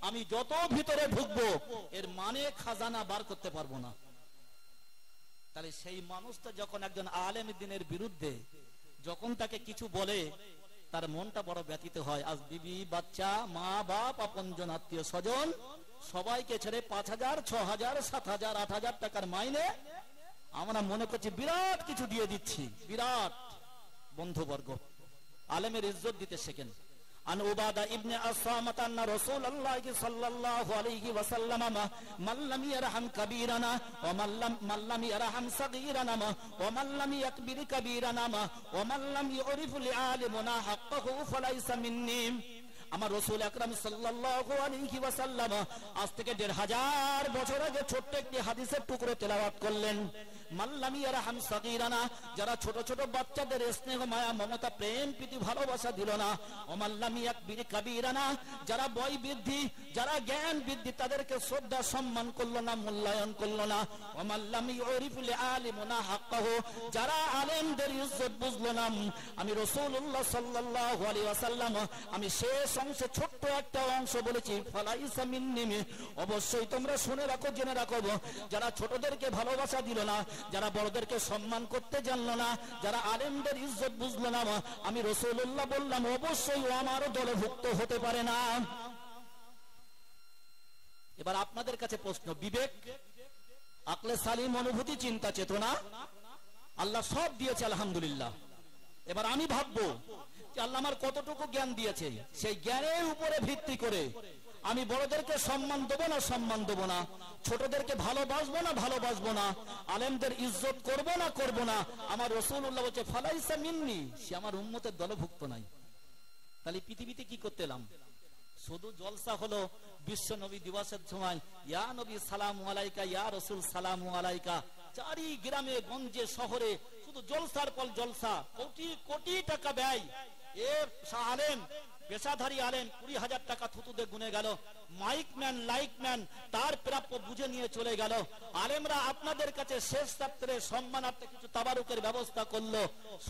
আমি যত ভিতরে ঢুকবো এর মানে খাজানা বার করতে পারবো না। তাহলে সেই মানুষটা যখন একজন আলেম দ্বীনের বিরুদ্ধে যখন তাকে কিছু বলে তার মনটা বড় ব্যথিত হয়। আজ বিবি বাচ্চা মা বাপ আপনজন আত্মীয় স্বজন সবাইকে ছেড়ে 5,000 6,000 7,000 8,000 টাকার মাইনে আমরা মনে করছি বিরাট কিছু দিয়ে দিচ্ছি। বিরাট বন্ধুবর্গ, আলেমের ইজ্জত দিতে শেখেন। আন উবাদা ইবনে আসসামাত আন্না রাসূলুল্লাহ সাল্লাল্লাহু আলাইহি ওয়াসাল্লাম মান লাম ইয়ারহাম কাবীরানা ওয়া মান লাম ইয়ারহাম সাগীরানা ওয়া মান লাম ইয়াকবির কাবীরানা ওয়া মান লাম ইউরিফু লিআলিমিনা হাক্কাহু ফালাইসা মিন্নি। আমার রাসূল আকরাম সাল্লাল্লাহু আলাইহি ওয়াসাল্লাম আজ থেকে 1,500 বছর আগে ছোট্ট একটি হাদিসের টুকরো তেলাওয়াত করলেন। মাল্লামি ইয়ারহাম সাগীরানা, যারা ছোট ছোট বাচ্চাদের স্নেহ মায়া মমতা প্রেম প্রীতি ভালোবাসা দিল না। ও মাল্লামি ইয়াকবির কাবীরানা, যারা বয় বৃদ্ধি যারা জ্ঞান বৃদ্ধি তাদেরকে শ্রদ্ধা সম্মান করলো না, মূল্যায়ন করলো না। ও মাল্লামি ইউরিফু লিআলিমিনা হাক্কাহু, যারা আলেমদের ইজ্জত বুঝলো না। আমি রাসূলুল্লাহ সাল্লাল্লাহু আলাইহি ওয়াসাল্লাম আমি শেষ অংশে ছোট্ট একটা অংশ বলেছি, ফালাইসা মিন্নি। অবশ্যই তোমরা শুনে রাখো, জেনে রাখো, যারা ছোটদেরকে ভালোবাসা দিল না, যারা বড়দেরকে সম্মান করতে জানলো না, যারা আলেমদের ইজ্জত বুঝলো না, আমি রাসূলুল্লাহ বললাম অবশ্যই ও আমার দলভুক্ত হতে পারে না। এবার আপনাদের কাছে প্রশ্ন, বিবেক, আকলে সালিম, অনুভূতি, চিন্তা, চেতনা আল্লাহ সব দিয়েছে আলহামদুলিল্লাহ। এবার আমি ভাববো যে আল্লাহ আমার কতটুকু জ্ঞান দিয়েছে, সেই জ্ঞানের উপরে ভিত্তি করে আমি বড়দেরকে সম্মান দেবো না সম্মান দেবো না, ছোটদেরকে ভালোবাসবো না ভালোবাসবো না, আলেমদের ইজ্জত করবো না করবো না। আমার রাসূলুল্লাহ বলছে ফালাইসা মিন্নি, সে আমার উম্মতের দলভুক্ত নাই। তাহলে পৃথিবীতে কি করতে এলাম? শুধু জলসা হলো বিশ্ব নবী দিবসের সময় ইয়া নবী সালামু আলাইকা, ইয়া রাসূল সালামু আলাইকা। চারি গ্রামে গঞ্জে শহরে শুধু জলসার পর জলসা, কোটি কোটি টাকা ব্যয়। এ শাহ আলেম পেশাধারী আলেম 20,000 টাকা থুতুতে গুনে গেল। মাইক ম্যান লাইক ম্যান তার প্রাপ্য বুঝে নিয়ে চলে গেল। আলেমরা আপনাদের কাছে শেষ রাত্রে সম্মানার্থে কিছু তাবারুকের ব্যবস্থা করলো।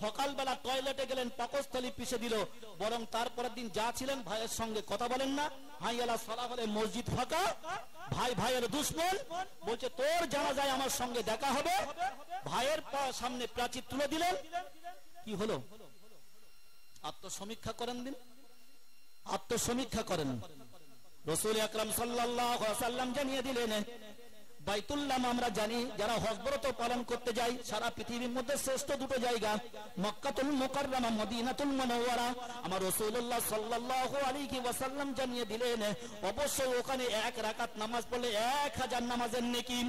সকালবেলা টয়লেটে গেলেন, পাকস্থলী পিষে দিল। বরং তারপরের দিন যা ছিলেন ভাইয়ের সঙ্গে কথা বলেন না। হাইয়ালা সালাহ বলে মসজিদ ফাঁকা, ভাই ভাইয়ের দুশ্মন, বলছে তোর জানাজায় আমার সঙ্গে দেখা হবে। ভাইয়ের সামনে প্রাচীর তুলে দিলেন। কি হলো? আত্মসমীক্ষা করেন দিন, আত্মসমীক্ষা করেন। রাসূল আকরাম সাল্লাল্লাহু আলাইহি ওয়াসাল্লাম জানিয়ে দিলেন, বাইতুল্লাহ আমরা জানি যারা হজ ব্রত পালন করতে যায়, সারা পৃথিবীর মধ্যে শ্রেষ্ঠ দুটো জায়গা মক্কাতুল মুকাররমা, মদিনাতুল মুনাওয়ারা। আমার রাসূলুল্লাহ সাল্লাল্লাহু আলাইহি ওয়াসাল্লাম জানিয়ে দিলেন অবশ্যই ওখানে 1 রাকাত নামাজ পড়লে 1000 নামাজের নেকি।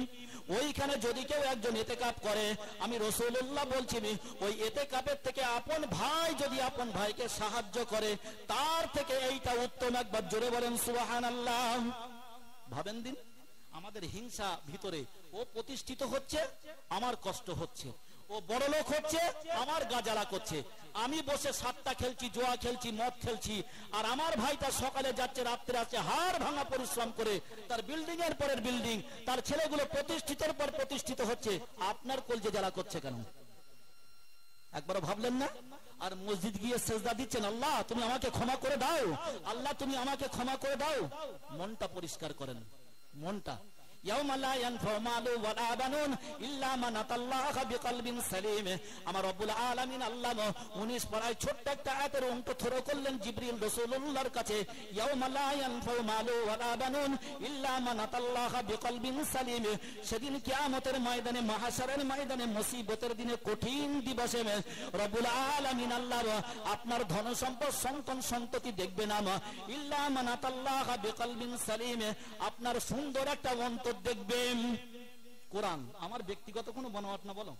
ওইখানে যদি কেউ একজন ইতিকাফ করে, আমি রাসূলুল্লাহ বলছি ওই ইতিকাফের থেকে আপন ভাই যদি আপন ভাইকে সাহায্য করে তার থেকে এইটা উত্তম। একবার জোরে বলেন সুবহানাল্লাহ। ভাবেন দিন, আমাদের হিংসা ভিতরে, ও প্রতিষ্ঠিত হচ্ছে আমার কষ্ট হচ্ছে, ও বড় লোক হচ্ছে আমার গাজালা করছে, আমি বসে সাতটা খেলছি, জোয়া খেলছি, মদ খেলছি, আর আমার ভাইটা সকালে যাচ্ছে রাত্রে আসছে হাড় ভাঙা পরিশ্রম করে, তার বিল্ডিং এর পরের বিল্ডিং, তার ছেলেগুলো প্রতিষ্ঠিতের পর প্রতিষ্ঠিত হচ্ছে, আপনার কলজে জ্বালা করছে কেন? একবার ভাবলেন না? আর মসজিদ গিয়ে সেজদা দিচ্ছেন, আল্লাহ তুমি আমাকে ক্ষমা করে দাও, আল্লাহ তুমি আমাকে ক্ষমা করে দাও। মনটা পরিষ্কার করেন, মনটা। ইয়াউমা লা ইয়ানফাউ মালু ওয়ালা বানুন ইল্লা মান আতাল্লাহা বিকলবিন সালিম। আমার রব্বুল আলামিন আল্লাহ 19 পারায় ছোট্ট একটা আয়াতের অংশ থরো করলেন জিবরিল রাসূলুল্লাহর কাছে। ইয়াউমা লা ইয়ানফাউ মালু ওয়ালা বানুন ইল্লা মান আতাল্লাহা বিকলবিন সালিম। সেদিন কিয়ামতের ময়দানে, মাহশারের ময়দানে, মুসিবতের দিনে, কঠিন দিবসে রব্বুল আলামিন আল্লাহ আপনার ধন সম্পদ সন্তান সন্ততি দেখবে না, ইল্লা মান আতাল্লাহা বিকলবিন সালিম, আপনার সুন্দর একটা অন্তর দেখবেন। কোরআন আমার ব্যক্তিগত কোনো বনাওয়াট না, বলো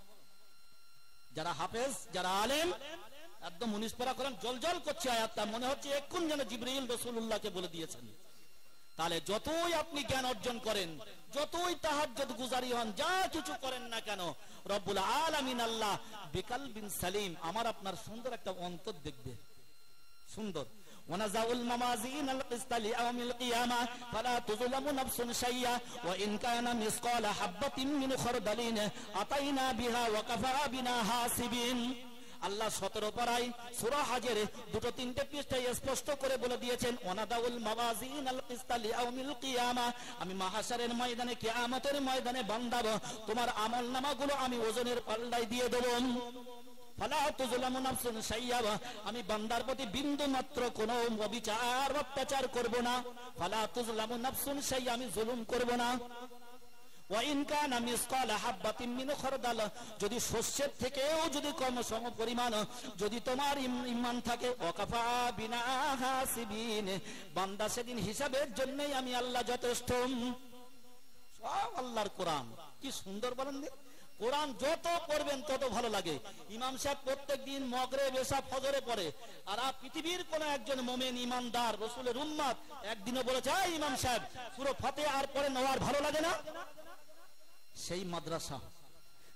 যারা হাফেজ যারা আলেম একদম 19 পারা করেন, জলজল করছে আয়াতটা, মনে হচ্ছে এক্ষুন যেন জিবরিল রাসূলুল্লাহকে বলে দিয়েছেন। তাহলে যতই আপনি জ্ঞান অর্জন করেন, যতই তাহাজ্জুদ গুজারি হন, যা কিছু করেন না কেন, রব্বুল আলামিন আল্লাহ বিকলবিন সালিম আমার আপনার সুন্দর একটা অন্তর দেখবে, সুন্দর। ونزع الموازين القسط ليوم القيامة فلا تظلم نفس شيئا وإن كان مثقال حبة من خردل أتينا بها وكفى بنا حاسبين। আল্লাহ 17 পারায় সূরা হাজের দুটো তিনটে পৃষ্ঠায় স্পষ্ট করে বলে দিয়েছেন, ওয়ানাদাউল মাওয়াজিন আল কিসতা লিয়াউমিল কিয়ামা, আমি মাহশারের ময়দানে, কিয়ামতের ময়দানে বান্দার তোমার আমলনামাগুলো আমি ওজনের পাল্লায় দিয়ে দেব। ফালা তুযলামু নাফসুন শাইয়্যা, আমি বান্দার প্রতি বিন্দু মাত্র কোনো অবিচার অত্যাচার করব না। ফালা তুযলামু নাফসুন শাইয়্যা, আমি জুলুম করব না। ওয়াইন কানা মিসকালা হাববাতিন মিন খারদাল, যদি শস্যের থেকেও যদি কম সম পরিমাণ যদি তোমার ঈমান থাকে, ওয়াকাফা বিনা হাসিবিন, বান্দা সেদিন হিসাবের জন্যই আমি আল্লাহ যথেষ্ট। সব আল্লাহর কোরআন, কি সুন্দর বলেন। কোরআন যত পড়বেন তত ভালো লাগে। ইমাম সাহেব প্রত্যেকদিন মাগরিব এশা ফজরে পড়ে, আর পৃথিবীর কোন একজন মুমিন ইমানদার রাসূলের উম্মত একদিনও বলেছে, ইমাম সাহেব পুরো ফাতিহা আর পড়ে নেওয়ার ভালো লাগে না? সেই মাদ্রাসা,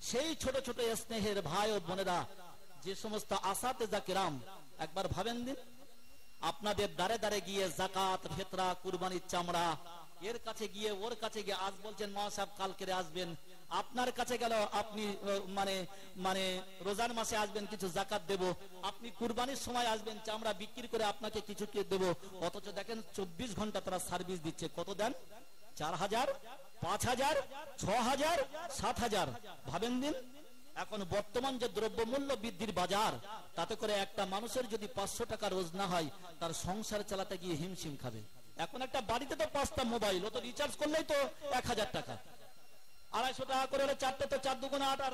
সেই ছোট ছোট স্নেহের ভাই ও বোনেরা, যে সমস্ত আসাতেজা কিরাম, একবার ভাবেন দিন, আপনাদের দাঁড়ে দাঁড়ে গিয়ে যাকাত, ফিতরা, কুরবানির চামড়া, এর কাছে গিয়ে ওর কাছে গিয়ে আজ বলছেন মা সাহেব কালকে আসবেন, আপনার কাছে গেল আপনি মানে রোজার মাসে আসবেন কিছু যাকাত দেব, আপনি কুরবানির সময় আসবেন চামড়া বিক্রি করে আপনাকে কিছু দেব, অথচ দেখেন 24 ঘন্টা তারা সার্ভিস দিচ্ছে। কত দেন? 4000, 5000, 6000, 7000। ভাবেন দিন, এখন বর্তমান যে দ্রব্যমূল্য বৃদ্ধির বাজার, তাতে করে একটা মানুষের যদি 500 টাকা রোজ না হয়, তার সংসার চালাতে গিয়ে হিমশিম খাবে। এখন একটা বাড়িতে তো 5টা মোবাইল, ও তো রিচার্জ করলেই তো 1000 টাকা, 250 টাকা করে হলে 4টে, তো 4 দুগুণ 8 আর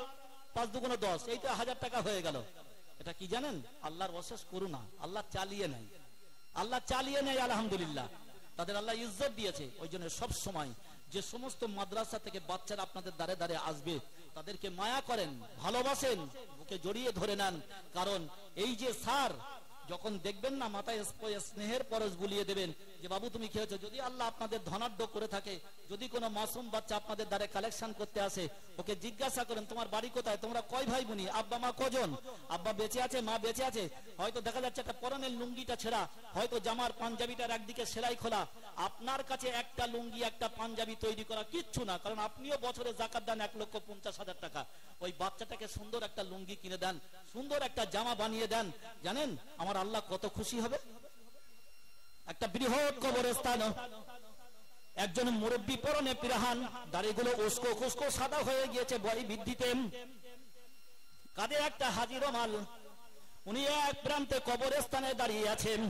5 দুগুণ 10, এই তো 1000 টাকা হয়ে গেল। এটা কি জানেন? আল্লাহর অশেষ করুণা। আল্লাহ চালিয়ে নেয়, আল্লাহ চালিয়ে নেয়। আলহামদুলিল্লাহ, তাদের আল্লাহ ইজ্জত দিয়েছে। ওই জন্য সব সময় যে সমস্ত মাদ্রাসা থেকে বাচ্চারা আপনাদের দাঁড়ে দাঁড়ে আসবে, তাদেরকে মায়া করেন, ভালোবাসেন, বুকে জড়িয়ে ধরে নেন। কারণ এই যে স্যার যখন দেখবেন না, মাথায় স্নেহের পরশ বুলিয়ে দেবেন যে বাবু তুমি খেয়েছো। যদি আল্লাহ আপনাদের ধনাঢ্য করে থাকে, যদি কোনো মাসুম বাচ্চা আপনাদের দ্বারে কালেকশন করতে আসে, ওকে জিজ্ঞাসা করেন তোমার বাড়ি কোথায়, তোমরা কয় ভাই বোনি, আব্বা মা কজন, আব্বা বেঁচে আছে, মা বেঁচে আছে, হয়তো দেখা যাচ্ছে একটা পরনের লুঙ্গিটা ছেঁড়া, হয়তো জামার পাঞ্জাবিটার একদিকে সেলাই খোলা। আপনার কাছে একটা লুঙ্গি একটা পাঞ্জাবি তৈরি করা কিচ্ছু না, কারণ আপনিও বছরে যাকাত দেন 1,50,000 টাকা। ওই বাচ্চাটাকে সুন্দর একটা লুঙ্গি কিনে দেন, সুন্দর একটা জামা বানিয়ে দেন। জানেন আমার আল্লাহ কত খুশি হবে? একটা বৃহৎ কবরস্থান, একজন মুরব্বী পরনে পিরাহান, দাড়িগুলো উস্কো খুস্কো সাদা হয়ে গিয়েছে বয় বৃদ্ধিতে, কাঁধে একটা হাজি রুমাল। উনি এক প্রান্তে কবরস্থানে দাঁড়িয়ে আছেন।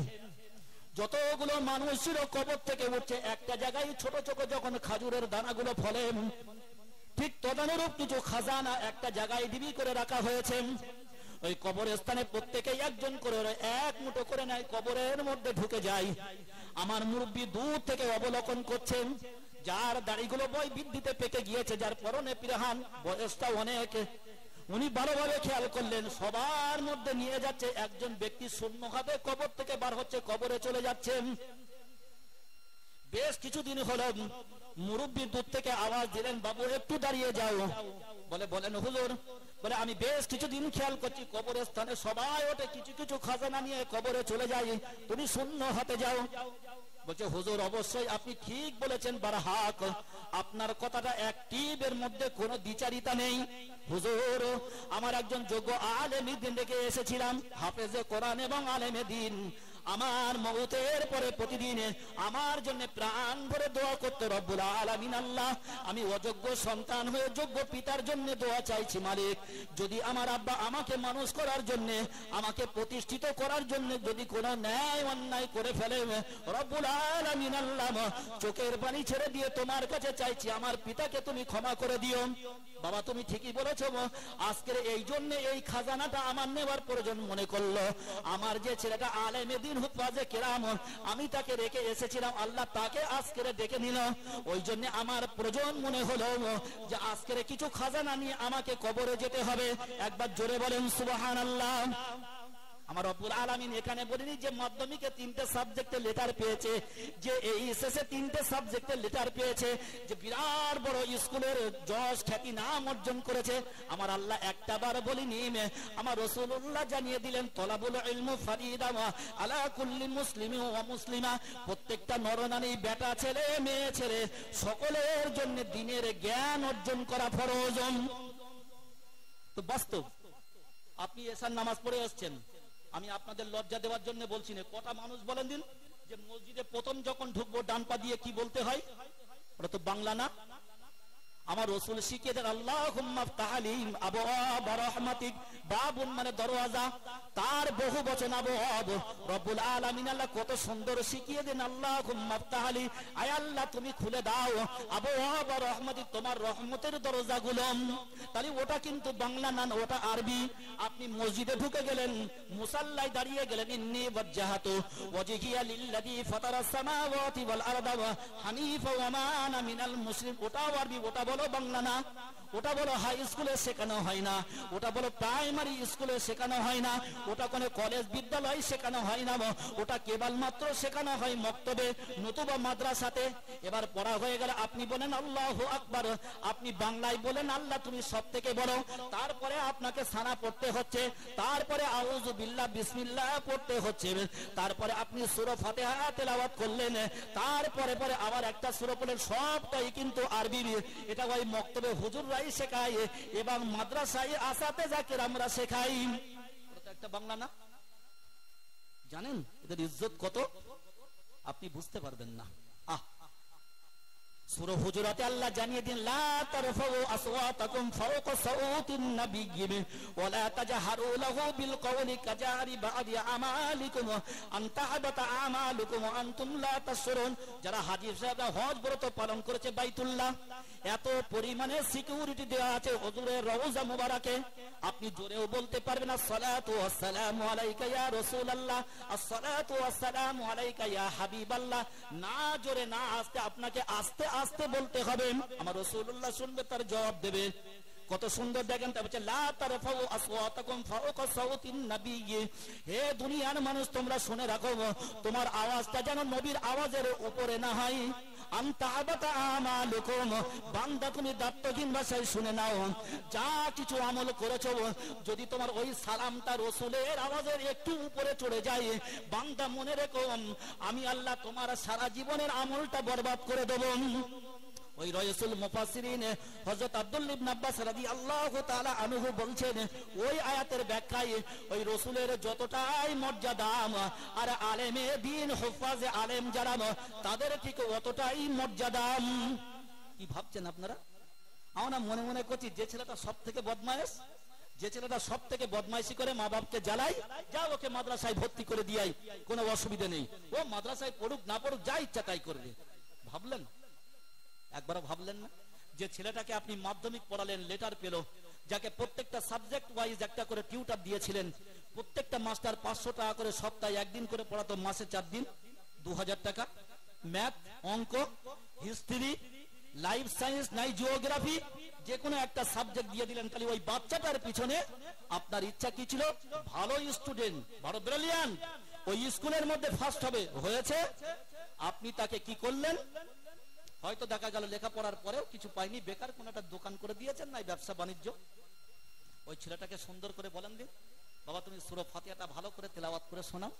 যতগুলো মানুষ ছিল কবর থেকে উঠছে, একটা জায়গায় ছোট ছোট যখন খাজুরের দানাগুলো ফলে, ঠিক তদানুরূপ কিছু খাজানা একটা জায়গায় ডিবি করে রাখা হয়েছে। ওই কবরস্থানে প্রত্যেকেই একজন করে এক মুঠো করে নেয়, কবরের মধ্যে ঢুকে যায়। আমার মুরব্বী দূর থেকে অবলোকন করছেন, যার দাড়িগুলো বয় বৃদ্ধিতে পেকে গিয়েছে, যার পরনে পিরাহান, বয়সটা অনেক। উনি ভালোভাবে খেয়াল করলেন, সবার মধ্যে নিয়ে যাচ্ছে একজন ব্যক্তি শূন্য হাতে কবর থেকে বার হচ্ছে, কবরে চলে যাচ্ছেন। বেশ কিছুদিন হলো মুরব্বী দূর থেকে আওয়াজ দিলেন, বাবু একটু দাঁড়িয়ে যাও। বলেন হুজুর, বলে আমি বেশ কিছুদিন খেয়াল করছি কবরস্থানে সবাই ওঠে, কিছু কিছু খাজানা নিয়ে কবরে চলে যায়, তুমি শূন্য হাতে যাও। বলছে হুজুর অবশ্যই আপনি ঠিক বলেছেন বারহাক, আপনার কথাটা একটির মধ্যে কোনো দ্বিচারিতা নেই। হুজুর আমার একজন যোগ্য আলেমে দিন রেখে এসেছিলাম, হাফেজে কোরআন এবং আলেমে দিন। আমার মওতের পরে প্রতিদিন আমার জন্য প্রাণ ভরে দোয়া করতে রব্বুল আলামিন আল্লাহ, আমি অযোগ্য সন্তান হয়ে যোগ্য পিতার জন্য দোয়া চাইছি মালিক, যদি আমার আব্বা আমাকে মানুষ করার জন্য, আমাকে প্রতিষ্ঠিত করার জন্য যদি কোনো ন্যায় অন্যায় করে ফেলে, রব্বুল আলামিন আল্লাহ চোখের পানি ছেড়ে দিয়ে তোমার কাছে চাইছি আমার পিতাকে তুমি ক্ষমা করে দিও। বাবা তুমি ঠিকই বলেছো, আজকের এই জন্য এই খাজানাটা আমার নেওয়ার প্রয়োজন মনে করলো। আমার যে ছেলেটা আলেমে দিন হুতবাজে কেরাম, আমি তাকে রেখে এসেছিলাম, আল্লাহ তাকে আজকের ডেকে নিল। ওই জন্য আমার প্রয়োজন মনে হলো যে আজকের কিছু খাজানা নিয়ে আমাকে কবরে যেতে হবে। একবার জোরে বলেন সুবহানাল্লাহ। আমার রব্বুল আলামিন এখানে বলিনি যে মাধ্যমিকে 3টে সাবজেক্টে লেটার পেয়েছে, যে এইচএসে 3টে সাবজেক্টে লেটার পেয়েছে, যে বিরাট বড় স্কুলের জজ খ্যাতি নাম অর্জন করেছে। আমার আল্লাহ একটা বার বলিনি, আমার রাসূলুল্লাহ জানিয়ে দিলেন তলাবুল ইলমু ফারিদা আলা কুল্লি মুসলিমি ওয়া মুসলিমা, প্রত্যেকটা নরনারী, বেটা ছেলে মেয়ে ছেলে সকলের জন্য দ্বীনের জ্ঞান অর্জন করা ফরজ। তো বাস্তব আপনি এশার নামাজ পড়ে আসছেন, আমি আপনাদের লজ্জা দেওয়ার জন্য বলছি না, কটা মানুষ বলেন দিন যে মসজিদে প্রথম যখন ঢুকবো ডান পা দিয়ে কি বলতে হয়? ওটা তো বাংলা না। আমার রাসূল শিখিয়ে দেন আল্লাহুম্মা ফতাহলিম আবওয়াব রাহমাতিক, বাবুন মানে দরওয়াজা, তার বহু বচন আবওয়াব। রব্বুল আলামিন আল্লাহ কত সুন্দর শিখিয়ে দেন আল্লাহুম্মা ফতাহলি, আয় আল্লাহ তুমি খুলে দাও আবওয়াব রাহমাতিক, তোমার রহমতের দরজাগুলো। তাহলে ওটা কিন্তু বাংলা না, ওটা আরবি। আপনি মসজিদে ঢুকে গেলেন, মুসাল্লায় দাঁড়িয়ে গেলেন, ইন্নী ওয়াজ্জাহাতু ওয়াজহিয়া লিল্লাযী ফাতারাস সামাওয়াতি ওয়াল আরদা হানিফা ওয়া মা আনা মিনাল মুশরিক, ওটাও আরবি, ওটা বলো বাংলা না। ওটা বলো হাই স্কুলে শেখানো হয় না, ওটা বলো প্রাইমারি স্কুলে শেখানো হয় না, ওটা কোনো কলেজ বিদ্যালয় শেখানো হয় না, ওটা কেবলমাত্র শেখানো হয় মক্তবে নতুবা মাদ্রাসাতে। এবার পড়া হয়ে গেলে আপনি বলেন আল্লাহু আকবার, আপনি বাংলায় বলেন আল্লাহ তুমি সব থেকে বলো, তারপরে আপনাকে সানা পড়তে হচ্ছে, তারপরে আউযু বিল্লাহ বিসমিল্লাহ পড়তে হচ্ছে, তারপরে আপনি সূরা ফাতিহা তেলাওয়াত করলেন, তারপরে পরে আবার একটা সূরা পড়লেন, সবটাই কিন্তু আরবি। এটা ওই মক্তবে হুজুররাই শেখায় এবং মাদ্রাসায় আসাতে যাকে আমরা শেখাই, ওটা একটা বাংলা না। জানেন এদের ইজ্জত কত? আপনি বুঝতে পারবেন না। সূরা হুজুরাতে আল্লাহ জানিয়ে দিন লা তারফাউ আসওয়াতাকুম ফাওকা সাউতিন নাবিয়্যি ওয়া লা তাজহারু লাহু বিল কওলি কাজারি বাদি আমালিকুম আন তাহবাতা আমালুকুম ওয়া আনতুম লা তাশউরুন। যারা হাজী সাহেবরা হজ ব্রত পালন করেছে বাইতুল্লাহ, এত পরিমাণে সিকিউরিটি দেওয়া আছে হুজুরের রওজা মুবারাকে, আপনি জোরেও বলতে পারবেন আসসালাতু ওয়াসসালামু আলাইকা ইয়া রাসূলুল্লাহ, আসসালাতু ওয়াসসালামু আলাইকা ইয়া হাবিবাল্লাহ। না জোরে না আস্তে, আপনাকে আস্তে আস্তে বলতে হবে, আমার রাসূলুল্লাহ শুনবে তার জবাব দেবে। কত সুন্দর দেখেন, তা বলছে লা তারফাউ আসওয়াতাকুম ফাওকা সাউতিন নাবিয়্যি, হে দুনিয়ার মানুষ তোমরা শুনে রাখো, তোমার আওয়াজটা যেন নবীর আওয়াজের উপরে না হয়। আনতাবাতা আমালুকুম, বান্দা তুমি দায়িত্বহীন ভাষায় শুনে নাও, যা কিছু আমল করেছো যদি তোমার ওই সালামটা রাসূলের আওয়াজের একটু উপরে চড়ে যায়, বান্দা মনে রেখো আমি আল্লাহ তোমার সারা জীবনের আমলটা বরবাদ করে দেব। ওই রাসূল মুফাসসিরিন হযরত আব্দুল্লাহ ইবনে আব্বাস রাদিয়াল্লাহু তাআলা আনহু বলছেন, ওই আয়াতের ব্যাখ্যায় ওই রাসূলের যতটাই মর্যাদা আর আলেমে দ্বীন হুফাজে আলেম যারা তাদের ঠিক অতটাই মর্যাদা। কি ভাবছেন আপনারা? আমরা মনে মনে করছি যে ছেলেটা সবথেকে বদমাইশ, যে ছেলেটা সবথেকে বদমাইশি করে মা বাপকে জ্বালায়, যা ওকে মাদ্রাসায় ভর্তি করে দিয়াই, কোনো অসুবিধা নেই, ও মাদ্রাসায় পড়ুক না পড়ুক যা ইচ্ছা তাই করবে। ভাবলেন? একবারও ভাবলেন না যে ছেলেটাকে আপনি মাধ্যমিক পড়ালেন, লেটার পেল, যাকে প্রত্যেকটা সাবজেক্ট ওয়াইজ একটা করে টিউটার দিয়েছিলেন, প্রত্যেকটা মাস্টার 500 টাকা করে সপ্তাহে একদিন করে পড়াতো, মাসে 4 দিন 2000 টাকা, ম্যাথ অঙ্ক হিস্ট্রি লাইফ সায়েন্স নাই জিওগ্রাফি যে কোনো একটা সাবজেক্ট দিয়ে দিলেন। তাহলে ওই বাচ্চাটার পিছনে আপনার ইচ্ছা কি ছিল? ভালো স্টুডেন্ট, ভালো ব্রিলিয়ান্ট, ওই স্কুলের মধ্যে ফার্স্ট হবে, হয়েছে। আপনি তাকে কি করলেন? হয়তো দেখা গেল লেখাপড়ার পরেও কিছু পাইনি, বেকার কোন একটা দোকান করে দিয়েছেন, নাই ব্যবসা বাণিজ্য। ওই ছেলেটাকে সুন্দর করে বলেন দিন, বাবা তুমি সূরা ফাতিহাটা ভালো করে তেলাওয়াত করে শোনাও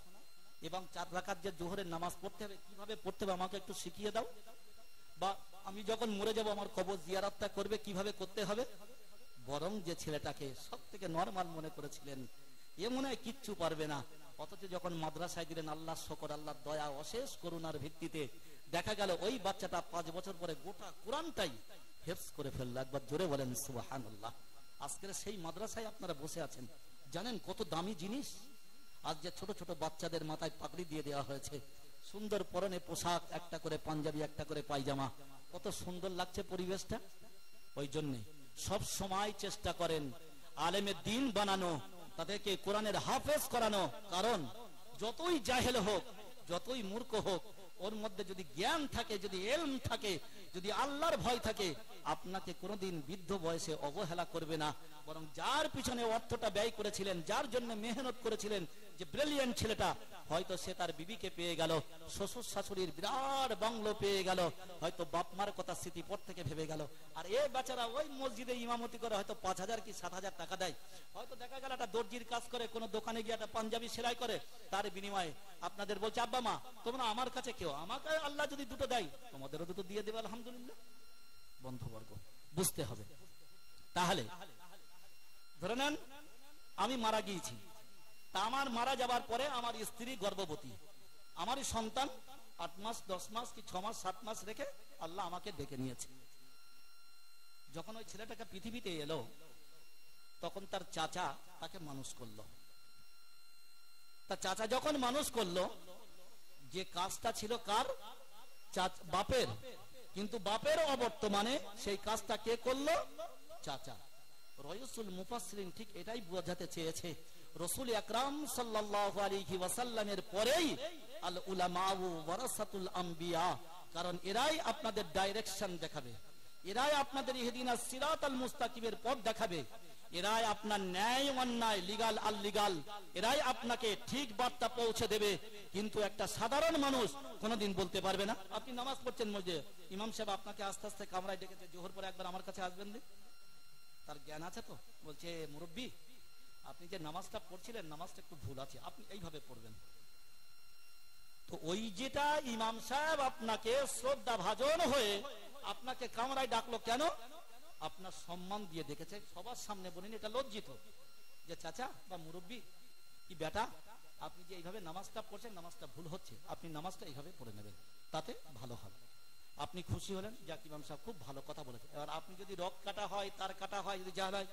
এবং 4 রাকাত যে জোহরের নামাজ পড়তে হবে কিভাবে পড়তে হবে আমাকে একটু শিখিয়ে দাও, বা আমি যখন মরে যাব আমার কবর জিয়ারতটা করবে কিভাবে করতে হবে। বরং যে ছেলেটাকে সব থেকে নরমাল মনে করেছিলেন, এ মনে হয় কিচ্ছু পারবে না, অথচ যখন মাদ্রাসায় দিলেন, আল্লাহ শকর, আল্লাহ দয়া অশেষ করুণার ভিত্তিতে দেখা গেল ওই বাচ্চাটা 5 বছর পরে গোটা কোরআনটাই হেফজ করে ফেলল। একবার জোরে বলেন সুবহানাল্লাহ। আজকের সেই মাদ্রাসায় আপনারা বসে আছেন, জানেন কত দামি জিনিস। আজ যে ছোট ছোট বাচ্চাদের মাথায় পাগড়ি দিয়ে দেওয়া হয়েছে, সুন্দর পরনে পোশাক, একটা করে পাঞ্জাবি, একটা করে পায়জামা, কত সুন্দর লাগছে পরিবেশটা। ওই জন্যে সব সময় চেষ্টা করেন আলেমের দ্বীন বানানো, তাদেরকে কোরআনের হাফেজ করানো। কারণ যতই জাহেল হোক, যতই মূর্খ হোক, ওর মধ্যে যদি জ্ঞান থাকে, যদি ইলম থাকে, যদি আল্লাহর ভয় থাকে, আপনাকে কোনোদিন বৃদ্ধ বয়সে অবহেলা করবে না। বরং যার পিছনে অর্থটা ব্যয় করেছিলেন, যার জন্য মেহনত করেছিলেন, যে ব্রিলিয়ান্ট ছেলেটা, হয়তো সে তার বিবিকে পেয়ে গেল, শ্বশুর শাশুড়ির বিরাট বাংলো পেয়ে গেল, হয়তো বাপ মার কথা স্মৃতি পর থেকে ভেবে গেল। আর এ বেচারা ওই মসজিদে ইমামতি করে হয়তো 5000 কি 7000 টাকা দেয়, হয়তো দেখা গেল একটা দর্জির কাজ করে, কোনো দোকানে গিয়ে একটা পাঞ্জাবি সেলাই করে, তার বিনিময়ে আপনাদের বলছে আব্বা মা তোমরা আমার কাছে কেউ, আমাকে আল্লাহ যদি দুটো দেয় তোমাদেরও দুটো দিয়ে দেবে আলহামদুলিল্লাহ। বন্ধুবর্গ বুঝতে হবে। তাহলে ধরে নেন আমি মারা গিয়েছি, তা আমার মারা যাবার পরে আমার স্ত্রী গর্ভবতী, আমারই সন্তান 8 মাস 10 মাস কি 6 মাস 7 মাস রেখে আল্লাহ আমাকে ডেকে নিয়েছে। যখন ওই ছেলেটাকে পৃথিবীতে এলো তখন তার চাচা তাকে মানুষ করলো। তার চাচা যখন মানুষ করলো, যে কাজটা ছিল কার? বাপের, কিন্তু বাপের অবর্তমানে সেই কাজটা কে করলো? চাচা। রাইসুল মুফাসসিরিন ঠিক এটাই বোঝাতে চেয়েছে, রাসূল আকরাম সাল্লাল্লাহু আলাইহি ওয়াসাল্লামের পরেই আল উলামাউ ওয়ারাসাতুল আম্বিয়া, কারণ এরাই আপনাদের ডাইরেকশন দেখাবে, এরাই আপনাদের ইহদিনাস সিরাতাল মুস্তাকিমের পথ দেখাবে, এরাই আপনার ন্যায় অন্যায়, লিগাল আল লিগাল, এরাই আপনাকে ঠিক বার্তা পৌঁছে দেবে। কিন্তু একটা সাধারণ মানুষ কোনোদিন বলতে পারবে না। আপনি নামাজ পড়ছেন মসজিদে, ইমাম সাহেব আপনাকে আস্তে আস্তে কামরায় ডেকেছে, জোহর পরে একবার আমার কাছে আসবেন দিন। তার জ্ঞান আছে তো, বলছে মুরব্বী আপনি যে নামাজটা পড়ছিলেন নামাজটা একটু ভুল আছে, আপনি এইভাবে পড়বেন। তো ওই যেটা ইমাম সাহেব আপনাকে শ্রদ্ধা ভাজন হয়ে আপনাকে কামরায় ডাকলো কেন? আপনার সম্মান দিয়ে ডেকেছে, সবার সামনে বলেন, এটা লজ্জিত যে চাচা বা মুরব্বী কি বেটা আপনি যে এইভাবে নামাজটা পড়ছেন নামাজটা ভুল হচ্ছে, আপনি নামাজটা এইভাবে পড়ে নেবেন, তাতে ভালো হবে। আপনি খুশি হলেন, যাক ইমাম সাহেব খুব ভালো কথা বলেছে। এবার আপনি যদি রক কাটা হয়, তার কাটা হয়, যদি যা হয়,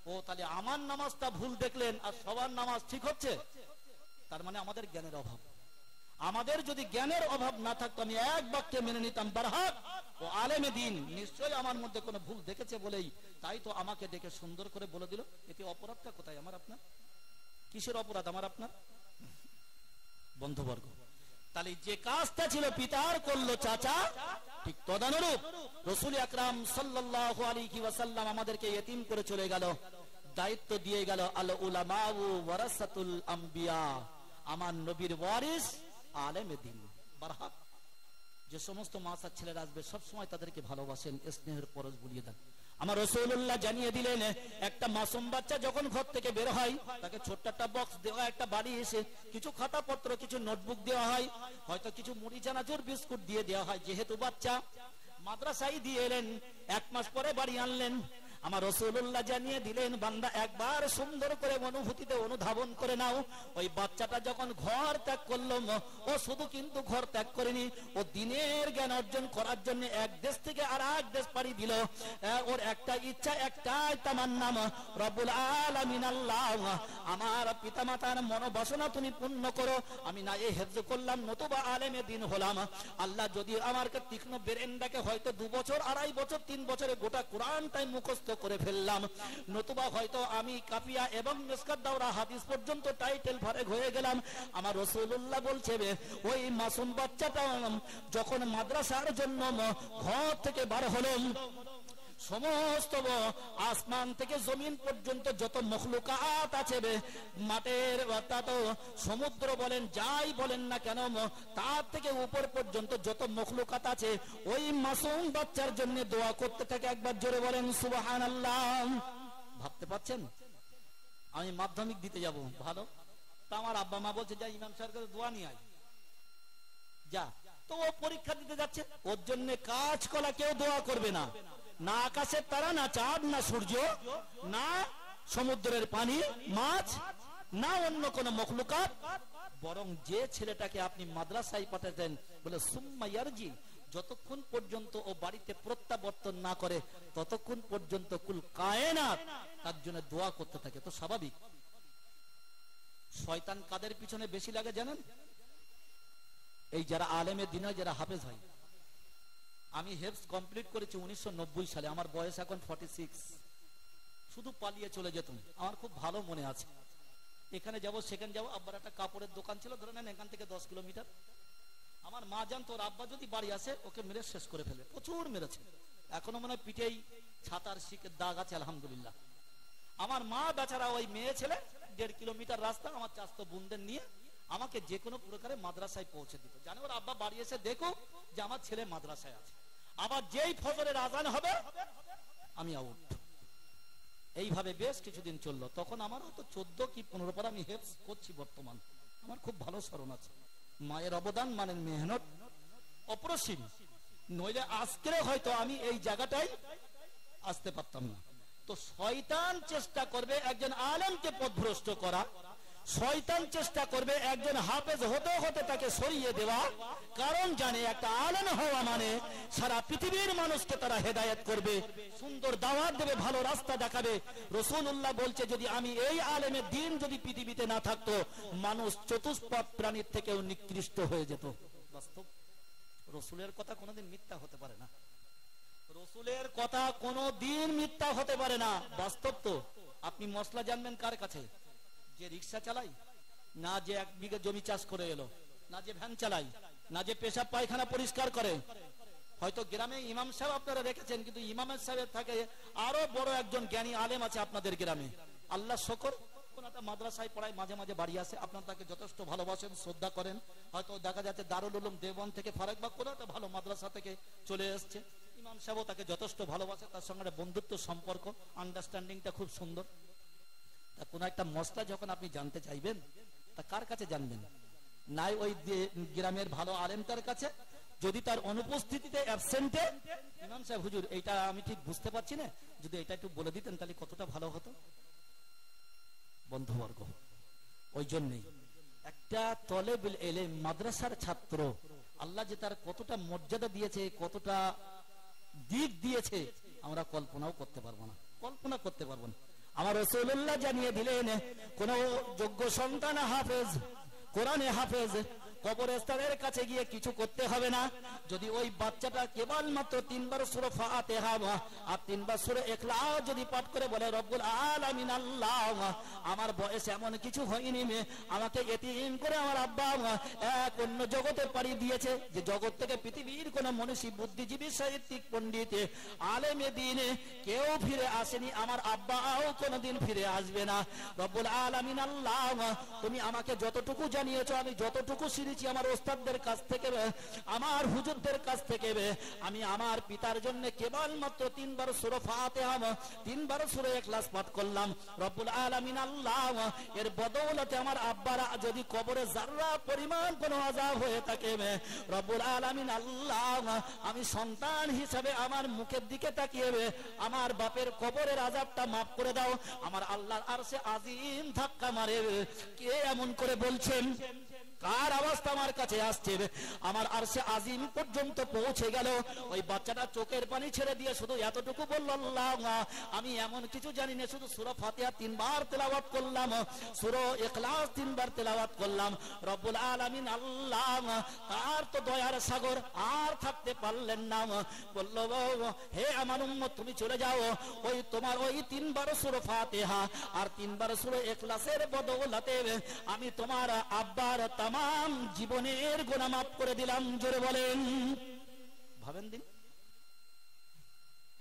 ও তাহলে আমার নামাজটা ভুল দেখলেন আর সবার নামাজ ঠিক হচ্ছে, তার মানে আমাদের জ্ঞানের অভাব। আমাদের যদি জ্ঞানের অভাব না থাকতো আমি এক বাক্যে মেনে নিতাম বারহাক ও আলেমে দিন নিশ্চয়ই আমার মধ্যে কোনো ভুল দেখেছে বলেই তাই তো আমাকে ডেকে সুন্দর করে বলে দিল। এতে অপরাধটা কোথায় আমার আপনার? কিসের অপরাধ আমার আপনার? বন্ধুবর্গ, তাহলে যে কাজটা ছিল পিতার করলো চাচা, ঠিক তদানুরূপ রাসূল আকরাম সাল্লাল্লাহু আলাইহি ওয়াসাল্লাম আমাদেরকে ইতিম করে চলে গেল, দায়িত্ব দিয়ে গেল আল উলামাউ ওয়ারাসাতুল আম্বিয়া, আমার নবীর ওয়ারিস আলেমে দিন বারহাক। যে সমস্ত মাসার ছেলেরা আসবে সব সময় তাদেরকে ভালোবাসেন, স্নেহের পরশ বুলিয়ে দেন। আমার রাসূলুল্লাহ জানিয়ে দিলেন, একটা মাসুম বাচ্চা যখন ঘর থেকে বের হয় তাকে ছোট্ট একটা বক্স দেওয়া, একটা বাড়ি এসে কিছু খাতাপত্র কিছু নোটবুক দেওয়া হয়, হয়তো কিছু মুড়ি চানাচুর বিস্কুট দিয়ে দেওয়া হয়। যেহেতু বাচ্চা মাদ্রাসায় দিয়ে এলেন, 1 মাস পরে বাড়ি আনলেন, আমার রাসূলুল্লাহ জানিয়ে দিলেন বান্দা একবার সুন্দর করে অনুভূতিতে অনুধাবন করে নাও, ওই বাচ্চাটা যখন ঘর ত্যাগ করলো ও শুধু কিন্তু ঘর ত্যাগ করেনি, ও দ্বীনের জ্ঞান অর্জন করার জন্য এক দেশ থেকে আর এক দেশ পাড়ি দিল। ওর একটা ইচ্ছা, একটাই তামান্না, রব্বুল আলামিন আল্লাহ আমার পিতামাতার মনোবাসনা তুমি পূর্ণ করো, আমি না এই হেফজ করলাম নতুবা আলেমে দিন হলাম, আল্লাহ যদি আমাকে তীক্ষ্ণ বেরেন্ডাকে হয়তো 2 বছর 2.5 বছর 3 বছরে গোটা কোরআনটাই মুখস্থ করে ফেললাম, নতুবা হয়তো আমি কাফিয়া এবং মিসকাত দাওরা হাদিস পর্যন্ত টাইটেল ফারেক হয়ে গেলাম। আমার রাসূলুল্লাহ বলছে ওই মাসুম বাচ্চাটা যখন মাদ্রাসার জন্য ঘর থেকে বার হলো, সমস্ত আসমান থেকে জমিন পর্যন্ত যত মখলুকাত আছে, মাটির অর্থাৎ সমুদ্র বলেন যাই বলেন না কেন, তার থেকে উপর পর্যন্ত যত মখলুকাত আছে ওই মাসুম বাচ্চার জন্য দোয়া করতে থাকে। একবার জোরে বলেন সুবহানাল্লাহ। ভাবতে পারছেন? আমি মাধ্যমিক দিতে যাব, ভালো, তা আমার আব্বা মা বলছে যা ইমাম সাহেবের কাছে দোয়া নিয়ে আয়, যা। তো ও পরীক্ষা দিতে যাচ্ছে, ওর জন্য কাজ কলা কেউ দোয়া করবে না, না আকাশের তারা, না চাঁদ, না সূর্য, না সমুদ্রের পানি, মাছ, না অন্য কোন মখলুকাত, বরং যে ছেলেটাকে আপনি মাদ্রাসায় পাঠাতেন বলে সুম্মা ইয়ারজি, যতক্ষণ পর্যন্ত ও বাড়িতে প্রত্যাবর্তন না করে ততক্ষণ পর্যন্ত কুল কায়নাত তার জন্য দোয়া করতে থাকে। তো স্বাভাবিক। শয়তান কাদের পিছনে বেশি লাগে জানেন? এই যারা আলেমের দিন হয়, যারা হাফেজ হয়। আমি হেফজ কমপ্লিট করেছি 1990 সালে, আমার বয়স এখন 46। শুধু পালিয়ে চলে যেতাম, আমার খুব ভালো মনে আছে। এখানে যাব সেখানে যাব, আব্বার একটা কাপড়ের দোকান ছিল, ধরে নেন এখান থেকে 10 কিলোমিটার। আমার মা জানতো ওর আব্বা যদি বাড়ি আসে ওকে মেরে শেষ করে ফেলে, প্রচুর মেরেছে, এখনো মনে হয় পিঠেই ছাতার শিকের দাগ আছে আলহামদুলিল্লাহ। আমার মা বেচারা ওই মেয়ে ছেলে 1.5 কিলোমিটার রাস্তা আমার চাস্তো বোনদের নিয়ে আমাকে যে কোনো প্রকারে মাদ্রাসায় পৌঁছে দিত, জানে ওর আব্বা বাড়ি এসে দেখো যে আমার ছেলে মাদ্রাসায় আছে। আবার যেই ফজরের আজান হবে আমি আউট। এইভাবে বেশ কিছুদিন চললো। তখন আমার হয়তো 14 কি 15 পর আমি হেফজ করছি বর্তমান। আমার খুব ভালো স্মরণ আছে। মায়ের অবদান মানে মেহনত অপরিসীম, নইলে আজকে হয়তো আমি এই জায়গাটাই আসতে পারতাম না। তো শয়তান চেষ্টা করবে একজন আলেমকে পথভ্রষ্ট করা, শয়তান চেষ্টা করবে একজন হাফেজ হতে হতে তাকে সরিয়ে দেওয়া, কারণ জানে একটা আলেম হওয়া মানে সারা পৃথিবীর মানুষকে তারা হেদায়েত করবে, সুন্দর দাওয়াত দেবে, ভালো রাস্তা দেখাবে। রাসূলুল্লাহ বলছে যদি আমি এই আলেমের দ্বীন যদি পৃথিবীতে না থাকতো, মানুষ চতুষ্পদ প্রাণীর থেকেও নিকৃষ্ট হয়ে যেত। বাস্তব, রাসূলের কথা কোনোদিন মিথ্যা হতে পারে না, রাসূলের কথা কোনোদিন মিথ্যা হতে পারে না। বাস্তব তো। আপনি মশলা জানবেন কার কাছে? যে রিক্সা চালাই, না যে 1 বিঘা জমি চাষ করে এলো, না যে ভ্যান চালাই, না যে পেশাব পায়খানা পরিষ্কার করে। হয়তো গ্রামে ইমাম সাহেব আপনারা রেখেছেন, কিন্তু ইমামের সাহেবের থাকে আরো বড় একজন জ্ঞানী আলেম আছে আপনাদের গ্রামে। আল্লাহ শকর, কোন একটা মাদ্রাসায় পড়ায়, মাঝে মাঝে বাড়ি আসে, আপনারা তাকে যথেষ্ট ভালোবাসেন, শ্রদ্ধা করেন। হয়তো দেখা যাচ্ছে দারুল উলুম দেওবন্দ থেকে, ফারাকবাগ কোনো একটা ভালো মাদ্রাসা থেকে চলে এসছে, ইমাম সাহেবও তাকে যথেষ্ট ভালোবাসে, তার সঙ্গে বন্ধুত্ব সম্পর্ক, আন্ডারস্ট্যান্ডিংটা খুব সুন্দর। তা কোন একটা মশলা যখন আপনি জানতে চাইবেন, তা কার কাছে জানবেন? নাই ওই গ্রামের ভালো আলেমটার কাছে। যদি তার অনুপস্থিতিতে, অ্যাবসেন্টে, ইমাম সাহেব হুজুর এইটা আমি ঠিক বুঝতে পারছি না, যদি এটা একটু বলে দিতেন তাহলে কতটা ভালো হতো। বন্ধুবর্গ, ওই জন্যই একটা তলেবুল ইলম, মাদ্রাসার ছাত্র, আল্লাহ যে তার কতটা মর্যাদা দিয়েছে, কতটা দিক দিয়েছে, আমরা কল্পনাও করতে পারবো না, কল্পনা করতে পারবো না। আমার রাসূলুল্লাহ জানিয়ে দিলেন, কোন যোগ্য সন্তান হাফেজ, কোরআনে হাফেজ, কবরস্থানের কাছে গিয়ে কিছু করতে হবে না। যদি ওই বাচ্চাটা কেবলমাত্র 3 বার সূরা ফাতিহা আর 3 বার সূরা ইখলাস যদি পাঠ করে বলে, রব্বুল আলামিন আল্লাহ, আমার বয়স এমন কিছু হয়নি, আমাকে এতিম করে আমার আব্বা এক অন্য জগতে পাড়ি দিয়েছে, যে জগৎ থেকে পৃথিবীর কোন মনীষী, বুদ্ধিজীবী, সাহিত্যিক, পণ্ডিত, আলেমে দ্বীনে কেউ ফিরে আসেনি, আমার আব্বাও কোনদিন ফিরে আসবে না। রব্বুল আলামিন আল্লাহ, তুমি আমাকে যতটুকু জানিয়েছো, আমি যতটুকু আমার ওস্তাদদের কাছ থেকে, আমার হুজুরদের কাছ থেকে, আমি আমার পিতার জন্য কেবলমাত্র 3 বার সূরা ফাতিহা, 3 বার সূরা ইখলাস পাঠ করলাম। রব্বুল আলামিন আল্লাহ, এর বদৌলতে আমার আব্বারা যদি কবরে যাররা পরিমাণ কোন আযাব হয়ে থাকে, রব্বুল আলামিন আল্লাহ, আমি সন্তান হিসেবে আমার মুখের দিকে তাকিয়ে আমার বাপের কবরের আযাবটা মাফ করে দাও। আমার আল্লাহর আরশে আজিম ধাক্কা মারে। কে এমন করে বলছেন? কার অবস্থা আমার কাছে আসছে? আমার আরশে আজিম পর্যন্ত পৌঁছে গেল। ওই বাচ্চাটা চোখের পানি ছেড়ে দিয়ে শুধু এতটুকু বলল, আল্লাহ, আমি এমন কিছু জানি না, শুধু সূরা ফাতিহা 3 বার তেলাওয়াত করলাম, সূরা ইখলাস 3 বার তেলাওয়াত করলাম। রব্বুল আলামিন আল্লাহ তার তো দয়ার সাগর, আর থাকতে পারলেন না, বলল, হে আমার উম্মত, তুমি চলে যাও, ওই তোমার ওই 3 বার সূরা ফাতিহা আর 3 বার সূরা ইখলাসের বদৌলতে আমি তোমার আব্বার তাম জীবনের গুনাহ মাফ করে দিলাম। জোরে বলেন। ভাবেন দিন,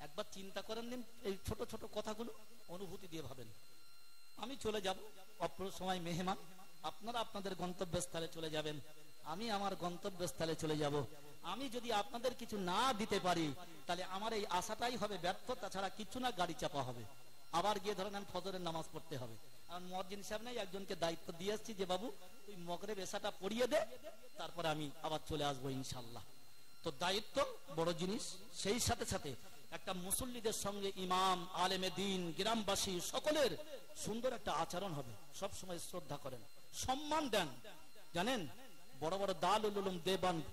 একবার চিন্তা করেন দিন, এই ছোট ছোট কথাগুলো অনুভূতি দিয়ে ভাবেন। আমি চলে যাব, অপর সময় মেহমান, আপনারা আপনাদের গন্তব্যস্থলে চলে যাবেন, আমি আমার গন্তব্যস্থলে চলে যাব। আমি যদি আপনাদের কিছু না দিতে পারি, তাহলে আমার এই আশাটাই হবে ব্যর্থতা ছাড়া কিছু না, গাড়ি চাপা হবে, আবার গিয়ে ধরেন ফজরের নামাজ পড়তে হবে। আর মুয়াজ্জিন সাহেব নাই, একজনকে দায়িত্ব দিয়ে আসছি যে বাবু তুই মাগরিব এশাটা পড়িয়ে দে, তারপরে আমি আবার চলে আসবো ইনশাআল্লাহ। তো দায়িত্ব বড় জিনিস। সেই সাথে সাথে একটা মুসল্লিদের সঙ্গে ইমাম, আলেমে দ্বীন, গ্রামবাসী সকলের সুন্দর একটা আচরণ হবে। সব সময় শ্রদ্ধা করেন, সম্মান দেন। জানেন, বড় বড় দারুল উলুম দেওবন্দ,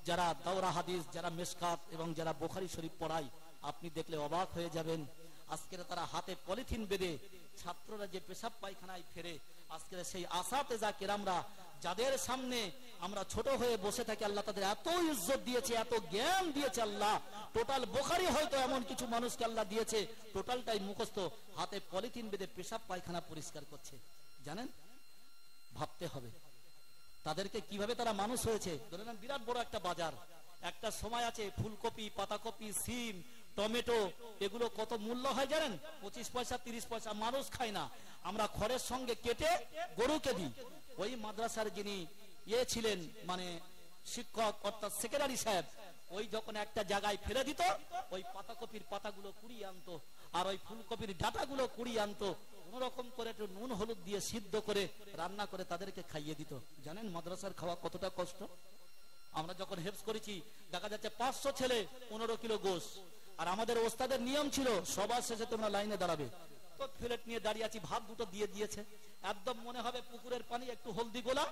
যারা দাওরা হাদিস, যারা মিশকাত এবং যারা বুখারী শরীফ পড়ায়, আপনি দেখলে অবাক হয়ে যাবেন। আজকে তারা হাতে পলিথিন বেঁধে ছাত্ররা যে পেশাব পায়খানায় ফেরে, আজকে সেই আসাতেজা কেরামরা যাদের সামনে আমরা ছোট হয়ে বসে থাকি, আল্লাহ তাদের এত ইজ্জত দিয়েছে, এত জ্ঞান দিয়েছে। আল্লাহ টোটাল বুখারী হয়তো এমন কিছু মানুষকে আল্লাহ দিয়েছে, টোটালটাই মুখস্থ, হাতে পলিথিন বেঁধে পেশাব পায়খানা পরিষ্কার করছে। জানেন, ভাবতে হবে তাদেরকে কিভাবে তারা মানুষ হয়েছে। ধরে নেন বিরাট বড় একটা বাজার, একটা সময় আছে ফুলকপি, পাতাকপি, সিম, টমেটো, এগুলো কত মূল্য হয় জানেন? 25 পয়সা 30 পয়সা। মানুষ খায় না, আমরা খড়ের সঙ্গে কেটে গরুকে দিই। ওই মাদ্রাসার যিনি ছিলেন, মানে শিক্ষক অর্থাৎ সেক্রেটারি সাহেব, ওই যখন একটা জায়গায় ফেলে দিত, ওই পাতাকপির পাতাগুলো কুড়িয়ে আনতো, আর ওই ফুলকপির ডাঁটাগুলো কুড়িয়ে আনতো, কোন রকম করে একটু নুন হলুদ দিয়ে সিদ্ধ করে রান্না করে তাদেরকে খাইয়ে দিত। জানেন মাদ্রাসার খাওয়া কতটা কষ্ট? আমরা যখন হেফজ করেছি, দেখা যাচ্ছে 500 ছেলে 15 কিলো গোশ, আর আমাদের ওস্তাদের নিয়ম ছিল সবার শেষে তোমরা লাইনে দাঁড়াবে। তো প্লেট নিয়ে দাঁড়িয়ে আছি, ভাত দুটো দিয়ে দিয়েছে, একদম মনে হবে পুকুরের পানি, একটু হলদি গোলা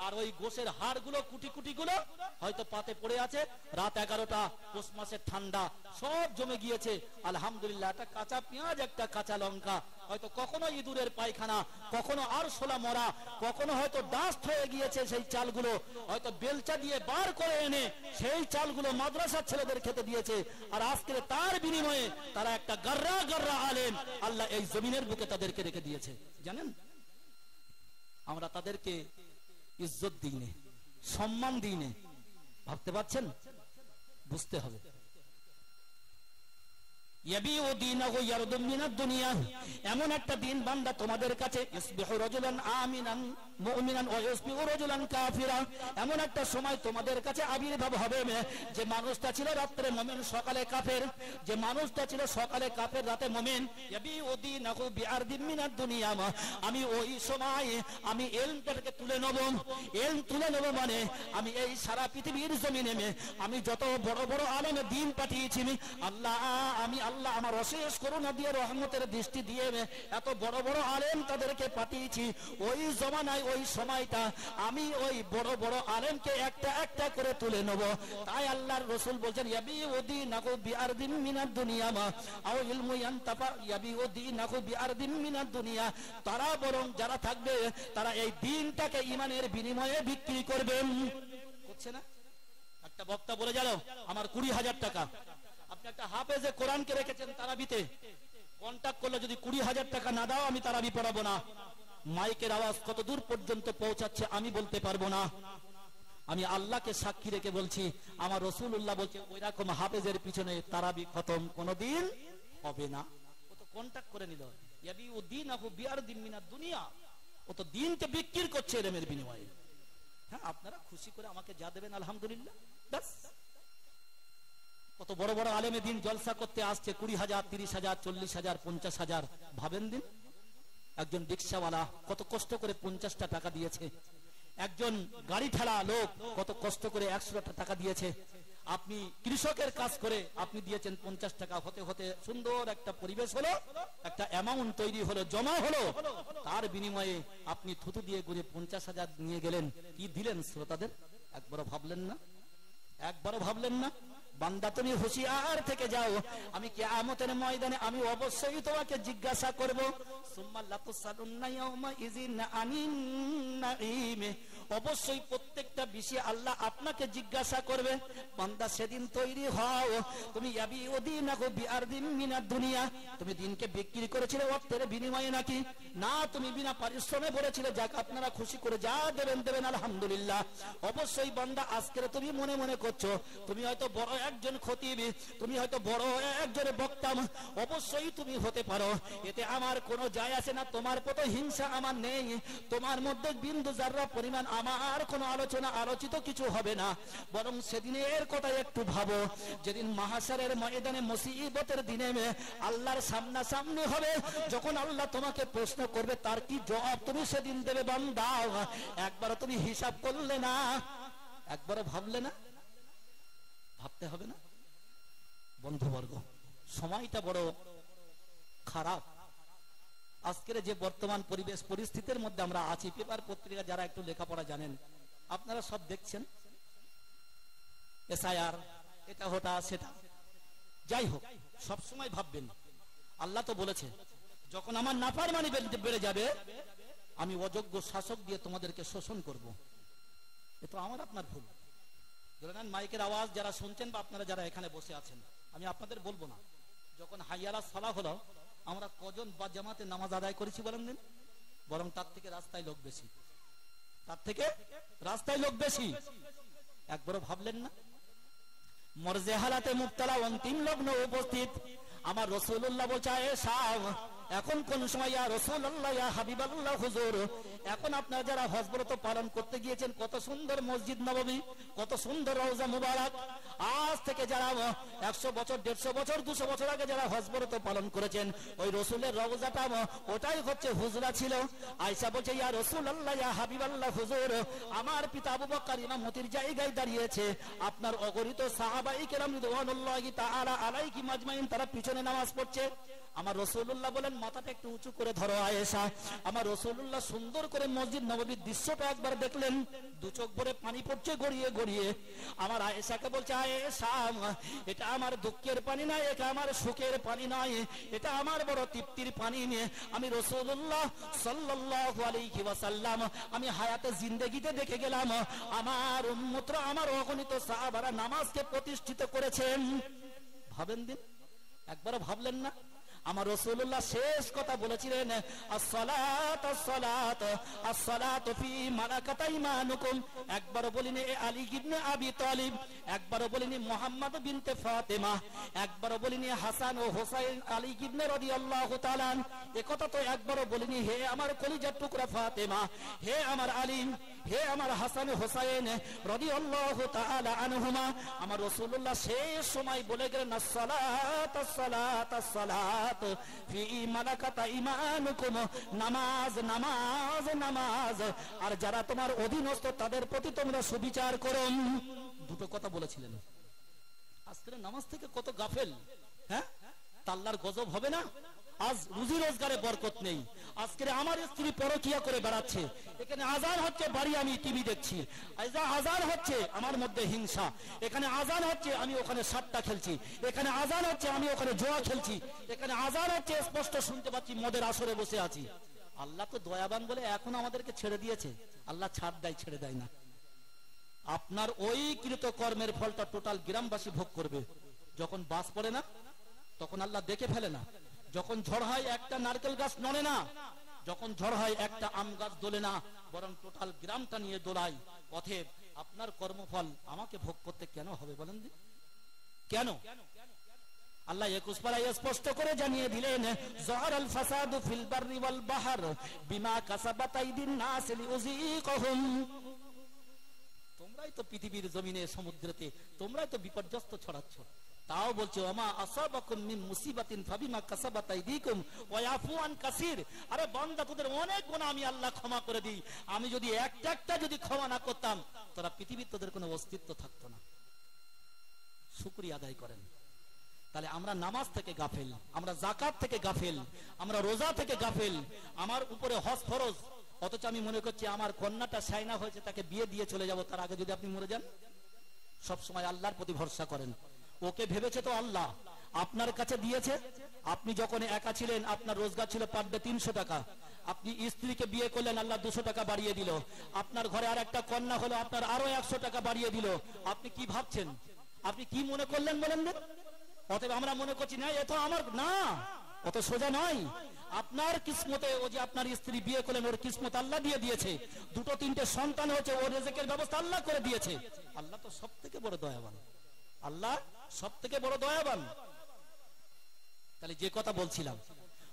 আর ওই গোশের হাড় গুলো, কুটি কুটি গুলো হয়তো পাতে পড়ে আছে। রাত 11টা, পৌষ মাসের ঠান্ডা, সব জমে গিয়েছে। আলহামদুলিল্লাহ, একটা কাঁচা পেঁয়াজ, একটা কাঁচা লঙ্কা, হয়তো কখনো ইঁদুরের পায়খানা, কখনো আরশোলা মরা, কখনো হয়তো ডাস্ট হয়ে গিয়েছে সেই চালগুলো, হয়তো বেলচা দিয়ে বার করে এনে সেই চালগুলো মাদ্রাসার ছেলেদের খেতে দিয়েছে। আর আজকে তার বিনিময়ে তারা একটা গর্রা গর্রা আলেম আল্লাহ এই জমিনের বুকে তাদেরকে রেখে দিয়েছে। জানেন, আমরা তাদেরকে ইজ্জত দিই নে, সম্মান দিই নে। ভাবতে পারছেন? বুঝতে হবে। এমন একটা দিন বান্দা তোমাদের কাছে, এমন একটা সময় তোমাদের কাছে আবির্ভাব হবে যে মানুষটা ছিল রাত্রে মুমিন, সকালে কাফের, যে মানুষটা ছিল সকালে কাফের, রাতে মুমিন। আমি ওই সময় আমি ইলমটাকে তুলে নেব। ইলম তুলে নেব মানে আমি এই সারা পৃথিবীর জমিনে আমি যত বড় বড় আলেমের দিন পাঠিয়েছি, আমি আল্লাহ আমার অশেষ করুণা দিয়ে, রহমতের দৃষ্টি দিয়ে এত বড় বড় আলেম তাদেরকে পাঠিয়েছি। ওই জমানায়, ওই সময়টা আমি ওই বড় বড় আলেমকে একটা একটা করে তুলে নেব। তাই আল্লাহর রাসূল বলছেন, ইয়াবিউদিনাহু বিআরদিন মিনাদ দুনিয়া আও ইলমু ইয়ানতাফা ইয়াবিউদিনাহু বিআরদিন মিনাদ দুনিয়া। তারা বরং যারা থাকবে তারা এই দিনটাকে ঈমানের বিনিময়ে বিক্রি করবেন। করছে না? একটা বক্তা বলে গেল, আমার 20,000 টাকা। আপনি একটা হাফেজে কোরআনকে রেখেছেন তারাবিতে, কন্টাক্ট করলে যদি 20,000 টাকা না দাও আমি তারাবি পড়াবো না। মাইকের আওয়াজ কত দূর পর্যন্ত পৌঁছাচ্ছে আমি বলতে পারবো না। আমি আল্লাহকে সাক্ষী রেখে বলছি, আমার রাসূলুল্লাহ বলছে ওই রকম হাফেজের পিছনে তারাবি খতম কোনোদিন হবে না। ও তো কন্টাক্ট করে নিল, ইয়াবিউদ্দিনাহু বিআরদিন মিনাদ দুনিয়া। ও তো দিনকে বিক্রি করছে ইলমের বিনিময়ে। হ্যাঁ, আপনারা খুশি করে আমাকে যা দেবেন আলহামদুলিল্লাহ, ব্যাস। কত বড় বড় আলেমে দিন জলসা করতে আসছে, 20,000, 30,000, 40,000, 50,000। ভাবেন দিন, একজন রিকশাওয়ালা কত কষ্ট করে 50টা টাকা দিয়েছে, একজন গাড়ি ঠেলা লোক কত কষ্ট করে 100টা টাকা দিয়েছে। আপনি কৃষকের কাজ করে আপনি দিয়েছেন 50 টাকা। হতে হতে সুন্দর একটা পরিবেশ হলো, একটা অ্যামাউন্ট তৈরি হলো, জমা হলো। তার বিনিময়ে আপনি থুতু দিয়ে ঘুরে 50,000 নিয়ে গেলেন। কি দিলেন শ্রোতাদের? একবারও ভাবলেন না? একবারও ভাবলেন না? বান্দা তুমি হুঁশিয়ার থেকে যাও, আমি কিয়ামতের ময়দানে আমি অবশ্যই তোমাকে জিজ্ঞাসা করব। সুম্মা লাতুসালুন্না ইয়াউমা ইযিন আনিন নাঈম। অবশ্যই প্রত্যেকটা বিষয়ে আল্লাহ আপনাকে জিজ্ঞাসা করবে। বান্দা সেদিন তৈরি হও। তুমি ইয়াবিউদিনাহু বিআরদিন মিনাদ দুনিয়া, তুমি দিনকে বিক্রি করেছিলে অর্থের বিনিময়ে নাকি? না, তুমি বিনা পরিশ্রমে বলেছিলে যাক আপনারা খুশি করে যা দেবেন দেবেন আলহামদুলিল্লাহ। অবশ্যই বান্দা আজকে তুমি মনে মনে করছো তুমি হয়তো বড় একজন খতিব, তুমি হয়তো বড় একজন বক্তা, অবশ্যই তুমি হতে পারো, এতে আমার কোনো যায় আসে না। তোমার প্রতি হিংসা আমার নেই, তোমার মধ্যে বিন্দু জাররা পরিমাণ আমার কোনো আলোচনা আলোচিত কিছু হবে না। বরং সেদিনের কথা একটু ভাবো, যেদিন মাহশারের ময়দানে মুসিবতের দিনে আল্লাহর সামনাসামনি হবে, যখন আল্লাহ তোমাকে প্রশ্ন করবে তার কি জবাব তুমি সেদিন দেবে বান্দা? একবারও তুমি হিসাব করলে না, একবারও ভাবলে না? ভাবতে হবে না? বন্ধুবর্গ, সময়টা বড় খারাপ। আজকের যে বর্তমান পরিবেশ পরিস্থিতির মধ্যে আমরা আছি, পেপার পত্রিকা যারা একটু লেখাপড়া জানেন আপনারা সব দেখছেন, এসআইআর, এটা হটা সেটা। যাই হোক, সব সময় ভাববেন আল্লাহ তো বলেছে যখন আমার নাফরমানি বেড়ে যাবে আমি অযোগ্য শাসক দিয়ে তোমাদেরকে শোষণ করব। এ তো আমার আপনার ভুল। ধরে নেন মাইকের আওয়াজ যারা শুনছেন বা আপনারা যারা এখানে বসে আছেন, আমি আপনাদের বলবো না যখন হাইয়ালা সালাহ হলো আমরা কজন বা জামাতে নামাজ আদায় করেছি বলেন দিন? বরং তার থেকে রাস্তায় লোক বেশি, তার থেকে রাস্তায় লোক বেশি। একবারও ভাবলেন না? মরজে হালাতে মুবতালা অন্তিম লগ্ন উপস্থিত, আমার রাসূলুল্লাহ বলছে এখন কোন সময় ইয়া রাসূলুল্লাহ ইয়া হাবিবাল্লাহ হুজুর এখন আপনারা যারা হজব্রত পালন করতে গিয়েছেন, কত সুন্দর মসজিদ নববী, কত সুন্দর রওজা মুবারক। আজ থেকে যারা 100 বছর 150 বছর 200 বছর আগে যারা হজব্রত পালন করেছেন, ওই রসুলের রওজাটা ওটাই হচ্ছে হুজরা ছিল। আয়েশা বলছে, ইয়া রাসূলুল্লাহ, ইয়া হাবিবাল্লাহ, হুজুর আমার পিতা আবু বকর ইমামতির জায়গায় দাঁড়িয়েছে, আপনার অগণিত সাহাবায়ে কেরাম রিদওয়ানুল্লাহি তাআলা আলাইহিম আজমাইন তারা পিছনে নামাজ পড়ছে। আমার রাসূলুল্লাহ বলেন, মাথাটা একটু উঁচু করে ধরো আয়েশা। আমার রাসূলুল্লাহ সুন্দর করে মসজিদ নববীর দৃশ্যটা একবার দেখলেন, দু চোখ ভরে পানি পড়ছে গড়িয়ে গড়িয়ে। আমার আয়েশাকে বলছে, আয়েশা এটা আমার দুঃখের পানি নয়, এটা আমার সুখের পানি নয়, এটা আমার বড় তৃপ্তির পানি। আমি রাসূলুল্লাহ সাল্লাল্লাহু আলাইহি ওয়াসাল্লাম আমি হায়াতে জিন্দেগিতে দেখে গেলাম আমার উম্মতরা, আমার অগণিত সাহাবারা নামাজকে প্রতিষ্ঠিত করেছেন। ভাবেন দিন, একবারও ভাবলেন না? আমার রাসূলুল্লাহ শেষ কথা বলেছিলেন, আসসালাত আসসালাত আসসালাতু ফি মালাকাত আইমানুকুম। একবারও বলিনি আলী ইবনে আবি তালিব, একবারও বলিনি মুহাম্মদ বিনতে ফাতেমা, একবারও বলিনি হাসান ও হোসাইন আলী ইবনে রাদিয়াল্লাহু তাআলা। এই কথা তো একবারও বলিনি হে আমার কলিজার টুকরা ফাতেমা, হে আমার আলী, হে আমার হাসান হোসাইন রাদিয়াল্লাহু তাআলা আনহুমা। আমার রাসূলুল্লাহ শেষ সময় বলে গেলেন, আসসালাত আসসালাত আসসালাত ফি মালাকাত আইমানুকুম, নামাজ নামাজ নামাজ, আর যারা তোমার অধীনস্থ তাদের প্রতি তোমরা সুবিচার করো। দুটো কথা বলেছিলেন। আজকের নামাজ থেকে কত গাফেল, হ্যাঁ? আল্লাহর গজব হবে না? আজ রুজি রোজগারে বরকত নেই। আজকে আমার স্ত্রী পরকিয়া করে বেড়াচ্ছে, এখানে আজান হচ্ছে বাড়ি আমি টিভি দেখছি, আজান হচ্ছে আমার মধ্যে হিংসা, এখানে আজান হচ্ছে আমি ওখানে সাট্টা খেলছি, এখানে আজান হচ্ছে আমি ওখানে জোয়া খেলছি, এখানে আজান হচ্ছে স্পষ্ট শুনতে পাচ্ছি মদের আসরে বসে আছি। আল্লাহ তো দয়াবান বলে এখন আমাদেরকে ছেড়ে দিয়েছে। আল্লাহ ছাড় দেয়, ছেড়ে দেয় না। আপনার ওই কৃত কর্মের ফলটা টোটাল গ্রামবাসী ভোগ করবে। যখন বাস পড়ে না তখন আল্লাহ দেখে ফেলে না, যখন ঝড় হয় একটা নারকেল গাছ নড়ে না, যখন ঝড় হয় একটা আম গাছ দোলে না, বরং টোটাল গ্রামটা নিয়ে দোলায়। অতএব আপনার কর্মফল আমাকে ভোগ করতে কেন হবে বলেন? কেন? আল্লাহ 21 পারায় স্পষ্ট করে জানিয়ে দিলেন, যারাল ফাসাদু ফিল বাররি ওয়াল বাহর বিমা কাসাবাত আইদিন নাস লিউযীকাহুম। তোমরাই তো পৃথিবীর জমিনে সমুদ্রেতে তোমরাই তো বিপর্যস্ত ছড়াচ্ছ। তাও বলছে, ওমা আসাবাকুম মিন মুসিবাতিন ফাবিমা কাসাবাত আইদিকুম ওয়া ইয়াফু আন কাসীর। আরে বান্দা, তোদের অনেক গুনাহ আমি আল্লাহ ক্ষমা করে দিই। আমি যদি একটা যদি ক্ষমা না করতাম, তোরা পৃথিবীর তোদের কোনো অস্তিত্ব থাকতো না। শুকরিয়া আদায় করেন। তাহলে আমরা নামাজ থেকে গাফেল, আমরা যাকাত থেকে গাফেল, আমরা রোজা থেকে গাফেল। আমার উপরে হজ ফরজ, অথচ আমি মনে করছি আমার কন্যাটা সাইনা হয়েছে, তাকে বিয়ে দিয়ে চলে যাব, তার আগে যদি আপনি মরে যান। সব সময় আল্লাহর প্রতি ভরসা করেন। ওকে ভেবেছে তো আল্লাহ, আপনার কাছে দিয়েছে। আপনি যখন একা ছিলেন আপনার রোজগার ছিল পার ডে 300 টাকা, আপনি স্ত্রীকে বিয়ে করলেন, আল্লাহ 200 টাকা বাড়িয়ে দিল। আপনার ঘরে আর একটা কন্যা হলো, আপনার আরো 100 টাকা বাড়িয়ে দিল। আপনি কি ভাবছেন? আপনি কি মনে করলেন বলেন? অতএব আমরা মনে করছি না এ তো আমার না, অত সোজা নয়। আপনার কিসমতে ও যে আপনার স্ত্রী বিয়ে করলেন, ওর কিসমত আল্লাহ দিয়ে দিয়েছে। 2-3টে সন্তান হচ্ছে, ওর রিজিকের ব্যবস্থা আল্লাহ করে দিয়েছে। আল্লাহ তো সব থেকে বড় দয়াবান, আল্লাহ সব থেকে বড় দয়াবান। তাহলে যে কথা বলছিলাম,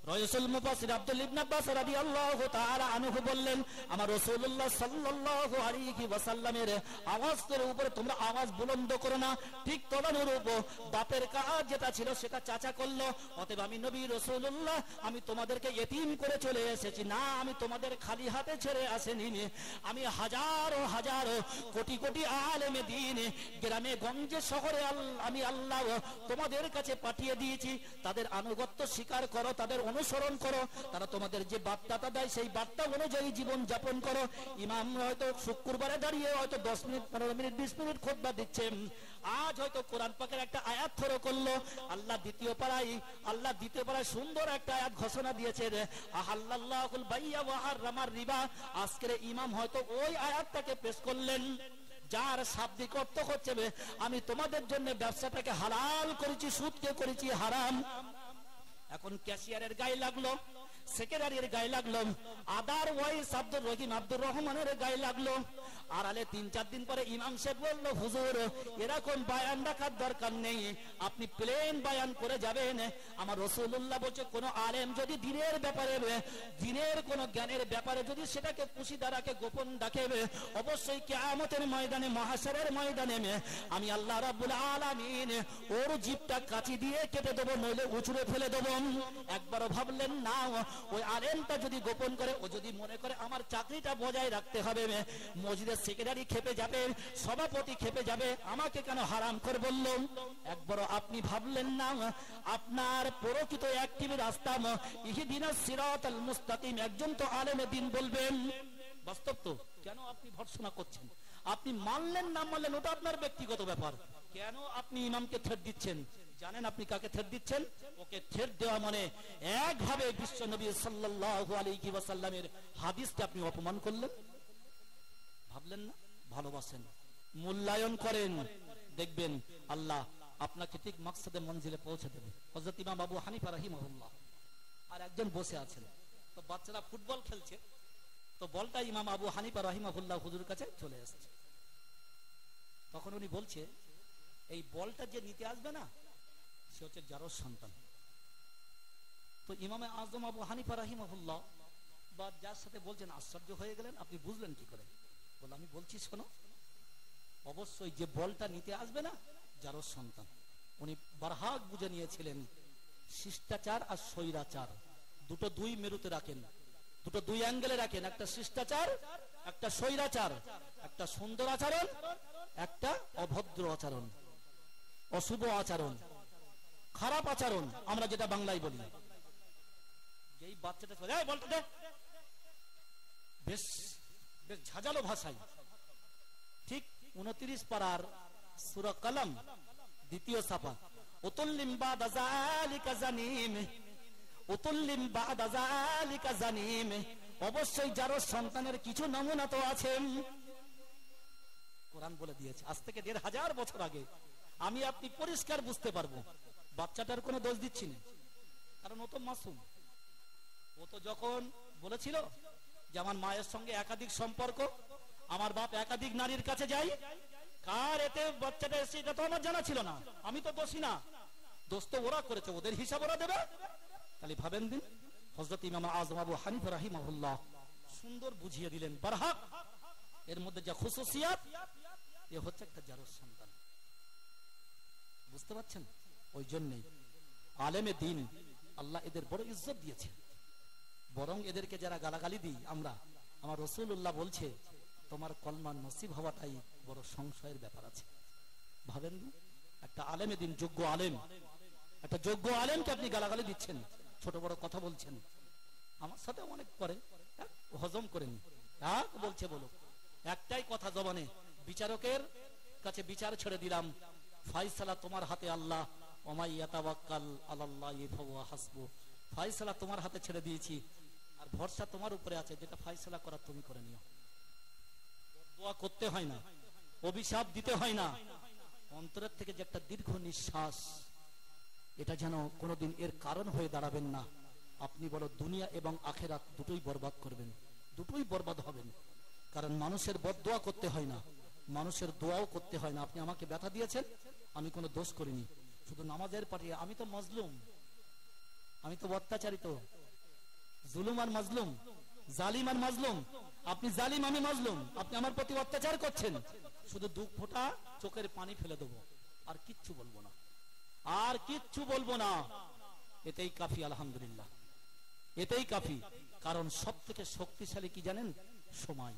রাসূল মুফাসসির আব্দুল ইবনে আব্বাস রাদিয়াল্লাহু তাআলা আনহু বললেন, আমার রাসূলুল্লাহ সাল্লাল্লাহু আলাইহি ওয়াসাল্লামের আওয়াজের উপরে তোমরা আওয়াজ বুলন্দ করো না। ঠিক তদনুরূপ বাপের কাজ যেটা ছিল সেটা চাচা করলো। অতএব আমি নবী রাসূলুল্লাহ আমি তোমাদেরকে ইতিম করে চলে এসেছি না, আমি তোমাদের খালি হাতে ছেড়ে আসেনি। আমি হাজারো হাজারো কোটি কোটি আলেমে দ্বীন গ্রামে গঞ্জে শহরে আমি আল্লাহ তোমাদের কাছে পাঠিয়ে দিয়েছি। তাদের আনুগত্য স্বীকার করো, তাদের অনুসরণ করো, তারা তোমাদের যে বার্তাটা দেয় সেই বার্তা অনুযায়ী জীবন যাপন করো। ইমাম হয়তো শুক্রবারে দাঁড়িয়ে হয়তো 10 মিনিট 15 মিনিট 20 মিনিট খুতবা দিচ্ছেন, আজ হয়তো কোরআন পাকের একটা আয়াত ধরে করলো। আল্লাহ দ্বিতীয় পারায় সুন্দর একটা আয়াত ঘোষণা দিয়েছেন, আহাল্লাল্লাহুল বাইয়া ওয়া হারামার রিবা। আজকের ইমাম হয়তো ওই আয়াতটাকে পেশ করলেন, যার শাব্দিক অর্থ হচ্ছে আমি তোমাদের জন্য ব্যবসাটাকে হালাল করেছি, সুদকে করেছি হারাম। এখন ক্যাশিয়ারের গায়ে লাগলো, সেক্রেটারির গায়ে লাগলো, আদারওয়াইজ আব্দুর রহিম আব্দুর রহমানের গায়ে লাগলো। আর আলে 3-4 দিন পরে ইমাম সাহেব বললো, হুজুর এরকম বায়ান রাখার দরকার নেই, আপনি প্লেন বায়ান করে যাবেন। আমার রাসূলুল্লাহ বলছে কোন আলেম যদি দিনের ব্যাপারে, দিনের কোন জ্ঞানের ব্যাপারে যদি সেটাকে পুশিদা রাখে, গোপন রাখে, অবশ্যই কিয়ামতের ময়দানে, মাহশারের ময়দানে আমি আল্লাহ রাব্বুল আলামিন ওর জিভটা কাঁচি দিয়ে কেটে দেবো, নইলে উচুড়ে ফেলে দেবো। একবারও ভাবলেন না ওই আলেমটা যদি গোপন করে, ও যদি মনে করে আমার চাকরিটা বজায় রাখতে হবে, মসজিদের সেক্রেটারি খেপে যাবে, সভাপতি খেপে যাবে, আমাকে কেন হারাম করে বললো? একবারও আপনি ভাবলেন না আপনার প্রকৃত একটিভ রাস্তা ইহদিনাস সিরাতাল মুস্তাকিম একজন তো আলেমে দিন বলবেন। বাস্তব তো, কেন আপনি ভর্ৎসনা করছেন? আপনি মানলেন না মানলেন ওটা আপনার ব্যক্তিগত ব্যাপার। কেন আপনি ইমামকে থ্রেট দিচ্ছেন? জানেন আপনি কাকে থ্রেট দিচ্ছেন? ওকে থ্রেট দেওয়া মানে একভাবে বিশ্ব নবী সাল্লাল্লাহু আলাইহি ওয়াসাল্লামের হাদিসকে আপনি অপমান করলেন। ভাবলেন না? ভালোবাসেন, মূল্যায়ন করেন, দেখবেন আল্লাহ আপনাকে ঠিক মাকসাদে মঞ্জিলে পৌঁছে দেবে। হযরত ইমাম আবু হানিফা রাহিমাহুল্লাহ আর একজন বসে আছেন, তো বাচ্চারা ফুটবল খেলছে, তো বলটা ইমাম আবু হানিফা রাহিমাহুল্লাহ হুজুর কাছে চলে আসছে। তখন উনি বলছে, এই বলটা যে নিতে আসবে না সে হচ্ছে জারজ সন্তান। তো ইমামে আজম আবু হানিফা রাহিমাহুল্লাহ বা যার সাথে বলছেন আশ্চর্য হয়ে গেলেন, আপনি বুঝলেন কি করে? বলে আমি বলছি শোনো, অবশ্যই যে বলটা নিতে আসবে না জারজ সন্তান। উনি বারহাক বুঝে নিয়েছিলেন শিষ্টাচার আর স্বৈরাচার দুটো দুই মেরুতে রাখেন, দুটো দুই অ্যাঙ্গেলে রাখেন, একটা শিষ্টাচার একটা স্বৈরাচার, একটা সুন্দর আচরণ একটা অভদ্র আচরণ, অশুভ আচরণ, খারাপ আচরণ, আমরা যেটা বাংলায় বলি। যেই বাচ্চাটা চলে যায় বলতে দে, বেশ বেশ ঝাঁঝালো ভাষায়, ঠিক 29 পারার সূরা কলম দ্বিতীয় সাফা, উতুল্লিম বাদা যালিকা জানিম, উতুল্লিম বাদা যালিকা জানিম। অবশ্যই যার সন্তানের কিছু নমুনা তো আছে, কোরআন বলে দিয়েছে আজ থেকে 1500 বছর আগে। আমি আপনি পরিষ্কার বুঝতে পারবো বাচ্চাটার কোনো দোষ দিচ্ছি না, কারণ ও তো মাসুম। ও তো যখন বলেছিল যে আমার মায়ের সঙ্গে একাধিক সম্পর্ক, আমার বাপ একাধিক নারীর কাছে যাই, কার এতে বাচ্চাটা এসে এটা তো আমার জানা ছিল না, আমি তো দোষী না, দোষ তো ওরা করেছে, ওদের হিসাব ওরা দেবে। তাহলে ভাবেন দিন হযরত ইমাম আযম আবু হানিফা রাহিমাহুল্লাহ সুন্দর বুঝিয়ে দিলেন বারহাক এর মধ্যে যা খুসুসিয়াত, এ হচ্ছে একটা জারজ সন্তান। বুঝতে পারছেন? ওই জন্যই আলেমে দিন আল্লাহ এদের বড় ইজ্জত দিয়েছে। বরং এদেরকে যারা গালাগালি দিই আমরা, আমার রাসূলুল্লাহ বলছে তোমার কলমা নসিব হওয়াটাই বড় সংশয়ের ব্যাপার আছে। ভাবেন একটা আলেমে দিন, যোগ্য আলেম, একটা যোগ্য আলেমকে আপনি গালাগালি দিচ্ছেন, ছোট বড় কথা বলছেন। আমার সাথে অনেক করে হজম করেন, বলছে বলো, একটাই কথা জবানে, বিচারকের কাছে বিচার ছেড়ে দিলাম, ফায়সালা তোমার হাতে আল্লাহ, ওমাই ইয়াতাওয়াক্কাল আলাল্লাহি ফাহুয়া হাসবু, ফায়সালা তোমার হাতে ছেড়ে দিয়েছি আর ভরসা তোমার উপরে আছে, যেটা ফায়সালা করার তুমি করে নিও। দোয়া করতে হয় না, অভিশাপ দিতে হয় না, অন্তরের থেকে যে একটা দীর্ঘ নিঃশ্বাস, এটা যেন কোনোদিন এর কারণ হয়ে দাঁড়াবেন না। আপনি বলো দুনিয়া এবং আখেরাত দুটোই বরবাদ করবেন, দুটোই বরবাদ হবেন। কারণ মানুষের বদদোয়া করতে হয় না, মানুষের দোয়াও করতে হয় না। আপনি আমাকে ব্যথা দিয়েছেন, আমি কোনো দোষ করিনি, শুধু নামাজের পাঠিয়ে, আমি তো মজলুম, আমি তো অত্যাচারিত, জুলুম আর মাজলুম, জালিম আর মাজলুম। আপনি জালিম, আমি মাজলুম, আপনি আমার প্রতি অত্যাচার করছেন, শুধু দুঃখ ফোঁটা চোখের পানি ফেলে দেবো, আর কিচ্ছু বলবো না, আর কিচ্ছু বলবো না। এতেই কাফি, আলহামদুলিল্লাহ, এতেই কাফি। কারণ সব থেকে শক্তিশালী কি জানেন? সময়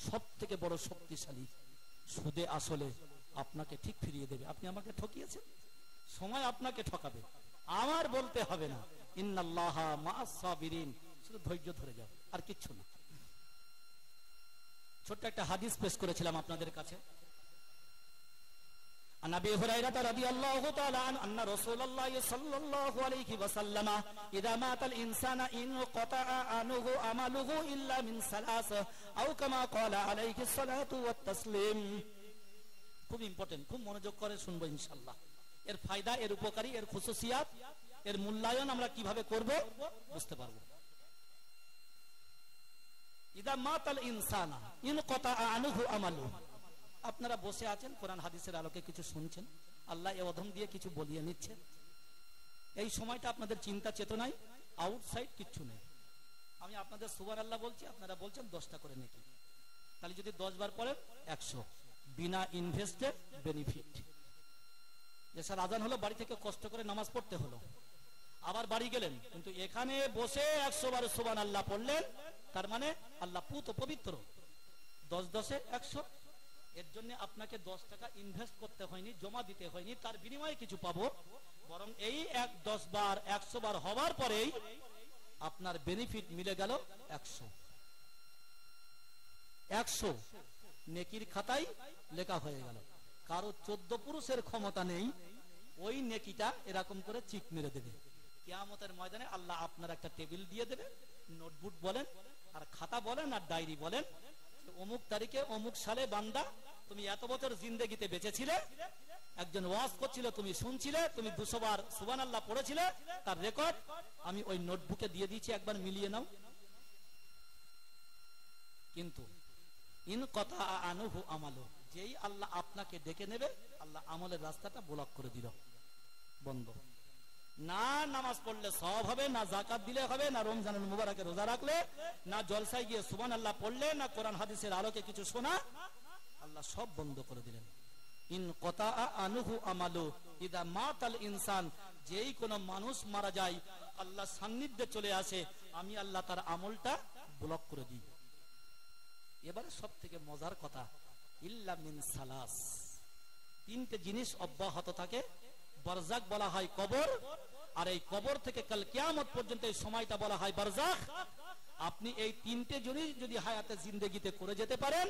সব থেকে বড় শক্তিশালী। সুদে আসলে আপনাকে ঠিক ফিরিয়ে দেবে। আপনি আমাকে ঠকিয়েছেন, সময় আপনাকে ঠকাবে, আমার বলতে হবে না, ইন্নাল্লাহা মা'আস সাবিরিন, শুধু ধৈর্য ধরে যাও, আর কিচ্ছু না। ছোট্ট একটা হাদিস পেশ করেছিলাম আপনাদের কাছে। عن ابي هريره رضي الله تعالى عنه ان رسول الله صلى الله عليه وسلم اذا مات الانسان انقطع عنه عمله الا من ثلاث او كما قال عليه الصلاه والتسليم। খুব ইম্পর্টেন্ট, খুব মনোযোগ করে শুনবো ইনশাআল্লাহ। এর ফায়দা, এর উপকারী, এর খুসুসিয়াত এর মূল্যায়ন আমরা কিভাবে করব বুঝতে পারবো। ইদা মাতাল ইনসানা ইনকাতা আনহু আমালু। আপনারা বসে আছেন, কোরআন হাদিসের আলোকে কিছু শুনছেন, আল্লাহ এ অধম দিয়ে কিছু বলিয়ে নিচ্ছে। এই সময়টা আপনাদের চিন্তা চেতনায় আউটসাইড কিচ্ছু নেই। আমি আপনাদের সুবহানাল্লাহ বলছি, আপনারা বলছেন 10টা করে নেকি। তাহলে যদি 10 বার পড়েন 100, বিনা ইনভেস্টে বেনিফিট। এসার আজান হলো, বাড়ি থেকে কষ্ট করে নামাজ পড়তে হলো, আবার বাড়ি গেলেন, কিন্তু এখানে বসে 100 বার সুবহানাল্লাহ পড়লেন, তার মানে আল্লাহ পুত পবিত্র। 10 10 100। এর জন্য আপনাকে 10 টাকা ইনভেস্ট করতে হয়নি, জমা দিতে হয়নি, তার বিনিময়ে কিছু পাবো। বরং এই 10 বার 100 বার হবার পরেই আপনার বেনিফিট মিলে গেল 100 নেকির খাতায় লেখা হয়ে গেল। কারো 14 পুরুষের ক্ষমতা নেই, ওই নেকিটা এরকম করে চিক মেরে দেবে। কিয়ামতের ময়দানে আল্লাহ আপনার একটা টেবিল দিয়ে দেবে, নোটবুক বলেন আর খাতা বলেন আর ডায়েরি বলেন, অমুক তারিখে অমুক সালে বান্দা তুমি এত বছর জিন্দেগিতে বেঁচেছিলে, একজন ওয়াজ করছিল তুমি শুনছিলে, তুমি 200 বার সুবহানাল্লাহ পড়েছিলে, তার রেকর্ড আমি ওই নোটবুকে দিয়ে দিয়েছি, একবার মিলিয়ে নাও। কিন্তু ইনকাতা আনহু আমালু, যেই আল্লাহ আপনাকে ডেকে নেবে, আল্লাহ আমলের রাস্তাটা ব্লক করে দিল, বন্ধ। না নামাজ পড়লে সওয়াব হবে, না যাকাত দিলে হবে, না রমজানুল মুবারকে রোজা রাখলে, না জলসায় গিয়ে সুবহানাল্লাহ পড়লে, না কোরআন হাদিসের আলোকে কিছু শোনা, আল্লাহ সব বন্ধ করে দিলেন। ইনকাতা আনহু আমালু ইদা মাতাল ইনসান, যেই কোনো মানুষ মারা যায়, আল্লাহ সান্নিধ্যে চলে আসে, আমি আল্লাহ তার আমলটা ব্লক করে দিই। এবারে সব থেকে মজার কথা, ইল্লা মিন সালাস, 3টে জিনিস অব্যাহত থাকে। বারজাক বলা হয় কবর, আর এই কবর থেকে কাল কিয়ামত পর্যন্ত এই সময়টা বলা হয় বারজাখ। আপনি এই 3টে জিনিস যদি হায়াতে জিন্দেগিতে করে যেতে পারেন,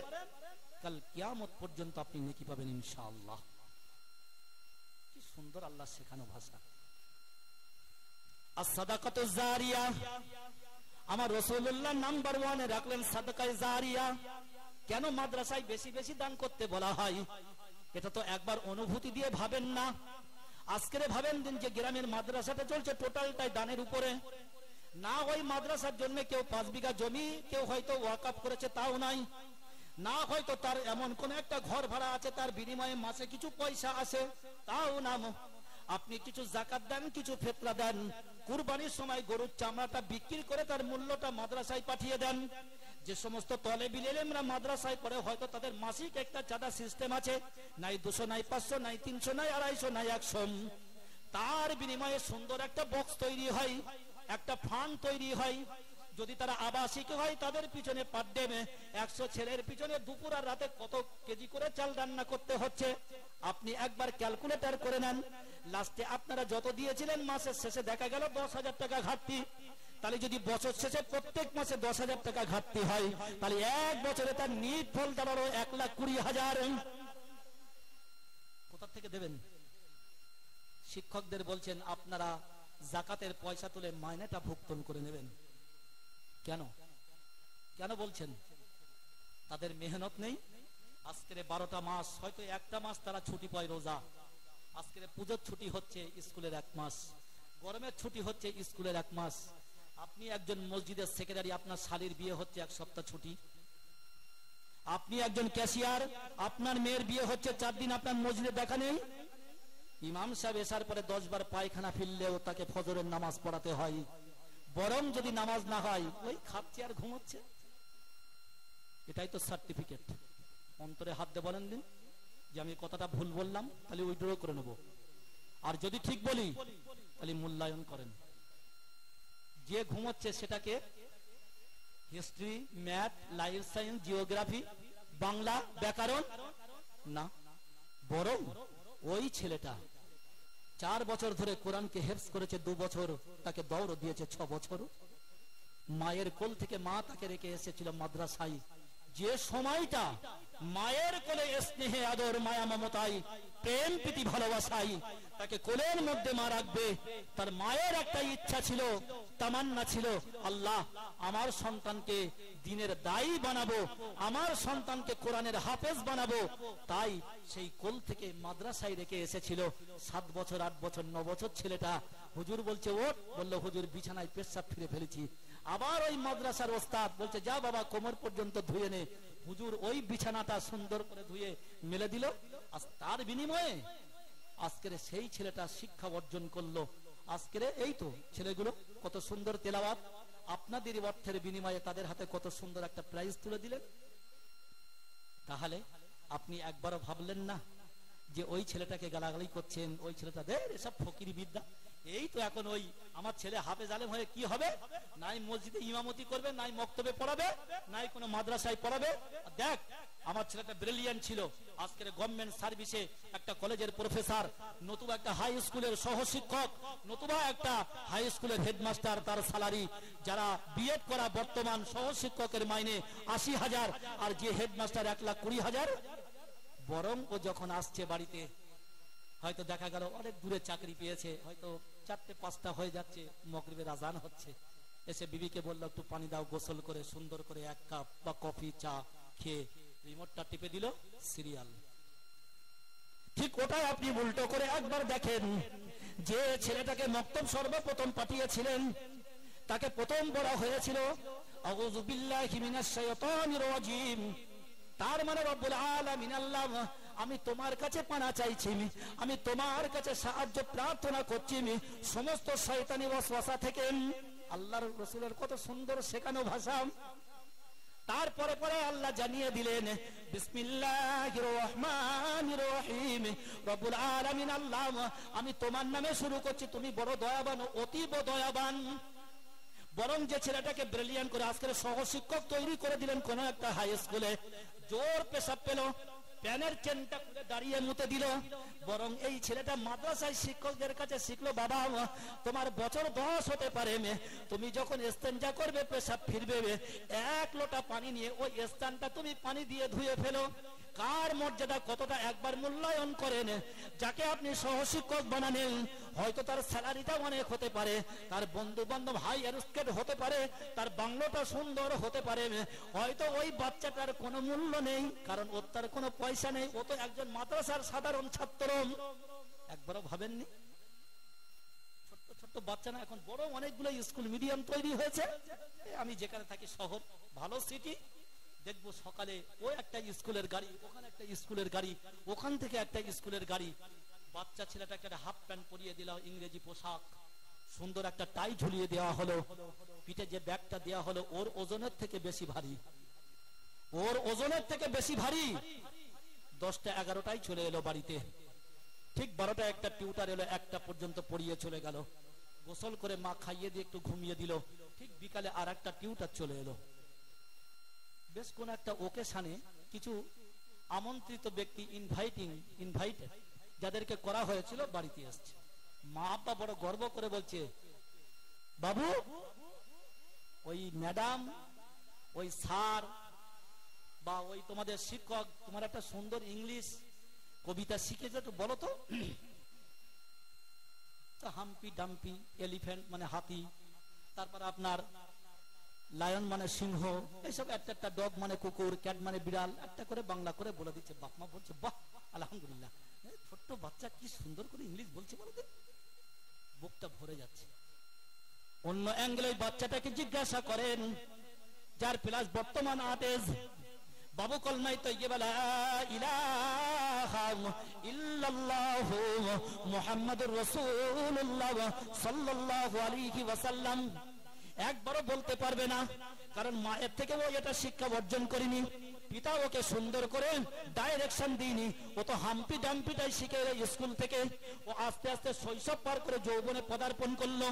কাল কিয়ামত পর্যন্ত আপনি নেকি পাবেন ইনশাআল্লাহ। কি সুন্দর আল্লাহ শেখানো ভাষা। as-সাদাকাতু জারিয়া, আমার রাসূলুল্লাহ নাম্বার 1-এ রাখলেন সাদাকায়ে জারিয়া। কেন মাদ্রাসায় বেশি বেশি দান করতে বলা হয়? এটা তো একবার অনুভূতি দিয়ে ভাবেন না। আজকে ভাবেন দিন যে গ্রামের মাদ্রাসাটা চলছে টোটালটাই দানের উপরে। না ওই মাদ্রাসার জন্য কেউ 5 বিঘা জমি কেউ হয়তো ওয়াকফ করেছে, তাও নাই। না হয়তো তার এমন কোন একটা ঘর ভাড়া আছে, তার বিনিময়ে মাসে কিছু পয়সা আসে, তাও না। আপনি কিছু যাকাত দেন, কিছু ফিতরা দেন, কুরবানির সময় গরুর চামড়াটা বিক্রি করে তার মূল্যটা মাদ্রাসায় পাঠিয়ে দেন। যে সমস্ত তলেবুল ইলমরা মাদ্রাসায় পড়ে, হয়তো তাদের মাসিক একটা চাঁদা সিস্টেম আছে, নাই 200 নাই 500 নাই 300 নাই 250 নাই 100, তার বিনিময়ে সুন্দর একটা বক্স তৈরি হয়, একটা ফান্ড তৈরি হয়। যদি তারা আবাসিক হয়, তাদের পিছনে পার ডে 100 ছেলের পিছনে দুপুর আর রাতে কত কেজি করে চাল রান্না করতে হচ্ছে, আপনি একবার ক্যালকুলেটর করে নেন। লাস্টে আপনারা যত দিয়েছিলেন, মাসের শেষে দেখা গেল 10,000 টাকা ঘাটতি। তাহলে যদি বছর শেষে প্রত্যেক মাসে 10,000 টাকা ঘাটতি হয়, তাহলে এক বছরে তার নিট ফল দাঁড়ালো 1,20,000। কোথা থেকে দেবেন? শিক্ষকদের বলছেন আপনারা যাকাতের পয়সা তুলে মাইনেটা ভুগতান করে নেবেন। কেন কেন বলছেন? তাদের মেহনত নেই। আজকের 12টা মাস, হয়তো একটা মাস তারা ছুটি পায় রোজা। আজকের পুজোর ছুটি হচ্ছে স্কুলের 1 মাস, গরমের ছুটি হচ্ছে স্কুলের 1 মাস। আপনি একজন মসজিদের সেক্রেটারি, আপনার শালীর বিয়ে হচ্ছে 1 সপ্তাহ ছুটি। আপনি একজন ক্যাশিয়ার, আপনার মেয়ের বিয়ে হচ্ছে 4 দিন, আপনার মসজিদে দেখা নেই। ইমাম সাহেব এসার পরে 10 বার পায়খানা ফিরলেও তাকে ফজরের নামাজ পড়াতে হয়। বরং যদি নামাজ না হয়, ওই খাচ্ছে আর ঘুমোচ্ছে। এটাই তো সার্টিফিকেট। অন্তরে হাত দিয়ে বলেন দিন যে আমি কথাটা ভুল বললাম, তাহলে উইথড্র করে নেব। আর যদি ঠিক বলি, তাহলে মূল্যায়ন করেন। যে ঘুমোচ্ছে সেটাকে history, math, life science, geography, Bangla, ব্যাকরণ না, বরং ওই ছেলেটা 4 বছর ধরে কোরআনকে হেফজ করেছে, 2 বছর তাকে দৌড় দিয়েছে, 6 বছর মায়ের কোল থেকে মা তাকে রেখে এসেছিল মাদ্রাসায়। যে সময়টা মায়ের কোলে স্নেহে আদর মায়া মমতায় প্রেম প্রীতি ভালোবাসাই তাকে কোলের মধ্যে মা রাখবে, তার মায়ের একটা ইচ্ছা ছিল, তামান্না ছিল, আল্লাহ আমার সন্তানকে দ্বীনের দায়ী বানাবো, আমার সন্তানকে কোরআনের হাফেজ বানাবো। তাই সেই কোল থেকে মাদ্রাসায় রেখে এসেছিল 7 বছর 8 বছর 9 বছর ছেলেটা। হুজুর বলছে ওঠ, বলল হুজুর বিছানায় পেশাব ফিরে ফেলেছি। আবার ওই মাদ্রাসার ওস্তাদ বলছে যা বাবা কোমর পর্যন্ত ধুয়ে নে। হুজুর ওই বিছানাটা সুন্দর করে ধুয়ে মেলে দিল। আর তার বিনিময়ে আজকের সেই ছেলেটা শিক্ষা অর্জন করলো। আজকের এই তো ছেলেগুলো কত সুন্দর তেলাওয়াত, আপনাদের অর্থের বিনিময়ে তাদের হাতে কত সুন্দর একটা প্রাইজ তুলে দিলেন। তাহলে আপনি একবারও ভাবলেন না যে ওই ছেলেটাকে গালাগালি করছেন, ওই ছেলেটা এসব ফকিরি বিদ্যা। এই তো এখন ওই আমার ছেলে হাফেজ আলেম হয়ে কি হবে, নাই মসজিদে ইমামতি করবে, নাই মক্তবে পড়াবে, নাই কোনো মাদ্রাসায় পড়াবে। দেখ আমার ছেলেটা ব্রিলিয়ান্ট ছিল, আজকের গভর্নমেন্ট সার্ভিসে একটা কলেজের প্রফেসর, নতুবা একটা হাই স্কুলের সহশিক্ষক, নতুবা একটা হাই স্কুলের হেডমাস্টার। তার স্যালারি যারা বিএড করা বর্তমান সহশিক্ষকের মাইনে 80,000, আর যে হেডমাস্টার 1,20,000। বরং ও যখন আসছে বাড়িতে, হয়তো দেখা গেল অনেক দূরে চাকরি পেয়েছে, হয়তো 4টে-5টা হয়ে যাচ্ছে, মাগরিবের আজান হচ্ছে, এসে বিবিকে বললো একটু পানি দাও, গোসল করে সুন্দর করে 1 কাপ বা কফি চা খেয়ে রিমোটটা টিপে দিল, সিরিয়াল। ঠিক ওটাই আপনি উল্টো করে একবার দেখেন, যে ছেলেটাকে মক্তব সর্বপ্রথম পাঠিয়েছিলেন, তাকে প্রথম বলা হয়েছিল আউযু বিল্লাহি মিনাশ শাইতানির রাজিম। তার মানে রব্বুল আলামিন আল্লাহ, আমি তোমার কাছে পানা চাইছি, আমি তোমার কাছে সাহায্য প্রার্থনা করছি সমস্ত শয়তানি ওয়াসওয়াসা থেকে। আল্লাহর রাসূলের কত সুন্দর শেখানো ভাষা। তারপরে পরে আল্লাহ জানিয়ে দিলেন বিসমিল্লাহির রহমানির রহিম। রব্বুল আলামিন আল্লাহ, আমি তোমার নামে শুরু করছি, তুমি বড় দয়াবান, অতীব দয়াবান। বরং যে ছেলেটাকে ব্রিলিয়ান্ট করে আজকের সহশিক্ষক তৈরি করে দিলেন কোন একটা হাই স্কুলে, জোর পেশাব পেল, প্যানের চেনটা খুলে দাঁড়িয়ে মুতে দিল। বরং এই ছেলেটা মাদ্রাসায় শিক্ষকদের কাছে শিখলো, বাবা তোমার বছর 10 হতে পারে, তুমি যখন ইস্তেঞ্জা করবে, পেশাব ফিরবে, 1 লোটা পানি নিয়ে ওই স্থানটা তুমি পানি দিয়ে ধুয়ে ফেলো। কার মর্যাদা কতটা একবার মূল্যায়ন করেন। যাকে আপনি সহশিক্ষক বানালেন, হয়তো তার স্যালারিটা অনেক হতে পারে, তার বন্ধু বান্ধব হাই এডুকেটেড হতে পারে, তার বাংলোটা সুন্দর হতে পারে, হয়তো ওই বাচ্চাটার কোনো মূল্য নেই, কারণ ওর তার কোনো পয়সা নেই, ও তো একজন মাদ্রাসার সাধারণ ছাত্র। একবারও ভাবেননি ছোট্ট ছোট্ট বাচ্চা না, এখন বড় অনেকগুলো স্কুল মিডিয়াম তৈরি হয়েছে। আমি যেখানে থাকি শহর, ভালো সিটি, দেখবো সকালে ওই একটা স্কুলের গাড়ি, ওখানে একটা স্কুলের গাড়ি, ওখান থেকে একটা স্কুলের গাড়ি। বাচ্চা ছেলেটাকে একটা হাফ প্যান্ট পরিয়ে দিলাম, ইংরেজি পোশাক, সুন্দর একটা টাই ঝুলিয়ে দেওয়া হলো, পিঠে যে ব্যাগটা দেওয়া হলো ওর ওজনের থেকে বেশি ভারী, ওর ওজনের থেকে বেশি ভারী। 10টা 11টাই চলে এলো বাড়িতে, ঠিক 12টা একটা টিউটার এলো, 1টা পর্যন্ত পড়িয়ে চলে গেল। গোসল করে মা খাইয়ে দিয়ে একটু ঘুমিয়ে দিল, ঠিক বিকালে আর একটা টিউটার চলে এলো। বেশ কোন একটা ওকেশনে কিছু আমন্ত্রিত ব্যক্তি, ইনভাইটেড যাদেরকে করা হয়েছিল, বাড়িতে আসছে। মা আব্বা বড় গর্ব করে বলছে, বাবু ওই ম্যাডাম, ওই স্যার বা ওই তোমাদের শিক্ষক তোমার একটা সুন্দর ইংলিশ কবিতা শিখেছে, তো বলো তো। হাম্পি ডাম্পি, এলিফ্যান্ট মানে হাতি, তারপর আপনার লায়ন মানে সিংহ, এইসব একটা ডগ মানে কুকুর, ক্যাট মানে বিড়াল, একটা করে বাংলা করে বলে দিচ্ছে। বাপ মা বলছে বাহ আলহামদুলিল্লাহ, ছোট্ট বাচ্চা কি সুন্দর করে ইংলিশ বলছে, বলো তো, বুকটা ভরে যাচ্ছে। অন্য অ্যাঙ্গেলে বাচ্চাটাকে জিজ্ঞাসা করেন, যার প্লাস বর্তমান 8 বাবু কলমাই তাইয়্যিবা লা ইলাহা ইল্লাল্লাহু মুহাম্মাদুর রাসূলুল্লাহ সাল্লাল্লাহু আলাইহি ওয়াসাল্লাম একবারও বলতে পারবে না, কারণ মায়ের থেকে ও এটা শিক্ষা অর্জন করেনি, পিতা ওকে সুন্দর করে ডাইরেকশন দিইনি, ও তো হাম্পি ডাম্পিটাই শিখে স্কুল থেকে। ও আস্তে আস্তে শৈশব পার করে যৌবনে পদার্পণ করলো।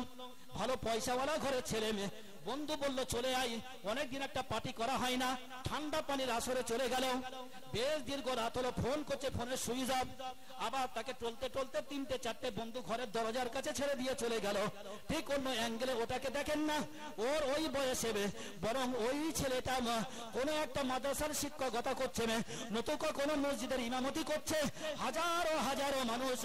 ভালো পয়সাওয়ালা ঘরের ছেলে মেয়ে, বন্ধু বললো চলে আই, অনেকদিন একটা পার্টি করা হয় না, ঠান্ডা পানির আসরে চলে গেল। বেশ দীর্ঘ রাত হলো, ফোন করছে, ফোনের সুইচ অফ। আবার তাকে টলতে টলতে 3-4টে বন্ধু ঘরের দরজার কাছে ছেড়ে দিয়ে চলে গেল। ঠিক অন্য অ্যাঙ্গেলে ওটাকে দেখেন না, ওর ওই বয়সে বরং ওই ছেলেটা কোনো একটা মাদ্রাসার শিক্ষকতা করছে, নতুবা কোনো মসজিদের ইমামতি করছে। হাজারো হাজারো মানুষ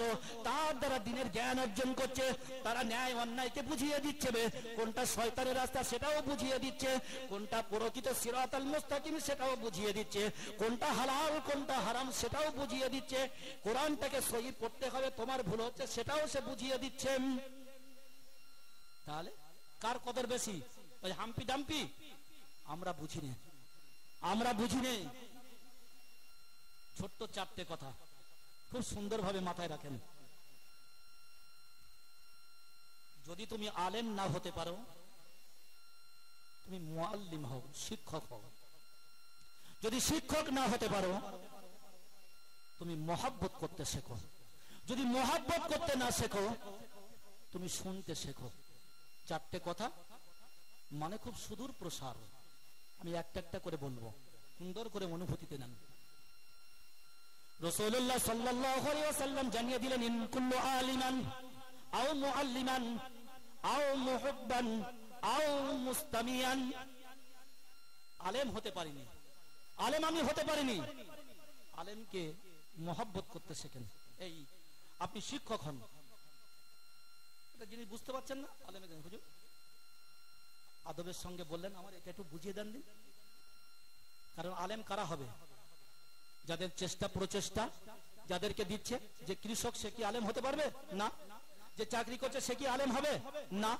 তার দ্বারা দিনের জ্ঞান অর্জন করছে। তারা ন্যায় অন্যায়কে বুঝিয়ে দিচ্ছে, কোনটা শয়তানের রাস্তা সেটাও বুঝিয়ে দিচ্ছে, কোনটা প্রকৃত সিরাতাল মুস্তাকিম সেটাও বুঝিয়ে দিচ্ছে, কোনটা হালাল কোনটা হারাম সেটাও বুঝিয়ে দিচ্ছে, কোরআনটাকে সহি পড়তে হবে তোমার ভুল হচ্ছে সেটাও সে বুঝিয়ে দিচ্ছে। তাহলে কার কদর বেশি? ওই হাম্পি ডাম্পি? আমরা বুঝিনি, আমরা বুঝিনি। ছোট্ট 4টে কথা খুব সুন্দরভাবে মাথায় রাখেন। যদি তুমি আলেম না হতে পারো, তুমি মুআল্লিম হও, শিক্ষক হও। যদি শিক্ষক না হতে পারো, তুমি মহাব্বত করতে শেখো। যদি মহাব্বত করতে না শেখো, তুমি শুনতে শেখো। 4টে কথা মানে খুব সুদূর প্রসার। আমি একটা একটা করে বলবো, সুন্দর করে অনুভূতিতে নেন। রাসূলুল্লাহ সাল্লাল্লাহু আলাইহি ওয়াসাল্লাম জানিয়ে দিলেন, ইন কুল্লু আলিমান আও মুআল্লিমান আও মুহিব্বান আও মুস্তামিয়ান। আলেম হতে পারিনি, আলেম আমি হতে পারিনি, আলেমকে মহব্বত করতে শেখেন। এই আপনি শিক্ষক হন, এটা যিনি বুঝতে পারছেন না, আলেমে দেন হুজুর আদবের সঙ্গে বললেন আমার এটা একটু বুঝিয়ে দেন দিন। কারণ আলেম কারা হবে? যাদের চেষ্টা প্রচেষ্টা যাদেরকে দিচ্ছে। যে কৃষক সে কি আলেম হতে পারবে? না। যে চাকরি করছে সে কি আলেম হবে? না।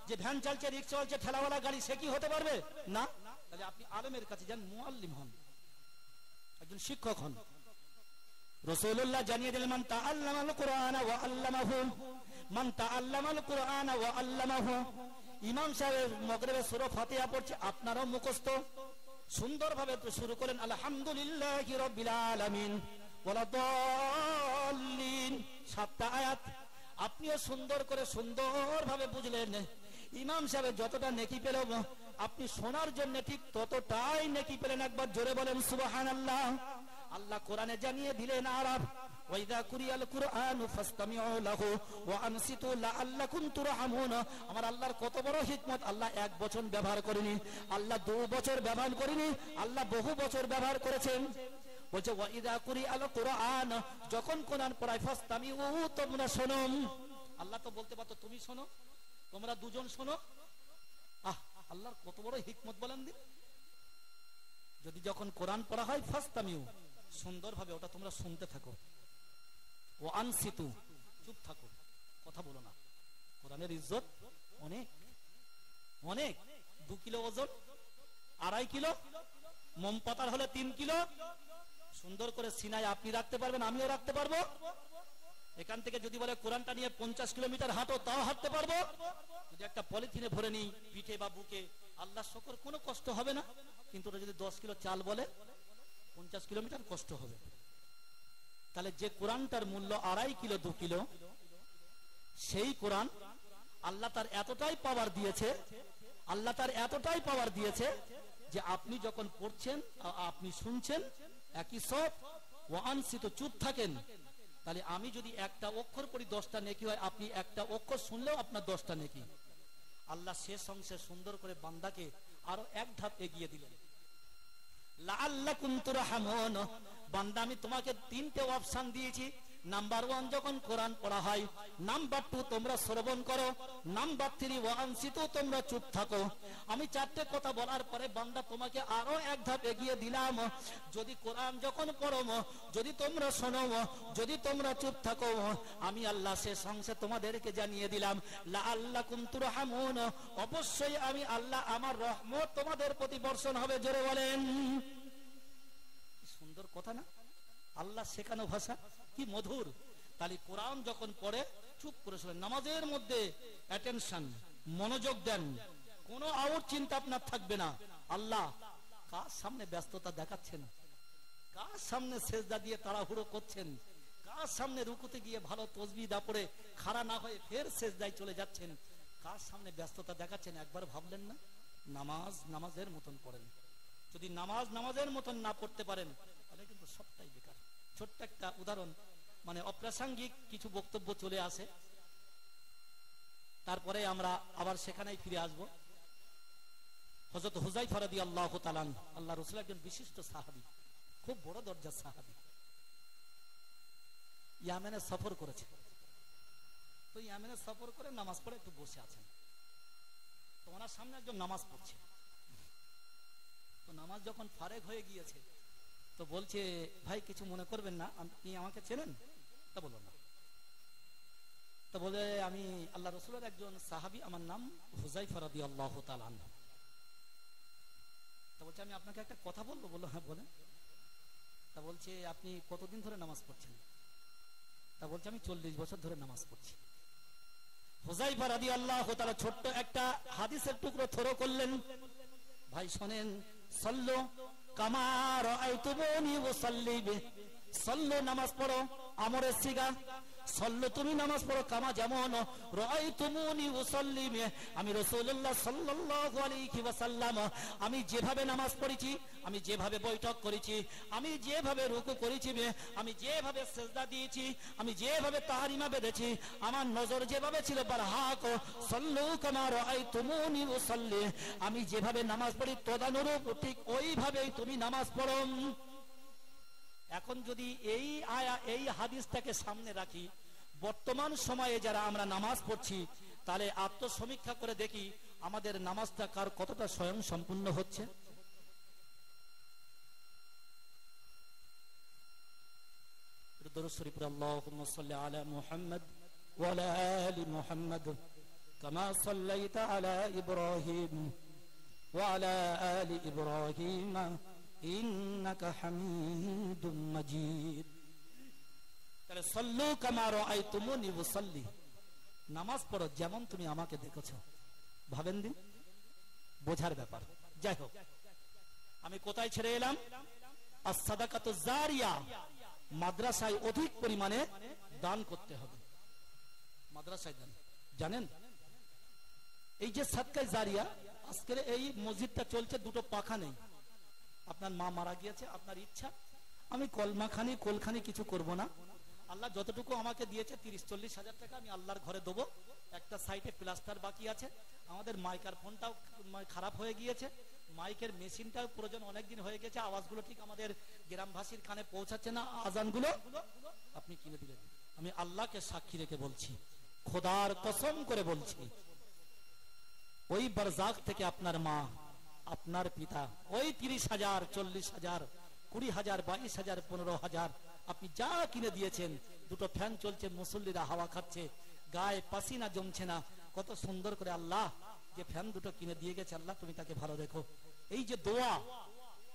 যে ভ্যান চালছে, রিক্সা চালছে, ঠেলাওয়ালা গাড়ি সে কি হতে পারবে? না। তাহলে আপনি আলেমের কাছে যান, মুআল্লিম হন, একজন শিক্ষক হন। রাসূলুল্লাহ জানিয়ে দিলেন, মান তাআল্লামাল কুরআনা ওয়া আল্লামাহু, মান তাআল্লামাল কুরআনা ওয়া আল্লামাহু। ইমাম সাহেব মাগরিবে সূরা ফাতিহা পড়ছে, আপনারাও মুখস্থ সুন্দরভাবে শুরু করেন, আলহামদুলিল্লাহি রাব্বিল আলামিন ওয়ালা দাল্লিন, 7টা আয়াত আপনিও সুন্দর করে সুন্দরভাবে বুঝলেন। ইমাম সাহেব যতটা নেকি পেল আপনি শোনার জন্য ঠিক ততটাই নেকি পেলেন। একবার জোরে বলেন সুবহানাল্লাহ। আল্লাহ কোরআনে জানিয়ে দিলেন আরব, ওয়াইদা কুরিয়াল কুরআনু ফাসতামিউ লাহু ওয়া আনসিতু লাআল্লাকুম তুরহামুন। আমার আল্লাহর কত বড় হিকমত। আল্লাহ 1 বছর ব্যবহার করেনি, আল্লাহ 2 বছর ব্যবহার করেনি, আল্লাহ বহু বছর ব্যবহার করেছেন। বলছে ওয়াইদা কুরিয়াল কুরআন, যখন কোরআন পড়ায় ফাসতামিউ, তোমরা শোনো। আল্লাহ তো বলতে পারতো তুমি শোনো, তোমরা দুজন শোনো। আল্লাহর কত বড় হিকমত বলেন দিন। যদি যখন কোরআন পড়া হয় ফাসতামিউ, সুন্দরভাবে ওটা তোমরা শুনতে থাকো। ও আনসিতু, চুপ থাকো, কথা বলো না। কোরআনের ইজ্জত অনেক অনেক। 2 কিলো ওজন, 2.5 কিলো, মোম পাতার হলে 3 কিলো। সুন্দর করে সিনায় আপনি রাখতে পারবেন, আমিও রাখতে পারবো। এখান থেকে যদি বলে কোরআনটা নিয়ে 50 কিলোমিটার হাঁটো, তাও হাঁটতে পারবো। যদি একটা পলিথিনে ভরে নিই পিঠে বা বুকে, আল্লাহ শকর কোনো কষ্ট হবে না। কিন্তু ওটা যদি 10 কিলো চাল বলে 50 কিলোমিটার কষ্ট হবে। তাহলে যে কোরআনটার মূল্য 2.5 কিলো 2 কিলো, সেই কোরআন আল্লাহ তার এতটাই পাওয়ার দিয়েছে, আল্লাহ তার এতটাই পাওয়ার দিয়েছে যে আপনি যখন পড়ছেন আপনি শুনছেন একই সব। ওয়ানসিত, চুপ থাকেন। তাহলে আমি যদি একটা অক্ষর পড়ি 10টা নেকি হয়, আপনি একটা অক্ষর শুনলেও আপনার 10টা নেকি। আল্লাহ শেষ অংশে সুন্দর করে বান্দাকে আরো 1 ধাপ এগিয়ে দিলেন, লাআল্লাকুম তুরহামুন। বান্দা আমি তোমাকে 3টে অপশন দিয়েছি। নাম্বার 1 যখন কোরআন পড়া হয়, নাম্বার 2 তোমরা শ্রবণ করো, নাম্বার 3 ওয়ানসিতু, তোমরা চুপ থাকো। আমি 4টে কথা বলার পরে বান্দা তোমাকে আরো 1 ধাপ এগিয়ে দিলাম। যদি কোরআন যখন পড়ো, যদি তোমরা শোনো, যদি তোমরা চুপ থাকো, আমি আল্লাহ শেষ অংশে তোমাদেরকে জানিয়ে দিলাম লাআল্লাকুম তুরহামুন, অবশ্যই আমি আল্লাহ আমার রহমত তোমাদের প্রতি বর্ষণ হবে। জোরে বলেন। সুন্দর কথা না? আল্লাহ শেখানো ভাষা কি মধুর। তাহলে কোরআন যখন পড়ে চুপ করে শোনেন। নামাজের মধ্যে অ্যাটেনশন, মনোযোগ দেন, কোনো আউট চিন্তা আপনার থাকবে না। আল্লাহ কার সামনে ব্যস্ততা দেখাচ্ছেন, কার সামনে সেজদা দিয়ে তাড়াহুড়ো করছেন, কার সামনে রুকুতে গিয়ে ভালো তসবিহ দা পড়ে খাড়া না হয়ে ফের সেজদায় চলে যাচ্ছেন, কার সামনে ব্যস্ততা দেখাচ্ছেন। একবার ভাবলেন না? নামাজ নামাজের মতন পড়েন। যদি নামাজ নামাজের মতন না পড়তে পারেন তাহলে কিন্তু সবটাই বেকার। ছোট্ট একটা উদাহরণ, মানে অপ্রাসঙ্গিক কিছু বক্তব্য চলে আসে, তারপরে আমরা আবার সেখানেই ফিরে আসব। হযরত হুযায়ফা রাদিয়াল্লাহু তাআলা আনহু, আল্লাহর রাসূল একজন বিশিষ্ট সাহাবী, খুব বড় দরজার সাহাবী, ইয়ামেনে সফর করেছে। তো ইয়ামেনে সফর করে নামাজ পড়ে একটু বসে আছেন, তো ওনার সামনে একজন নামাজ পড়ছে। তো নামাজ যখন ফারেগ হয়ে গিয়েছে, তো বলছে, ভাই কিছু মনে করবেন না, আপনি আমাকে চেনেন? তা বলল না। তো বলে, আমি আল্লাহ রাসূলের একজন সাহাবী, আমার নাম হুযায়ফা রাদিয়াল্লাহু তাআলা আনহু। তা বলছে, আমি আপনাকে একটা কথা বলবো? বললো, হ্যাঁ বলেন। তা বলছে, আপনি কতদিন ধরে নামাজ পড়ছেন? তা বলছে, আমি 40 বছর ধরে নামাজ পড়ছি। হুযায়ফা রাদিয়াল্লাহু তাআলা ছোট্ট একটা হাদিসের টুকরো থরো করলেন, ভাই শোনেন, সাল্লু কামা রাআইতুমুনি উসাল্লি, সাল্লু নামাজ পড়ো, আমরের সিগা, সাল্লু তুমি নামাজ পড়ো, কামা যেমন রাআইতুমুনি উসাল্লি, আমি রাসূলুল্লাহ সাল্লাল্লাহু আলাইহি ওয়াসাল্লাম আমি যেভাবে নামাজ পড়েছি, আমি যেভাবে বৈঠক করেছি, আমি যেভাবে রুকু করেছি, আমি যেভাবে সিজদা দিয়েছি, আমি যেভাবে তাহরিমা বেঁধেছি, আমার নজর যেভাবে ছিল বারহাক, সাল্লু কামা রাআইতুমুনি উসাল্লি, আমি যেভাবে নামাজ পড়ি তদানুরূপ ঠিক ওইভাবেই তুমি নামাজ পড়ো। এখন যদি এই আয়া এই হাদিসটাকে সামনে রাখি, বর্তমান সময়ে যারা আমরা নামাজ পড়ছি, তাহলে আত্মসমীক্ষা করে দেখি আমাদের নামাজটা কার কতটা স্বয়ং সম্পূর্ণ হচ্ছে। দরুদ শরীফ, আল্লাহুম্মা সাল্লি আলা মুহাম্মদ ওয়া আলা আলি মুহাম্মদ কামা সাল্লাইতা আলা ইব্রাহিম ওয়া আলা আলি ইব্রাহিম ইন্নাকা হামিদুম মাজিদ। তাহলে সাল্লু কামা রাআইতুমুনি উসাল্লি, নামাজ পড়ো যেমন তুমি আমাকে দেখেছো। ভাবেন দিন, বোঝার ব্যাপার। যাই হোক, আমি কোথায় ছেড়ে এলাম? as-সাদাকাতু জারিয়া, মাদ্রাসায় অধিক পরিমাণে দান করতে হবে। মাদ্রাসায় দান, জানেন এই যে সাদকায়ে জারিয়া, আজকের এই মসজিদটা চলছে, দুটো পাখা নেই। আপনার মা মারা গিয়েছে, আপনার ইচ্ছা আমি কলমাখানি কোলখানি কিছু করব না, আল্লাহ যতটুকু আমাকে দিয়েছে 30-40 হাজার টাকা আমি আল্লাহর ঘরে দেবো। একটা সাইডে প্লাস্টার বাকি আছে, আমাদের মাইকার ফোনটাও খারাপ হয়ে গিয়েছে, মাইকের মেশিনটাও প্রয়োজন অনেকদিন হয়ে গেছে, আওয়াজগুলো ঠিক আমাদের গ্রামবাসীর কানে পৌঁছাচ্ছে না, আজানগুলো আপনি কিনে দিলেন। আমি আল্লাহকে সাক্ষী রেখে বলছি, খোদার কসম করে বলছি, ওই বারজাক থেকে আপনার মা, আপনার পিতা, ওই 30,000, 40,000, 20,000, 22,000, 15,000 আপনি যা কিনে দিয়েছেন, দুটো ফ্যান চলছে, মুসল্লিরা হাওয়া খাচ্ছে, গায়ে পাসিনা জমছে না, কত সুন্দর করে আল্লাহ যে ফ্যান দুটো কিনে দিয়ে গেছে, আল্লাহ তুমি তাকে ভালো রেখো। এই যে দোয়া,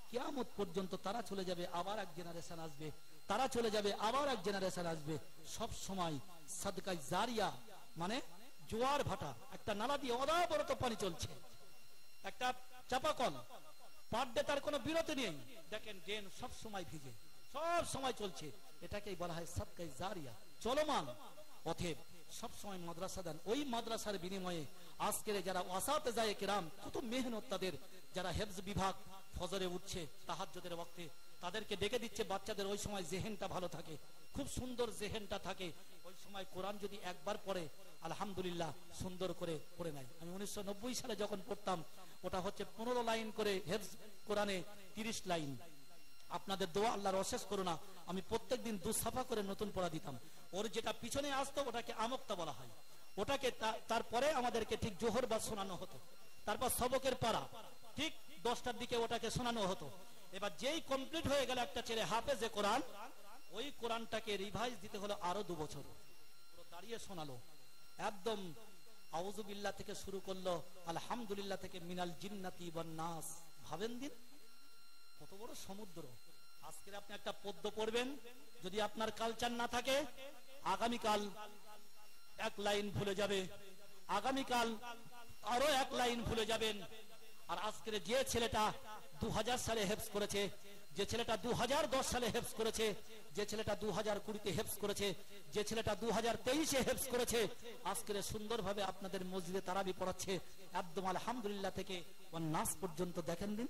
কিয়ামত পর্যন্ত তারা চলে যাবে, আবার এক জেনারেশন আসবে, তারা চলে যাবে, আবার এক জেনারেশন আসবে। সব সময় সাদকায়ে জারিয়া মানে জোয়ার ভাটা, একটা নালা দিয়ে অনবরত পানি চলছে, একটা চাপাকল, পার ডে তার কোনো বিরতি নেই, দেখেন ড্রেন সব সময় ভিজে, সব সময় চলছে, এটাকেই বলা হয় সাদকায়ে জারিয়া, চলমান। অতএব সব সময় মাদ্রাসা দেন, ওই মাদ্রাসার বিনিময়ে আজকের যারা ওয়াসাতিজায়ে কিরাম, কত মেহনত তাদের, যারা হেফজ বিভাগ ফজরে উঠছে তাহাজ্জুদের ওয়াক্তে, তাদেরকে ডেকে দিচ্ছে, বাচ্চাদের ওই সময় জেহেনটা ভালো থাকে, খুব সুন্দর জেহেনটা থাকে, ওই সময় কোরআন যদি একবার পড়ে আলহামদুলিল্লাহ সুন্দর করে পড়ে নেয়। আমি 1990 সালে যখন পড়তাম, ওটা হচ্ছে 15 লাইন করে হেফজ কোরআনে, 30 লাইন। আপনাদের দোয়া আল্লাহর অশেষ করুণা, আমি প্রত্যেকদিন 2 সাফা করে নতুন পড়া দিতাম। ওর যেটা পিছনে আসতো ওটাকে আমক্তা বলা হয়, ওটাকে তারপরে আমাদেরকে ঠিক জোহর বা শোনানো হতো, তারপর সবকের পারা ঠিক 10টার দিকে ওটাকে শোনানো হতো। এবার যেই কমপ্লিট হয়ে গেল একটা ছেলে হাফেজে কোরআন, ওই কোরআনটাকে রিভাইজ দিতে হলো আরো 2 বছর, পুরো দাঁড়িয়ে শোনালো, একদম আউযু বিল্লাহ থেকে শুরু করলো, আলহামদুলিল্লাহ থেকে মিনাল জিন্নাতি ওয়ান নাস। ভাবেন দিন, কত বড় সমুদ্র। আজকে আপনি একটা পদ্য পড়বেন, যদি আপনার কালচার না থাকে, আগামীকাল 1 লাইন ভুলে যাবে, আগামীকাল আরো 1 লাইন ভুলে যাবেন। আর আজকের যে ছেলেটা 2000 সালে হেফজ করেছে, যে ছেলেটা 2010 সালে হেফজ করেছে, যে ছেলেটা 2020-তে হেফজ করেছে, যে ছেলেটা 2023-এ হেফজ করেছে, আজকের সুন্দরভাবে আপনাদের মসজিদে তারাবি পড়াচ্ছে, একদম আলহামদুলিল্লাহ থেকে ওয়ান নাস পর্যন্ত। দেখেন দিন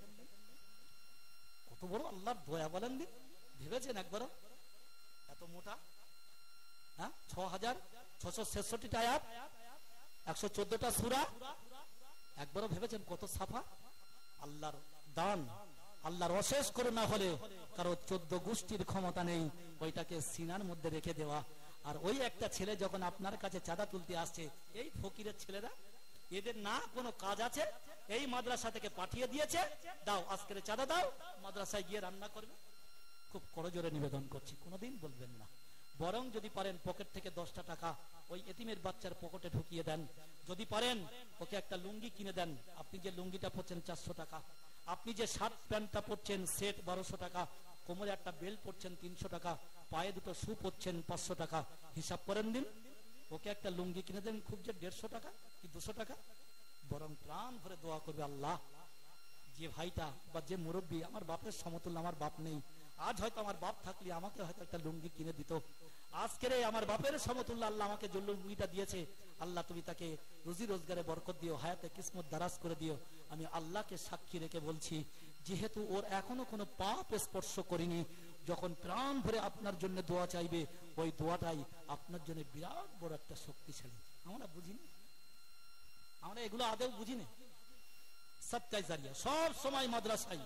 কত বড় আল্লাহর দয়া, বলেন দিন, ভেবেছেন একবার? এত মোটা হ্যাঁ, 6666টা আয়াত, 114টা সূরা। একবারও ভেবেছেন কত সাফা? আল্লাহর দান, আল্লাহর অশেষ করুণা হলে কারো 14 গোষ্ঠীর ক্ষমতা নেই ওইটাকে সিনার মধ্যে রেখে দেওয়া। আর ওই একটা ছেলে যখন আপনার কাছে চাঁদা তুলতে আসছে, এই ফকিরের ছেলেরা, এদের না কোনো কাজ আছে, এই মাদ্রাসা থেকে পাঠিয়ে দিয়েছে, দাও আজকের চাঁদা দাও, মাদ্রাসায় গিয়ে রান্না করবে। খুব করজোরে নিবেদন করছি, কোনোদিন বলবেন না। বরং যদি পারেন পকেট থেকে 10টা টাকা ওই এতিমের বাচ্চার পকেটে ঢুকিয়ে দেন। যদি পারেন ওকে একটা লুঙ্গি কিনে দেন। আপনি যে লুঙ্গিটা পরছেন 400 টাকা, আপনি যে শার্ট প্যান্টটা পরছেন সেট 1200 টাকা, কোমরে একটা বেল্ট পরছেন 300 টাকা, পায়ে দুটো শু পরছেন 500 টাকা, হিসাব করেন দিন। ওকে একটা লুঙ্গি কিনে দেন, খুব যে 150 টাকা কি 200 টাকা। বরং প্রাণ ভরে দোয়া করবে, আল্লাহ যে ভাইটা বা যে মুরব্বী, আমার বাপের সমতুল্য আমার বাপ নেই, আজ হয়তো আমার বাপ থাকলে আমাকে হয়তো একটা লুঙ্গি কিনে দিত। আজকের আমার বাপের সমতুল্য আল্লাহ আমাকে যে লুঙ্গিটা দিয়েছে, আল্লাহ তুমি তাকে রুজি রোজগারে বরকত দিও, হায়াতে কিসমত দারাজ করে দিও। আমি আল্লাহকে সাক্ষী রেখে বলছি, যেহেতু ওর এখনো কোনো পাপ স্পর্শ করিনি, যখন প্রাণ ভরে আপনার জন্য দোয়া চাইবে, ওই দোয়াটাই আপনার জন্য বিরাট বড় একটা শক্তিশালী। আমরা বুঝিনি, আমরা এগুলো আদেও বুঝিনি। সাদকায়ে জারিয়া সব সময় মাদ্রাসায়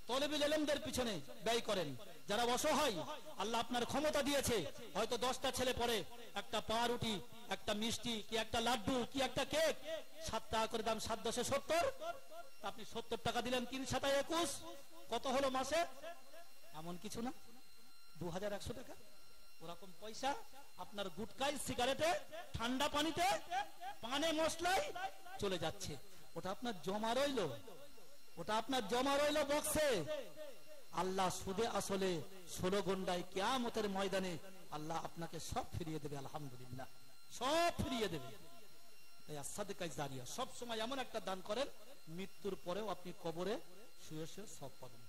তলেবুল ইলমদের পিছনে ব্যয় করেন। যারা অসহায়, আল্লাহ আপনার ক্ষমতা দিয়েছে, হয়তো 10টা ছেলে পড়ে, একটা পাউরুটি, একটা মিষ্টি, কি একটা লাড্ডু, কি একটা কেক 7 টাকা করে দাম, 7 10 70, আপনি 70 টাকা দিলেন, 3 7 21, কত হলো মাসে? এমন কিছু না, 2100 টাকা। ওরকম পয়সা আপনার গুটকায়, সিগারেটে, ঠান্ডা পানিতে, পানে মশলায় চলে যাচ্ছে। ওটা আপনার জমা রইল, ওটা আপনার জমা রইল বক্সে। আল্লাহ সুদে আসলে 16 গন্ডায় কিয়ামতের ময়দানে আল্লাহ আপনাকে সব ফিরিয়ে দেবে। আলহামদুলিল্লাহ, সব ফিরিয়ে দেবে। তাই সাদকায়ে জারিয়া সব সময় এমন একটা দান করেন, মৃত্যুর পরেও আপনি কবরে শুয়ে শুয়ে সব পাবেন।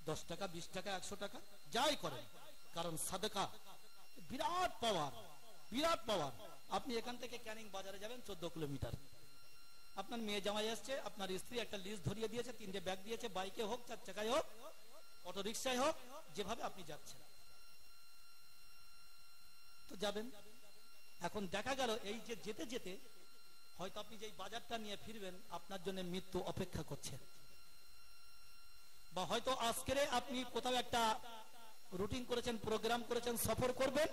10 টাকা, 20 টাকা, 100 টাকা যাই করেন, কারণ সাদকা বিরাট পাওয়ার, বিরাট পাওয়ার। আপনি এখান থেকে ক্যানিং বাজারে যাবেন 14 কিলোমিটার, আপনার মেয়ে জামাই আসছে, আপনার স্ত্রী একটা লিস্ট ধরিয়ে দিয়েছে, 3টে ব্যাগ দিয়েছে, বাইকে হোক, 4 চাকায় হোক, অটো রিক্সায় হোক, যেভাবে আপনি যাচ্ছেন তো যাবেন। এখন দেখা গেল এই যে যেতে যেতে হয়তো আপনি যেই বাজারটা নিয়ে ফিরবেন, আপনার জন্য মৃত্যু অপেক্ষা করছে। বা হয়তো আজকেরে আপনি কোথাও একটা রুটিন করেছেন, প্রোগ্রাম করেছেন, সফর করবেন,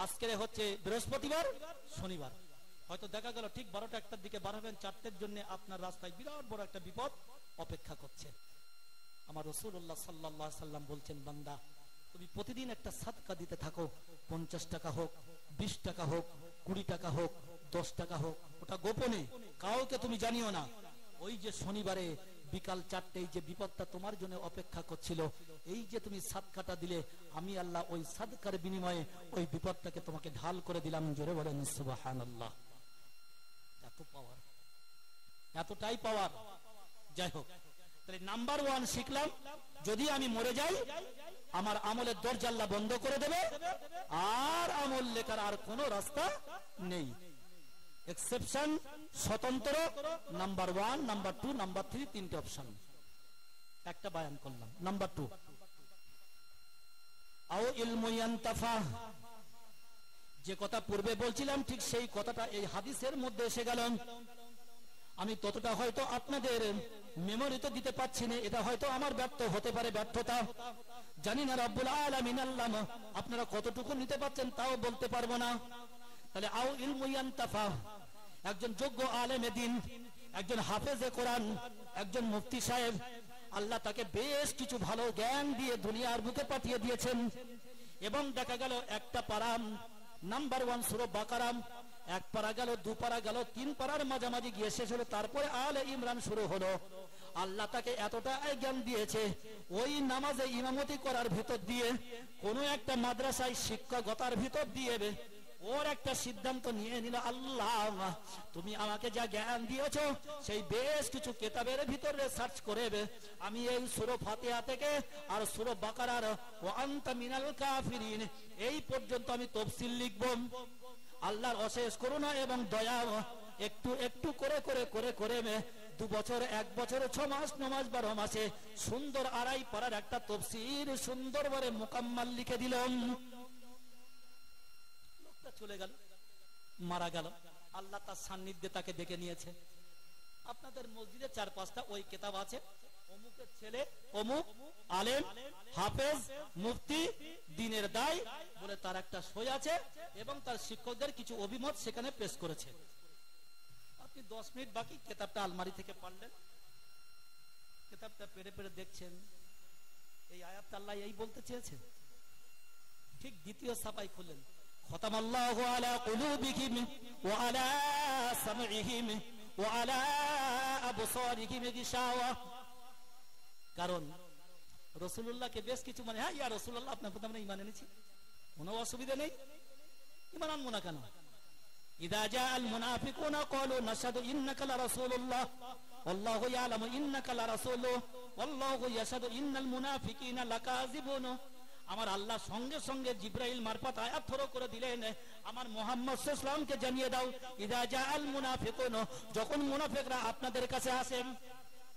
আজকেরে হচ্ছে বৃহস্পতিবার, শনিবার, হয়তো দেখা গেল ঠিক 12টা 1টার দিকে বার হবেন, 4টের জন্য আপনার রাস্তায় বিরাট বড় একটা বিপদ অপেক্ষা করছে। আমার রাসূলুল্লাহ সাল্লাল্লাহু আলাইহি সাল্লাম বলছেন, বান্দা তুমি প্রতিদিন একটা সাদকা দিতে থাকো, 50 টাকা হোক, 20 টাকা হোক, 20 টাকা হোক, 10 টাকা হোক, ওটা গোপনে কাউকে তুমি জানিও না। ওই যে শনিবারে বিকাল 4টেই যে বিপদটা তোমার জন্য অপেক্ষা করছিল, এই যে তুমি সাদকাটা দিলে, আমি আল্লাহ ওই সাদকার বিনিময়ে ওই বিপদটাকে তোমাকে ঢাল করে দিলাম। জোরে বলেন সুবহানাল্লাহ। এত পাওয়ার, এতটাই পাওয়ার। যাই হোক, তাহলে নাম্বার 1 শিখলাম, যদি আমি মরে যাই আমার আমলের দরজা আল্লাহ বন্ধ করে দেবে, আর আমল লেখার আর কোনো রাস্তা নেই। এক্সেপশন, স্বতন্ত্র, নাম্বার 1, নাম্বার 2, নাম্বার 3, 3টে অপশন একটা বায়ান করলাম। নাম্বার 2, আও ইলমু ইয়ানতাফা, যে কথা পূর্বে বলছিলাম ঠিক সেই কথাটা এই হাদিসের মধ্যে এসে গেল। আমি ততটা হয়তো আপনাদের মেমোরিতে দিতে পারছি না, এটা হয়তো আমার ব্যর্থ হতে পারে, ব্যর্থতা জানি না। রব্বুল আলামিন আল্লাহ আপনারা কতটুকু নিতে পারছেন তাও বলতে পারবো না। তাহলে আও ইলমু ইয়ানতাফা, একজন যোগ্য আলেমে দ্বীন, একজন হাফেজে কোরআন, একজন মুফতি সাহেব, আল্লাহ তাকে বেশ কিছু ভালো জ্ঞান দিয়ে দুনিয়ার বুকে পাঠিয়ে দিয়েছেন। এবং দেখা গেল একটা পারাম, নাম্বার 1 সূরা বাকারা, 1 পারা গেল, 2 পারা গেল, 3 পারার মাঝামাঝি গিয়ে শেষ হলো, তারপরে আলে ইমরান শুরু হলো। আল্লাহ তাকে এতটা জ্ঞান দিয়েছে, ওই নামাজে ইমামতি করার ভিতর দিয়ে, কোন একটা মাদ্রাসায় শিক্ষকতার ভিতর দিয়ে ওর একটা সিদ্ধান্ত নিয়ে নিল, আল্লাহ তুমি আমাকে যা জ্ঞান দিয়েছো সেই বেশ কিছু কিতাবের ভিতরে সার্চ করে আমি এই সূরা ফাতিহা থেকে আর সূরা বাকারার ওয়া আনতা মিনাল কাফিরিন এই পর্যন্ত আমি তাফসীর লিখব। আল্লাহর অশেষ করুণা এবং দয়া, একটু একটু করে করে করে করে 2 বছর, 1 বছর, 6 মাস, 9 মাস, 12 মাসে সুন্দর 2.5 পারার একটা তাফসীর সুন্দরভাবে মুকাম্মাল লিখে দিলাম। চলে গেল, মারা গেল, আল্লাহ তার সান্নিধ্যে তাকে ডেকে নিয়েছে। আপনাদের মসজিদে 4-5টা ওই কিতাব আছে, অমুকের ছেলে অমুক আলেম, হাফেজ, মুফতি, দ্বীনের দায় বলে তার একটা সই আছে এবং তার শিক্ষকদের কিছু অভিমত সেখানে পেশ করেছে। আপনি 10 মিনিট বাকি কিতাবটা আলমারি থেকে পড়লেন, কিতাবটা পেড়ে পেড়ে দেখছেন, এই আয়াতটা আল্লাহ এই বলতে চেয়েছে। ঠিক দ্বিতীয় সাফাই খুললেন, খতামাল্লাহু আলা কুলুবিহিম ওয়া আলা সামঈহিম ওয়া আলা আবসারিহিম গিশাওয়া। কারণ রাসূলুল্লাহকে বেশ কিছু মানে, হ্যাঁ ইয়া রাসূলুল্লাহ আপনার প্রতি আমরা ঈমান এনেছি, কোনো অসুবিধা নেই, ঈমান আনবো না কেন? ইযা জাআল মুনাফিকুনা ক্বালু নাশহাদু ইন্নাকা লা রাসূলুল্লাহ ওয়াল্লাহু ইয়ালামু ইন্নাকা লা রাসূলুহু ওয়াল্লাহু ইয়াশহাদু ইন্নাল মুনাফিকিনা লাকাযিবুন। আমার আল্লাহ সঙ্গে সঙ্গে জিবরাইল মারফত আয়াত ফরো করে দিলেন, আমার মুহাম্মদ সাল্লাল্লাহু আলাইহি ওয়াসাল্লামকে জানিয়ে দাও, ইযা জাআল মুনাফিকুন, যখন মুনাফিকরা আপনাদের কাছে আসে,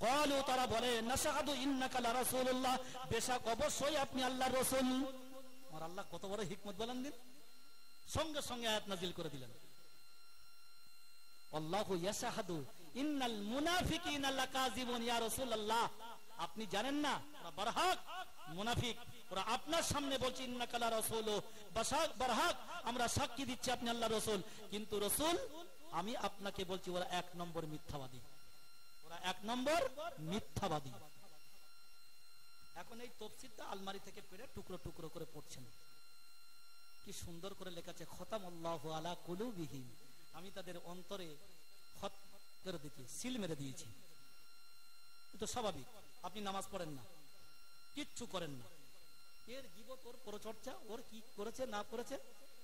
ক্বালু তারা বলে, নাশহাদু ইন্নাকা লা রাসূলুল্লাহ, বেশক অবশ্যই আপনি আল্লাহর রাসূল। আমার আল্লাহ কত বড় হিকমত বলেন দিন, সঙ্গে সঙ্গে আয়াত নাযিল করে দিলেন, আল্লাহু ইয়াশহাদু ইন্নাল মুনাফিকিনা লাকাযিবুন। ইয়া রাসূলুল্লাহ, আপনি জানেন না ওরা বারহাক মুনাফিক, ওরা আপনার সামনে বলছে ইন্নাকা লা রাসূলু, বারহাক আমরা সাক্ষী দিচ্ছি আপনি আল্লাহর রাসূল, কিন্তু রাসূল আমি আপনাকে বলছি ওরা 1 নম্বর মিথ্যাবাদী, ওরা 1 নম্বর মিথ্যাবাদী। এখন এই তাফসীরটা আলমারি থেকে পেড়ে টুকরো টুকরো করে পড়ছেন, কি সুন্দর করে লেখা আছে, খতামাল্লাহু আলা কুলুবিহিম, আমি তাদের অন্তরে খত করে দিয়েছি, সিল মেরে দিয়েছি। এটা স্বাভাবিক, আপনি নামাজ পড়েন না, কিচ্ছু করেন না, এর গীবত, ওর পরচর্চা, ওর কি করেছে না করেছে,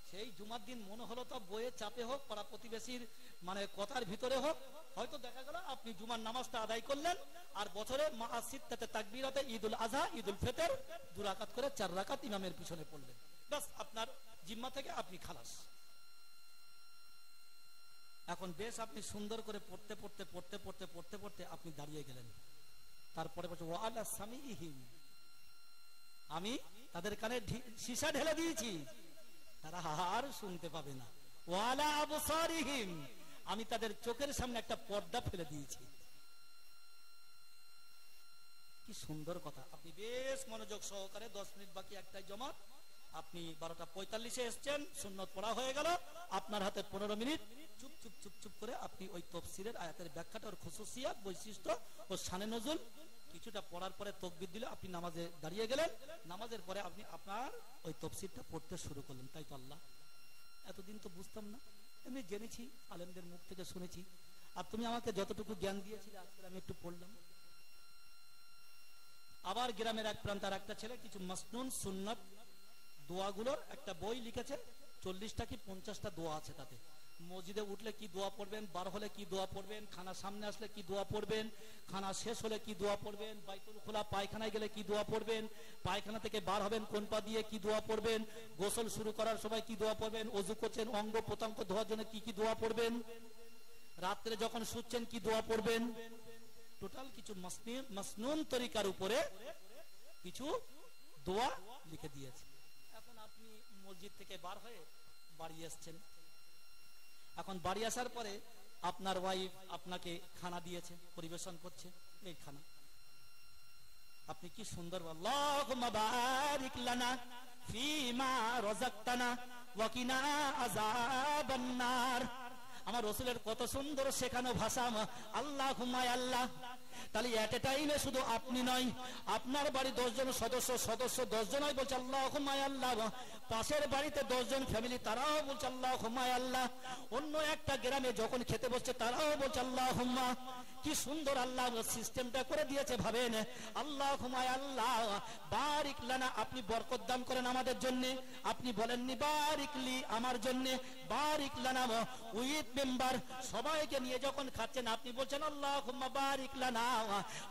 সেই জুমার দিন মনে হলো তো বইয়ে চাপে হোক, পাড়া প্রতিবেশীর মানে কথার ভিতরে হোক, হয়তো দেখা গেল আপনি জুমার নামাজটা আদায় করলেন, আর বছরে মাআসিত্তাতে তাকবীরাতে ঈদুল আযহা, ঈদুল ফিতর 2 রাকাত করে 4 রাকাত ইমামের পিছনে পড়লেন, বাস আপনার জিম্মা থেকে আপনি খালাস। এখন বেশ আপনি সুন্দর করে পড়তে পড়তে পড়তে পড়তে পড়তে পড়তে আপনি দাঁড়িয়ে গেলেন, তারপরে বলছে ওয়া আলা সামিইহিম, আমি তাদের কানে সীসা ঢেলে দিয়েছি, তারা আর শুনতে পাবে না, ওয়া আলা আবসারিহিম, আমি তাদের চোখের সামনে একটা পর্দা ফেলে দিয়েছি। কি সুন্দর কথা। আপনি বেশ মনোযোগ সহকারে 10 মিনিট বাকি একটাই জমাত, আপনি 12:45-এ এসেছেন, সুন্নত পড়া হয়ে গেল, আপনার হাতে 15 মিনিট চুপ চুপ চুপ চুপ করে আপনি ওই তাফসীরের আয়াতের ব্যাখ্যাটা, ওর খুসুসিয়াত, বৈশিষ্ট্য ও শানে নজুল কিছুটা পড়ার পরে তাকবীর দিলে আপনি নামাজে দাঁড়িয়ে গেলেন, নামাজের পরে আপনি আপনার ওই তাফসীরটা পড়তে শুরু করলেন। তাই তো আল্লাহ, এতদিন তো বুঝতাম না, আমি জেনেছি, আলেমদের মুখ থেকে শুনেছি, আর তুমি আমাকে যতটুকু জ্ঞান দিয়েছিলে আজকে আমি একটু পড়লাম। আবার গ্রামের এক প্রান্ত আর একটা ছেলে কিছু মাসনুন সুন্নাত দোয়াগুলোর একটা বই লিখেছে, 40টা কি 50টা দোয়া আছে তাতে। মসজিদে উঠলে কি দোয়া পড়বেন, বার হলে কি দোয়া পড়বেন, খানা সামনে আসলে কি দোয়া পড়বেন, খানা শেষ হলে কি দোয়া পড়বেন, বাইতুল খোলা পায়খানায় গেলে কি দোয়া পড়বেন, পায়খানা থেকে বার হবেন কোন পা দিয়ে কি দোয়া পড়বেন, গোসল শুরু করার সময় কি দোয়া পড়বেন, ওযু করছেন অঙ্গ প্রত্যঙ্গ ধোয়ার জন্য কি কি দোয়া পড়বেন, রাত্রে যখন শুচ্ছেন কি দোয়া পড়বেন, টোটাল কিছু মাসনুন তরিকার উপরে কিছু দোয়া লিখে দিয়েছে। এখন আপনি মসজিদ থেকে বার হয়ে বাড়ি আসছেন, এখন বাড়ি আসার পরে আপনার ওয়াইফ আপনাকে খানা দিয়েছে, পরিবেশন করছে, এই খানা আপনি কি সুন্দর, আল্লাহুম্মা বারিক লানা ফীমা রাযাকতানা ওয়া কিনা আযাবান নার। আমার রাসূলের কত সুন্দর শেখানো ভাষা, আল্লাহুম্মা, আল্লাহ। তাহলে এট এ টাইমে শুধু আপনি নয়, আপনার বাড়ি 10 জন সদস্য 10 জনই বলছে আল্লাহুম্মা আল্লাহ, পাশের বাড়িতে 10 জন ফ্যামিলি তারাও বলছে আল্লাহুম্মা আল্লাহ, অন্য একটা গ্রামে যখন খেতে বসছে তারাও বলছে আল্লাহুম্মা। কি সুন্দর আল্লাহ সিস্টেমটা করে দিয়েছে, ভাবেন, আল্লাহুম্মা আল্লাহ বারিক লানা, আপনি বরকত দান করেন আমাদের জন্য, আপনি বলেননি বারিক লি আমার জন্য, বারিক লানা উইথ মেম্বার সবাইকে নিয়ে যখন খাচ্ছেন আপনি বলছেন আল্লাহুম্মা বারিক লানা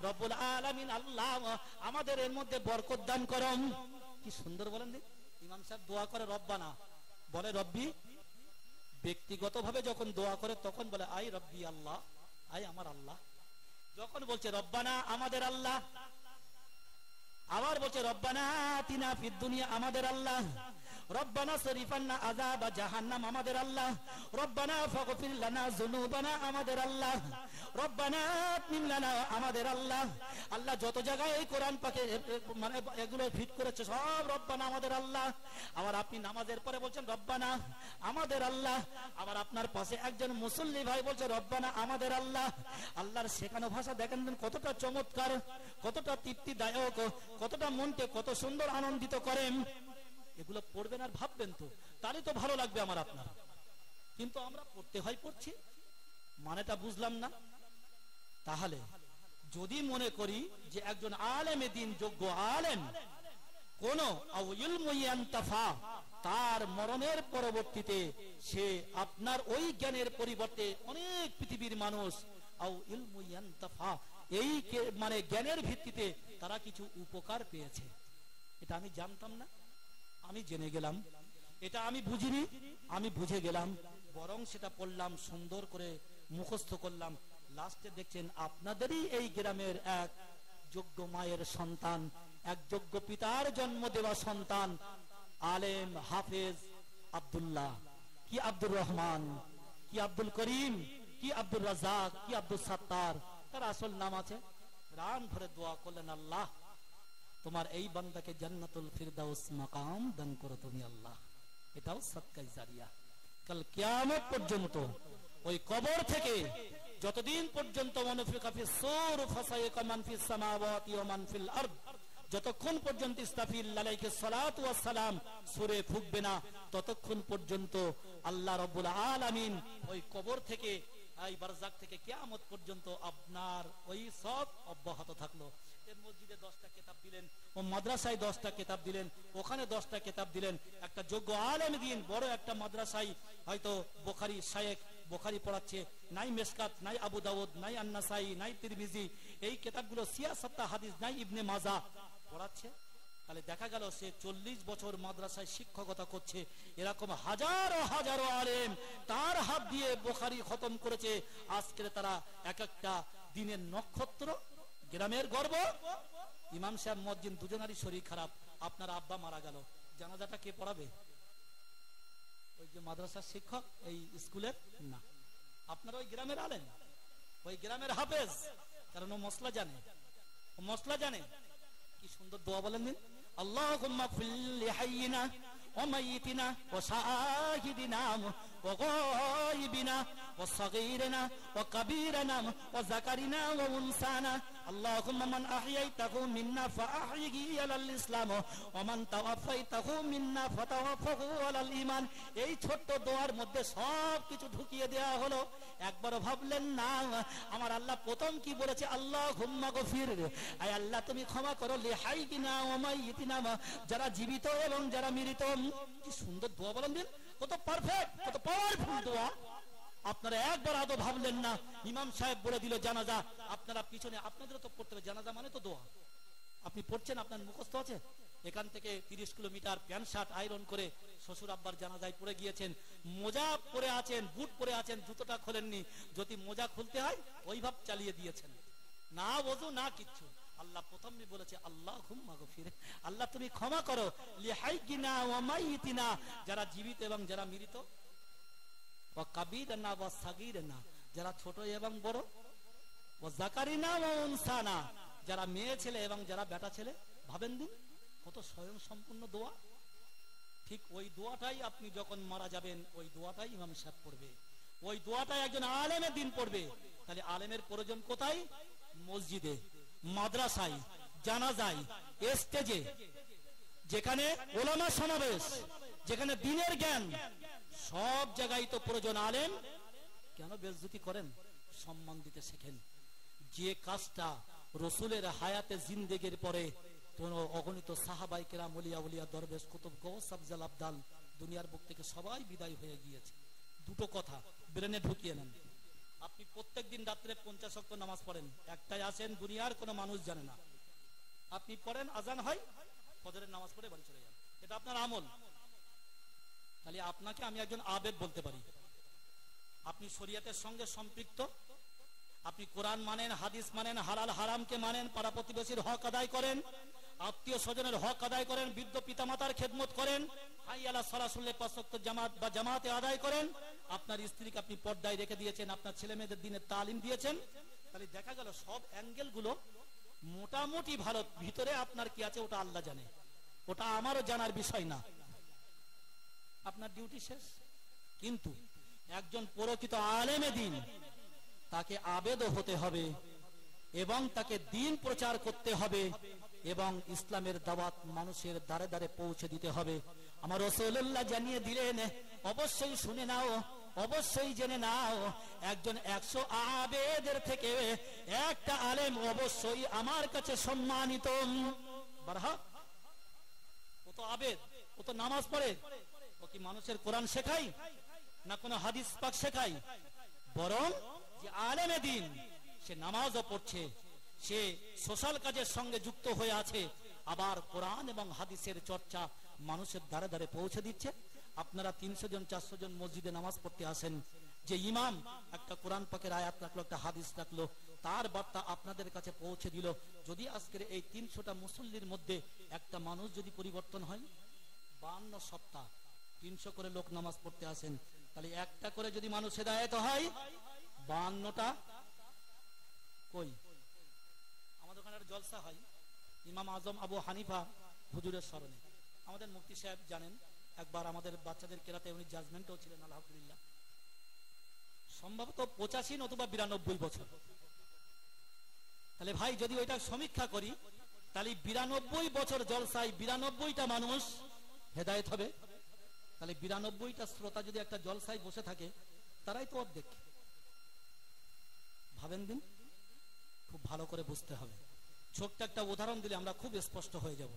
রব্বুল আলামিন, আল্লাহ আমাদের এর মধ্যে বরকত দান করুন। কি সুন্দর বলেন দিন। ইমাম সাহেব দোয়া করে রব্বানা, বলে রব্বি, ব্যক্তিগতভাবে যখন দোয়া করে তখন বলে আই রব্বি, আল্লাহ, আই আমার আল্লাহ। যখন বলছে রব্বানা আমাদের আল্লাহ, আবার বলছে রব্বানা আতিনা ফিদ দুনিয়া আমাদের আল্লাহ, রব্বানা সরিফান্না আযাবা জাহান্নাম আমাদের আল্লাহ, রব্বানা ফাগফির লানা যুনুবানা আমাদের আল্লাহ, রব্বানা আতিম লানা আমাদের আল্লাহ। আল্লাহ যত জায়গায় এই কোরআন পাকে মানে এগুলো ফিট করেছে সব রব্বানা আমাদের আল্লাহ। আবার আপনি নামাজের পরে বলছেন রব্বানা আমাদের আল্লাহ, আবার আপনার পাশে একজন মুসল্লি ভাই বলছে রব্বানা আমাদের আল্লাহ। আল্লাহর শেখানো ভাষা দেখেন কতটা চমৎকার, কতটা তৃপ্তিদায়ক, কতটা মনকে কত সুন্দর আনন্দিত করেন। এগুলো পড়বেন আর ভাববেন তো, তাহলে তো ভালো লাগবে আমার আপনার। কিন্তু আমরা পড়তে হয় পড়ছি, মানেটা বুঝলাম না। তাহলে যদি মনে করি যে একজন আলেমে দিন, যোগ্য আলেম, কোন তার মরণের পরবর্তীতে সে আপনার ওই জ্ঞানের পরিবর্তে অনেক পৃথিবীর মানুষ এই মানে জ্ঞানের ভিত্তিতে তারা কিছু উপকার পেয়েছে, এটা আমি জানতাম না, আমি জেনে গেলাম। এটা আমি বুঝিনি, আমি বুঝে গেলাম, বরং সেটা পড়লাম, সুন্দর করে মুখস্থ করলাম। লাস্টে দেখছেন আপনাদেরই এই গ্রামের এক যোগ্য মায়ের সন্তান, এক যোগ্য পিতার জন্ম দেওয়া সন্তান, আলেম হাফেজ আব্দুল্লাহ, কি আব্দুর রহমান, কি আব্দুল করিম, কি আব্দুর রাজ্জাক, কি আব্দুল সাত্তার, তার আসল নাম আছে। রান ভরে দোয়া করলেন, আল্লাহ তোমার এই বান্দাকে জান্নাতুল ফিরদাউস মাকাম দান করো তুমি আল্লাহ। এটাও সাদকা জারিয়া। কাল কিয়ামত পর্যন্ত ওই কবর থেকে যতদিন পর্যন্ত মানফিকা ফিস সূর ফাসাইকা মান ফিস সামাওয়াতি ওয়া মান ফিল আরদ, যতক্ষণ পর্যন্ত ইস্তাফিল আলাইহিস সালাতু ওয়াস সালাম সূরে ফুঁকবে না, ততক্ষণ পর্যন্ত আল্লাহ রাব্বুল আলামিন ওই কবর থেকে, এই বারজাক থেকে কিয়ামত পর্যন্ত আপনার ওই সব অব্যাহত থাকলো। এর মসজিদে 10টা কিতাব দিলেন, ও মাদ্রাসায় 10টা কিতাব দিলেন, ওখানে 10টা কিতাব দিলেন। একটা যোগ্য আলেম দিন বড় একটা মাদ্রাসায় হয়তো বুখারী, শায়েখ বুখারী পড়াচ্ছে, নাই মিশকাত, নাই আবু দাউদ, নাই আন-নাসাই, নাই তিরমিজি, এই কিতাবগুলো সিয়াসাত্তা হাদিস, নাই ইবনে মাজাহ পড়াচ্ছে। তাহলে দেখা গেল সে 40 বছর মাদ্রাসায় শিক্ষকতা করছে। এরকম হাজারো হাজারো আলেম তার হাত দিয়ে বুখারী খতম করেছে। আজকে তারা এক একটা দিনের নক্ষত্র, গ্রামের গর্ব। ইমাম সাহেব মুয়াজ্জিন দুজনারই শরীর খারাপ, আপনার আব্বা মারা গেল, জানাজাটা কে পড়াবে? ওই যে মাদ্রাসার শিক্ষক, এই স্কুলের না, আপনার ওই গ্রামের আলেম, ওই গ্রামের হাফেজ, কারণ ও মসলা জানে, ও মসলা জানে। কি সুন্দর দোয়া বলেন দিন, আল্লাহুম্মা ফিল হাইয়িনা ওয়া মাইয়িতিনা ওয়া শাহিদিনা ওয়া গায়িবিনা ওয়া সাগীরিনা ওয়া কাবীরিনা ওয়া যাকারিনা ওয়া উনসানা, আল্লাহুম্মা মান আহইয়াইতাহু মিন্না ফাআহইহি আলাল ইসলাম ওয়া মান তাওয়াফাইতাহু মিন্না ফাতাওয়াফাহু আলাল ঈমান। এই ছোট্ট দোয়ার মধ্যে সব কিছু ঢুকিয়ে দেওয়া হলো। একবার ভাবলেন না আমার আল্লাহ প্রথম কি বলেছে? আল্লাহুম্মা গফির, আয় আল্লাহ তুমি ক্ষমা করো, লিহাইয়িনা ওয়া মাইয়িতিনা, যারা জীবিত এবং যারা মৃত। কি সুন্দর দোয়া বলেন দিন, কত পারফেক্ট, কত পাওয়ারফুল দোয়া। আপনারা একবার আদৌ ভাবলেন না? ইমাম সাহেব বলে দিল জানাজা, আপনারা পিছনে, আপনাদেরও তো পড়তে হবে, জানাজা মানে তো দোয়া। আপনি পড়ছেন, আপনার মুখস্থ আছে। এখান থেকে 30 কিলোমিটার প্যান্ট শার্ট আয়রন করে শ্বশুর আব্বার জানাজায় পড়ে গিয়েছেন, মোজা পরে আছেন, বুট পরে আছেন, জুতোটা খোলেননি, যদি মোজা খুলতে হয় ওইভাব চালিয়ে দিয়েছেন, না ওযু না কিচ্ছু। আল্লাহ প্রথমে বলেছে আল্লাহুম্মা গফির, আল্লাহ তুমি ক্ষমা করো, লিহাইয়িনা ওয়া মাইয়িতিনা, যারা জীবিত এবং যারা মৃত, ওয়া কাবীরানা ওয়া সাগীরানা, যারা ছোট এবং বড়, ওয়া যাকারিনা ওয়া উনসানা, যারা মেয়ে ছেলে এবং যারা বেটা ছেলে। ভাবেন দিন কত স্বয়ং সম্পূর্ণ দোয়া। ঠিক ওই দোয়াটাই আপনি যখন মারা যাবেন, ওই দোয়াটাই ইমাম সাহেব পড়বে, ওই দোয়াটাই একজন আলেমের দিন পড়বে। তাহলে আলেমের প্রয়োজন কোথায়? মসজিদে, মাদ্রাসায়, জানাজায়, স্টেজে, যেখানে ওলামা সমাবেশ, যেখানে দ্বীনের জ্ঞান, সব জায়গায় তো প্রয়োজন আলেম। কেন বেইজ্জতি করেন? সম্মান দিতে শেখেন। যে কাজটা রাসূলের হায়াতে জিন্দেগির পরে অগণিত সাহাবায়ে কেরাম, ওলিয়া ওলিয়া, দরবেশ, কুতুব, গৌস, আফজাল, আবদাল দুনিয়ার বুক থেকে সবাই বিদায় হয়ে গিয়েছে। দুটো কথা ব্রেনে ঢুকিয়ে নেন। আপনি প্রত্যেকদিন রাত্রে 50 ওয়াক্ত নামাজ পড়েন, একটাই আসেন, দুনিয়ার কোনো মানুষ জানে না। আপনি পড়েন, আজান হয়, ফজরের নামাজ পড়ে বাড়ি চলে যান, এটা আপনার আমল। তাহলে আপনাকে আমি একজন আবেদ বলতে পারি। আপনি শরীয়তের সঙ্গে সম্পৃক্ত, আপনি কোরআন মানেন, হাদিস মানেন, হালাল হারামকে মানেন, পাড়া প্রতিবেশীর হক আদায় করেন, আত্মীয় স্বজনের হক আদায় করেন, বৃদ্ধ পিতামাতার খেদমত করেন, হাই আলা সালাহ শুনলে 5 ওয়াক্ত জামাত বা জামাতে আদায় করেন, আপনার স্ত্রীকে আপনি পর্দায় রেখে দিয়েছেন, আপনার ছেলে মেয়েদের দিনের তালিম দিয়েছেন, তাহলে দেখা গেল সব অ্যাঙ্গেল গুলো মোটামুটি ভালো। ভিতরে আপনার কি আছে ওটা আল্লাহ জানে, ওটা আমারও জানার বিষয় না। আপনার ডিউটি শেষ। কিন্তু একজন প্রকৃত আলেমে দ্বীন, তাকে আবেদও হতে হবে এবং তাকে দ্বীন প্রচার করতে হবে এবং ইসলামের দাওয়াত মানুষের দ্বারে দ্বারে পৌঁছে দিতে হবে। আমার রাসূলুল্লাহ জানিয়ে দিলেন, অবশ্যই শুনে নাও, অবশ্যই জেনে নাও, একজন 100 আবেদের থেকে একটা আলেম অবশ্যই আমার কাছে সম্মানিত। বারহা ও তো আবেদ, ও তো নামাজ পড়ে, ও কি মানুষের কোরআন শেখায় না কোনো হাদিস পাক শেখায়? বরং যে আলেমে দ্বীন, সে নামাজও পড়ছে, সে সোশ্যাল কাজের সঙ্গে যুক্ত হয়ে আছে, আবার কোরআন এবং হাদিসের চর্চা মানুষের দ্বারে দ্বারে পৌঁছে দিচ্ছে। আপনারা 300 জন 400 জন মসজিদে নামাজ পড়তে আসেন, যে ইমাম একটা কোরআন পাকের আয়াত রাখলো, একটা হাদিস রাখলো, তার বার্তা আপনাদের কাছে পৌঁছে দিল। যদি আজকের এই 300টা মুসল্লির মধ্যে একটা মানুষ যদি পরিবর্তন হয়, 52 সপ্তাহ 300 করে লোক নামাজ পড়তে আসেন, তাহলে একটা করে যদি মানুষ হেদায়েত হয়, 52টা কই? আমাদের ওখানে জলসা হয় ইমাম আজম আবু হানিফা হুজুরের স্মরণে। আমাদের মুফতি সাহেব জানেন, একবার আমাদের বাচ্চাদের কেরাতে উনি জাজমেন্টও ছিলেন, আলহামদুলিল্লাহ। সম্ভবত 85 অথবা 92 বছর। তাহলে ভাই যদি ওইটা সমীক্ষা করি, তাহলে 92 বছর জলসায় 92টা মানুষ হেদায়েত হবে। তাহলে 92টা শ্রোতা যদি একটা জলসায় বসে থাকে, তারাই তো অর্ধেক। ভাবেন দিন, খুব ভালো করে বুঝতে হবে। ছোট্ট একটা উদাহরণ দিলে আমরা খুব স্পষ্ট হয়ে যাব।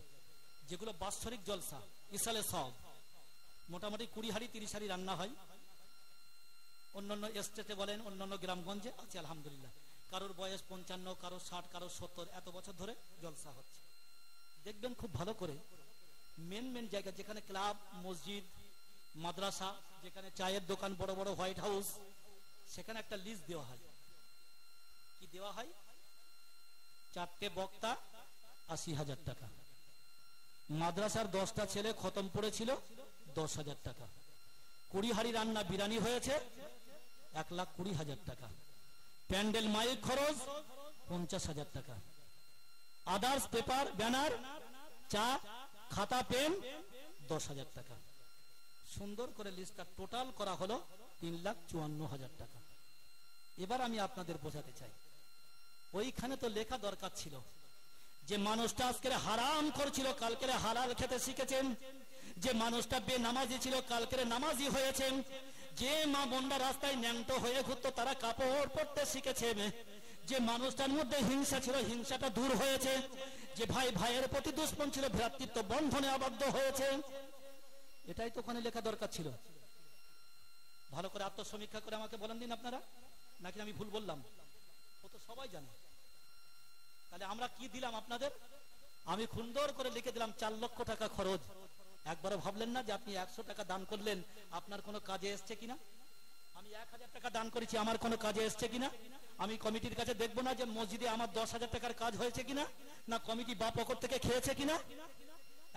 যেগুলো বাৎসরিক জলসা, ইসালে সব মোটামুটি 20 হাড়ি 30 হাড়ি রান্না হয়। অন্যান্য স্টেটে বলেন, অন্যান্য গ্রামগঞ্জে আছে আলহামদুলিল্লাহ। কারোর বয়স 55, কারোর 60, কারোর 70, এত বছর ধরে জলসা হচ্ছে। দেখবেন খুব ভালো করে, মেন মেন জায়গা যেখানে ক্লাব, মসজিদ, মাদ্রাসা, যেখানে চায়ের দোকান, বড় বড় হোয়াইট হাউস, সেখানে একটা লিস্ট দেওয়া হয়। কি দেওয়া হয়? 4টে বক্তা 80,000 টাকা, মাদ্রাসার 10টা ছেলে খতম পড়েছিল 10,000 টাকা, 20 হাড়ি রান্না বিরিয়ানি হয়েছে 1,20,000 টাকা, প্যান্ডেল মাইক খরচ 50,000 টাকা, আদার্স পেপার, ব্যানার, চা, খাতা, পেন 10,000 টাকা। সুন্দর করে লিস্টটা টোটাল করা হলো 3,54,000 টাকা। এবার আমি আপনাদের বোঝাতে চাই, ওইখানে তো লেখা দরকার ছিল যে মানুষটা আজকে হারাম করছিল, কালকে হালাল খেতে শিখেছেন, যে মানুষটা বেনামাজি ছিল, কালকে নামাজি হয়েছেন, যে মা বোনরা রাস্তায় ন্যাংটো হয়ে ঘুরতো, তারা কাপড় পরতে শিখেছে, যে মানুষটার মধ্যে হিংসা ছিল, হিংসাটা দূর হয়েছে, যে ভাই ভাইয়ের প্রতি দুশ্মন ছিল, ভ্রাতৃত্ব বন্ধনে আবদ্ধ হয়েছে। এটাই তো ওখানে লেখা দরকার ছিল। ভালো করে আত্মসমীক্ষা করে আমাকে বলেন দিন আপনারা, নাকি আমি ভুল বললাম? ও তো সবাই জানে। তাহলে আমরা কি দিলাম আপনাদের? আমি সুন্দর করে লিখে দিলাম 4 লক্ষ টাকা খরচ। একবারও ভাবলেন না যে আপনি 100 টাকা দান করলেন, আপনার কোনো কাজে এসছে কিনা? আমি 1000 টাকা দান করেছি, আমার কোনো কাজে এসছে কিনা? আমি কমিটির কাছে দেখবো না যে মসজিদে আমার 10,000 টাকার কাজ হয়েছে কিনা, না কমিটি বা পকেট থেকে খেয়েছে কিনা?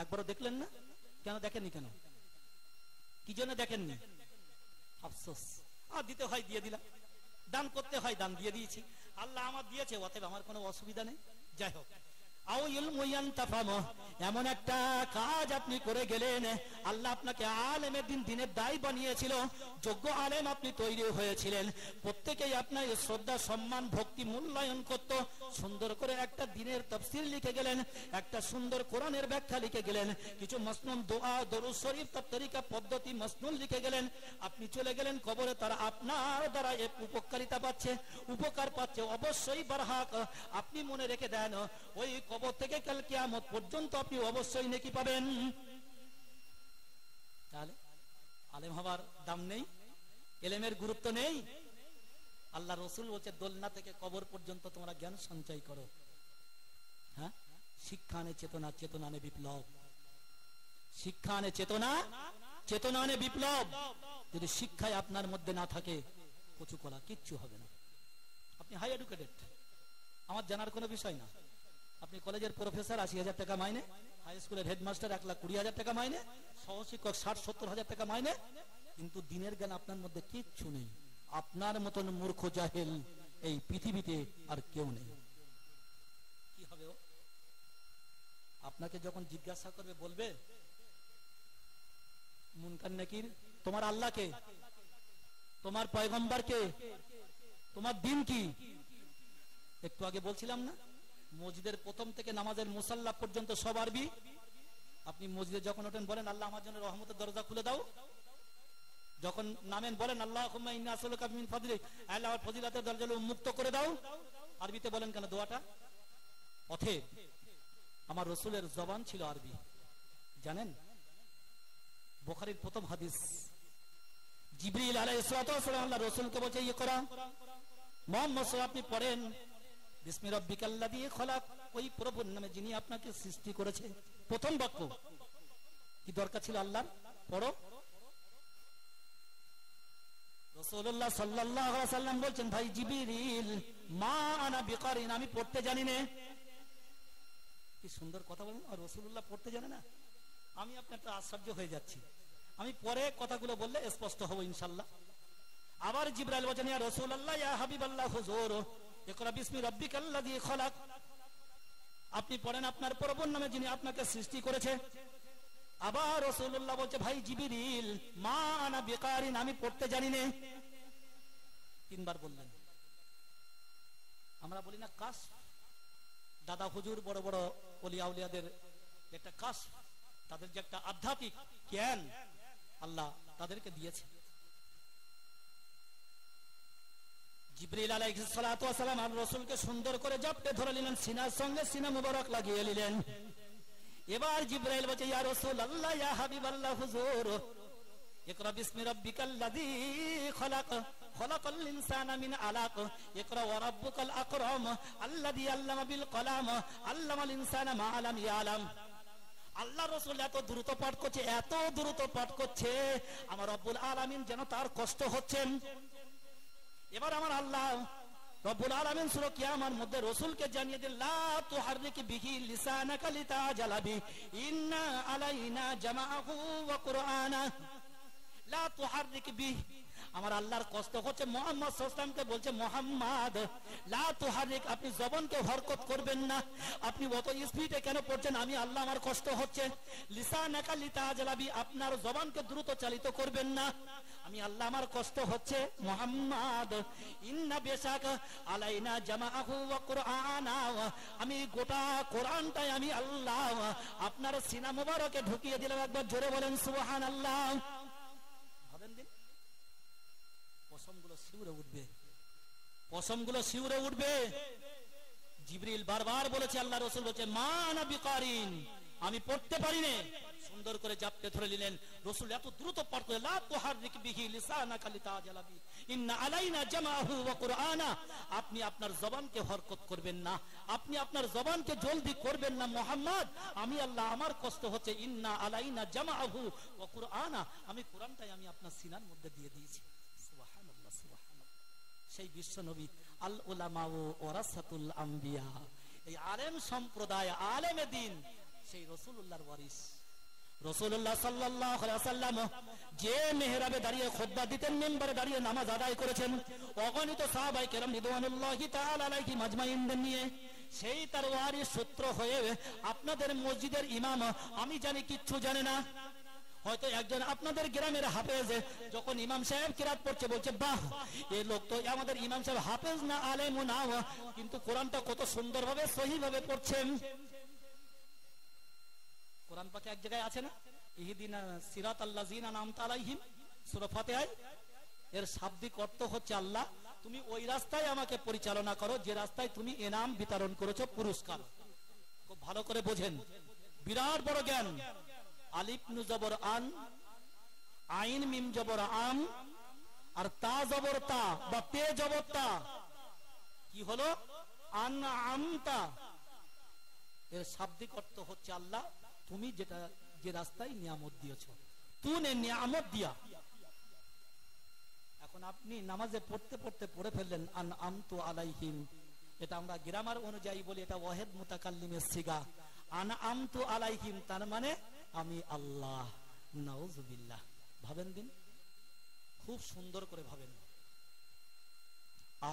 একবারও দেখলেন না? কেন দেখেননি? কেন, কি জন্য দেখেননি? আফসোস। আর দিতে হয় দিয়ে দিলাম, দান করতে হয় দান দিয়ে দিয়েছি, আল্লাহ আমার দিয়েছে, অতএব আমার কোনো অসুবিধা নেই। যাই হোক, এমন একটা কাজ আপনি করে গেলেন, আল্লাহ আপনাকে আলেমের দিনের দায়ী বানিয়েছিল, যোগ্য আলেম আপনি তৈরি হয়েছিলেন, প্রত্যেকেই আপনার শ্রদ্ধা, সম্মান, ভক্তি, মূল্যায়ন করত। সুন্দর করে একটা দিনের তাফসীর লিখে গেলেন, একটা সুন্দর কোরআনের ব্যাখ্যা লিখে গেলেন, কিছু মাসনুন দোয়া, দরুদ শরীফ, তার তরিকা, পদ্ধতি, মাসনুন লিখে গেলেন। আপনি চলে গেলেন কবরে, তারা আপনার দ্বারা উপকারিতা পাচ্ছে, উপকার পাচ্ছে। অবশ্যই বারহাক আপনি মনে রেখে দেন, ওই কবর থেকে কাল কিয়ামত পর্যন্ত আপনি অবশ্যই নেকি পাবেন। তাহলে আলেম হবার দাম নেই, এলেমের গুরুত্ব নেই। আল্লাহ রসুল বলছে, দোলনা থেকে কবর পর্যন্ত তোমরা জ্ঞান সঞ্চয় করো। হ্যাঁ, শিক্ষা আনে চেতনা, চেতনা আনে বিপ্লব। শিক্ষা আনে চেতনা, চেতনা আনে বিপ্লব। যদি শিক্ষায় আপনার মধ্যে না থাকে, কচু কলা কিচ্ছু হবে না। আপনি হাই এডুকেটেড, আমার জানার কোনো বিষয় না, আপনি কলেজের প্রফেসর 80,000 টাকা মাইনে, হাই স্কুলের হেডমাস্টার 1,20,000 টাকা মাইনে, সহশিক্ষক 60-70,000 টাকা মাইনে, কিন্তু দিনের জ্ঞান আপনার মধ্যে কিচ্ছু নেই। আপনার মতন মূর্খ জাহেল এই পৃথিবীতে আর কেউ নেই। কি হবে ও? আপনাকে যখন জিজ্ঞাসা করবে বলবে মুনকার নাকির তোমার আল্লাহকে, তোমার পয়গম্বরকে, তোমার দিন কি? একটু আগে বলছিলাম না, মসজিদের প্রথম থেকে নামাজের মুসাল্লা পর্যন্ত সব আরবি। আপনি মসজিদে যখন ওঠেন বলেন আল্লাহ আমার জন্য রহমতের দরজা খুলে দাও, যখন নামেন বলেন আল্লাহুম্মা ইন্নী আসআলুকা মিন ফাদলিক, আল্লাহ আমার ফজিলতের দরজা উন্মুক্ত করে দাও। আরবিতে বলেন কেন দোয়াটা? অতএব আমার রাসূলের জবান ছিল আরবি, জানেন? বুখারীর প্রথম হাদিস, জিবরিল আলাইহিস সালাতু ওয়াস সালাম আল্লাহ রাসূলকে বলছে ইকরা, মুহাম্মদ সাল্লাল্লাহু আপনি পড়েন বিসমি রাব্বিকাল্লাযী খলাক, ওই প্রভুর নামে যিনি আপনাকে সৃষ্টি করেছে। প্রথম বাক্য কি দরকার ছিল আল্লাহর? পড়ো। রাসূলুল্লাহ সাল্লাল্লাহু আলাইহি ওয়াসাল্লাম বলছেন ভাই জিবরিল মা আনা বিকারিন, আমি পড়তে জানি না। কি সুন্দর কথা বলেন, আর রাসূলুল্লাহ পড়তে জানে না? আমি আপনার তো আশ্চর্য হয়ে যাচ্ছি। আমি পরে কথাগুলো বললে স্পষ্ট হবো ইনশাআল্লাহ। আবার জিবরাইল বলেন ইয়া রাসূলুল্লাহ ইয়া হাবিবাল্লাহ হুজুর ইকরা বিসমি রাব্বিকাল্লাযী খলাক, আপনি পড়েন আপনার প্রভুর নামে যিনি আপনাকে সৃষ্টি করেছে। আবার রাসূলুল্লাহ বলছে ভাই জিবরিল মা আনা বিকারিন, আমি পড়তে জানি না। তিনবার বললেন। আমরা বলি না কাশ, দাদা হুজুর বড় বড় ওলিয়া আউলিয়াদের একটা কাশ, তাদের যে একটা আধ্যাত্মিক জ্ঞান আল্লাহ তাদেরকে দিয়েছে। জিবরিল আলাইহিস সালাতু ওয়াস সালাম আর রাসূলকে সুন্দর করে জাপটে ধরে নিলেন, সিনার সঙ্গে সিনা মুবারক লাগিয়ে নিলেন। এবার জিবরাইল বলছে ইয়া রাসূলুল্লাহ ইয়া হাবিবাল্লাহ হুজুর ইকরা বিসমি রাব্বিকাল্লাযী খলাক খলাকাল ইনসানা মিন আলাক ইকরা ওয়া রাব্বুকাল আকরাম আল্লাযী আল্লামা বিল কলাম আল্লামাল ইনসানা মা লাম ইয়ালাম। আল্লাহ রাসূল এত দ্রুত পাঠ করছে, এত দ্রুত পাঠ করছে, আমার রব্বুল আলামিন যেন তার কষ্ট হচ্ছে। এবার আমার আল্লাহ রব্বুল আলামিন সূরা কিয়ামার মধ্যে রাসূলকে জানিয়ে দিলেন লা তুহাররিক বিহি লিসানাকা লিতাজালা বি ইন্না আলাইনা জামাআহু ওয়া কুরআনা। লা তুহাররিক বিহি, আমার আল্লাহর কষ্ট হচ্ছে। মুহাম্মদ সাল্লাল্লাহু আলাইহি ওয়াসাল্লামকে বলছে মুহাম্মদ লা তুহাররিক, আপনি জবানকে হরকত করবেন না। আপনি অত স্পিডে কেন পড়ছেন? আমি আল্লাহ আমার কষ্ট হচ্ছে। লিসানাকা লিতাজালা বি, আপনার জবানকে দ্রুত চালিত করবেন না, আমি আল্লাহ আমার কষ্ট হচ্ছে। মুহাম্মদ ইন্না বেশাক আলাইনা জামাআহু ওয়া কুরআনা, আমি গোটা কোরআনটাই আমি আল্লাহ আপনার সিনা মুবারকে ঢুকিয়ে দিলাম। একবার জোরে বলেন সুবহানাল্লাহ। ভাবেন দিন পশমগুলো শিউরে উঠবে, পশমগুলো শিউরে উঠবে। জিবরিল বারবার বলেছে, আল্লাহ রাসূল বলেছে মা আনা বিকারিন, আমি পড়তে পারি না। সুন্দর করে জাপটে ধরে নিলেন। রাসূল এত দ্রুত পাঠ করে লা তুহাররিক বিহি লিসানাকা লিতাজালা বি ইন্না আলাইনা জামাআহু ওয়া কুরআনা, আপনি আপনার জবানকে হরকত করবেন না, আপনি আপনার জবানকে জলদি করবেন না মুহাম্মদ, আমি আল্লাহ আমার কষ্ট হচ্ছে। ইন্না আলাইনা জামাআহু ওয়া কুরআনা, আমি কোরআনটাই আমি আপনার সিনার মধ্যে দিয়ে দিয়েছি। সুবহানাল্লাহ সুবহানাল্লাহ। সেই বিশ্ব নবী আল উলামা ওয়ারাসাতুল আম্বিয়া, এই আলেম সম্প্রদায় আলেমে দ্বীন, সেই রাসূলুল্লাহর ওয়ারিস। রাসূলুল্লাহ সাল্লাল্লাহু আলাইহি ওয়াসাল্লাম যে মিহরাবে দাঁড়িয়ে খুতবা দিতেন, মিম্বরে দাঁড়িয়ে নামাজ আদায় করেছেন অগণিত সাহাবায়ে কেরাম রিদওয়ানুল্লাহি তাআলা আলাইহিম আজমাইনদের নিয়ে, সেই তার ওয়ারিস সূত্র হয়ে আপনাদের মসজিদের ইমাম আমি জানি কিচ্ছু জানে না। হয়তো একজন আপনাদের গ্রামের হাফেজ যখন ইমাম সাহেব কিরাত পড়ছে বলছে বাহ, এই লোক তো আমাদের ইমাম সাহেব হাফেজ না আলেম না, কিন্তু কোরআনটা কত সুন্দরভাবে সহিভাবে পড়ছেন। কোরআন পাকে এক জায়গায় আছে না ইহদিনা সিরাতাল্লাযিনা আন'আমতা আলাইহিম, সূরা ফাতিহায়, এর শাব্দিক অর্থ হচ্ছে আল্লাহ তুমি ওই রাস্তায় আমাকে পরিচালনা করো যে রাস্তায় তুমি ইনাম বিতরণ করেছো, পুরস্কার। খুব ভালো করে বোঝেন, বিরাট বড় জ্ঞান। আলিফ নু জবর আন, আইন মিম জবর আম, আর তা জবর তা বা তে জবর তা, কি হলো আন'আমতা, এর শাব্দিক অর্থ হচ্ছে আল্লাহ তুমি যেটা যে রাস্তায় নিয়ামত দিয়েছো, তুনে নিয়ামত দিয়া। এখন আপনি নামাজে পড়তে পড়তে পড়ে ফেললেন আন'আমতু আলাইহিম, এটা আমরা গ্রামার অনুযায়ী বলি, এটা ওয়াহিদ মুতাকাল্লিমের সিগা। আনআমতু আলাইহিম, তার মানে আমি আল্লাহ। নাউজুবিল্লাহ। ভাবেন দিন, খুব সুন্দর করে ভাবেন।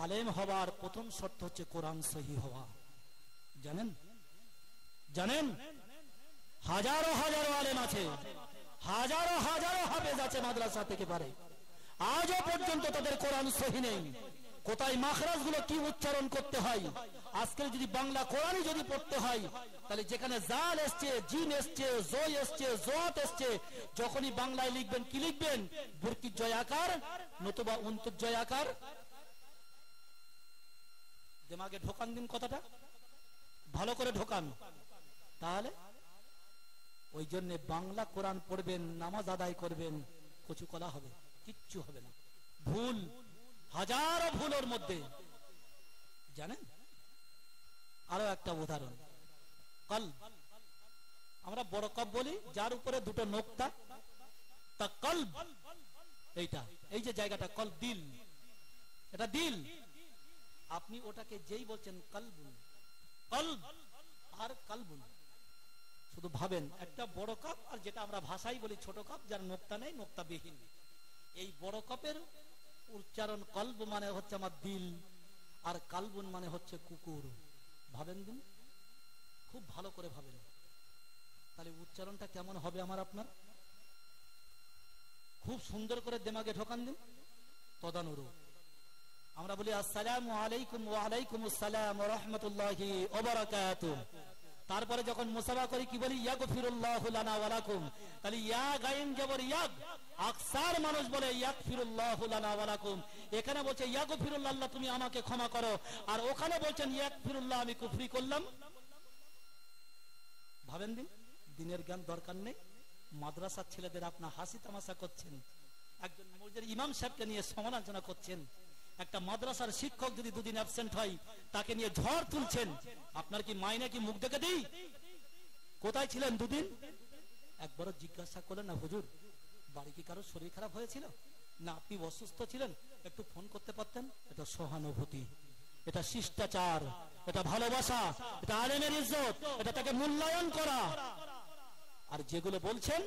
আলেম হবার প্রথম শর্ত হচ্ছে কোরআন সহি হওয়া। জানেন জানেন হাজারো হাজারো আলেম আছে, হাজারো হাজারো হাফেজ আছে মাদ্রাসা থেকে পারে, আজও পর্যন্ত তাদের কোরআন সহি নেই। কোথায় মাখরাজ গুলো কি উচ্চারণ করতে হয়, আজকে যদি বাংলা কোরআনই যদি পড়তে হয়, তাহলে যেখানে জাল এসছে, জিন এসছে, জয় এসছে, জোয়াত এসছে, যখনই বাংলায় লিখবেন কি লিখবেন? বুরকি জয়াকার নতুবা অন্তর জয়াকার। দিমাগে ঢোকান দিন কথাটা, ভালো করে ঢোকান। তাহলে ওই জন্য বাংলা কোরআন পড়বেন, নামাজ আদায় করবেন, কচু কলা হবে, কিচ্ছু হবে না। ভুল, হাজারো ভুলের মধ্যে। জানেন আরো একটা উদাহরণ, কলব। আমরা বড় কব বলি, যার উপরে দুটো নোক্তা, তা কলব। এইটা, এই যে জায়গাটা কলব, দিল, এটা দিল। আপনি ওটাকে যেই বলছেন কলবুন, কলব আর কলবুন, শুধু ভাবেন একটা বড় কাপ আর যেটা আমরা ভাষায় বলি ছোট কাপ, যার নোক্তা নেই, নোক্তা বিহীন। এই বড় কাপের উচ্চারণ কলব মানে হচ্ছে আমার দিল, আর কালবুন মানে হচ্ছে কুকুর। ভাবেন দিন, খুব ভালো করে ভাবেন, তাহলে উচ্চারণটা কেমন হবে আমার আপনার? খুব সুন্দর করে দিমাগে ঢোকান দিন। তদানুরূপ আমরা বলি আসসালামু আলাইকুম ওয়া আলাইকুমুস সালাম ওয়া রাহমাতুল্লাহি ওয়া বারাকাতুহু। তারপরে যখন মুসাফা করি কি বলি? ইয়াগফিরুল্লাহু লানা ওয়া লাকুম। তাহলে ইয়া গায়েন জবর ইয়াগ, আকসার মানুষ বলে ইয়াগফিরুল্লাহু লানা ওয়া লাকুম। এখানে বলছে ইয়াগফিরুল্লাহ, আল্লাহ তুমি আমাকে ক্ষমা করো, আর ওখানে বলছেন ইয়াগফিরুল্লাহ, আমি কুফরি করলাম। ভাবেন দিন, দিনের জ্ঞান দরকার নেই, মাদ্রাসার ছেলেদের আপনার হাসি তামাশা করছেন, একজন মসজিদের ইমাম সাহেবকে নিয়ে সমালোচনা করছেন, একটা মাদ্রাসার শিক্ষক যদি দুদিন অ্যাবসেন্ট হয় তাকে নিয়ে ঝড় তুলছেন। আপনার কি মাইনে কি মুখ দেখে দিই? কোথায় ছিলেন দুদিন? একবারও জিজ্ঞাসা করলেন না, হুজুর বাড়ি কি কারো শরীর খারাপ হয়েছিল না আপনি অসুস্থ ছিলেন, একটু ফোন করতে পারতেন? এটা সহানুভূতি, এটা শিষ্টাচার, এটা ভালোবাসা, এটা আলেমের ইজ্জত, এটা তাকে মূল্যায়ন করা। আর যেগুলো বলছেন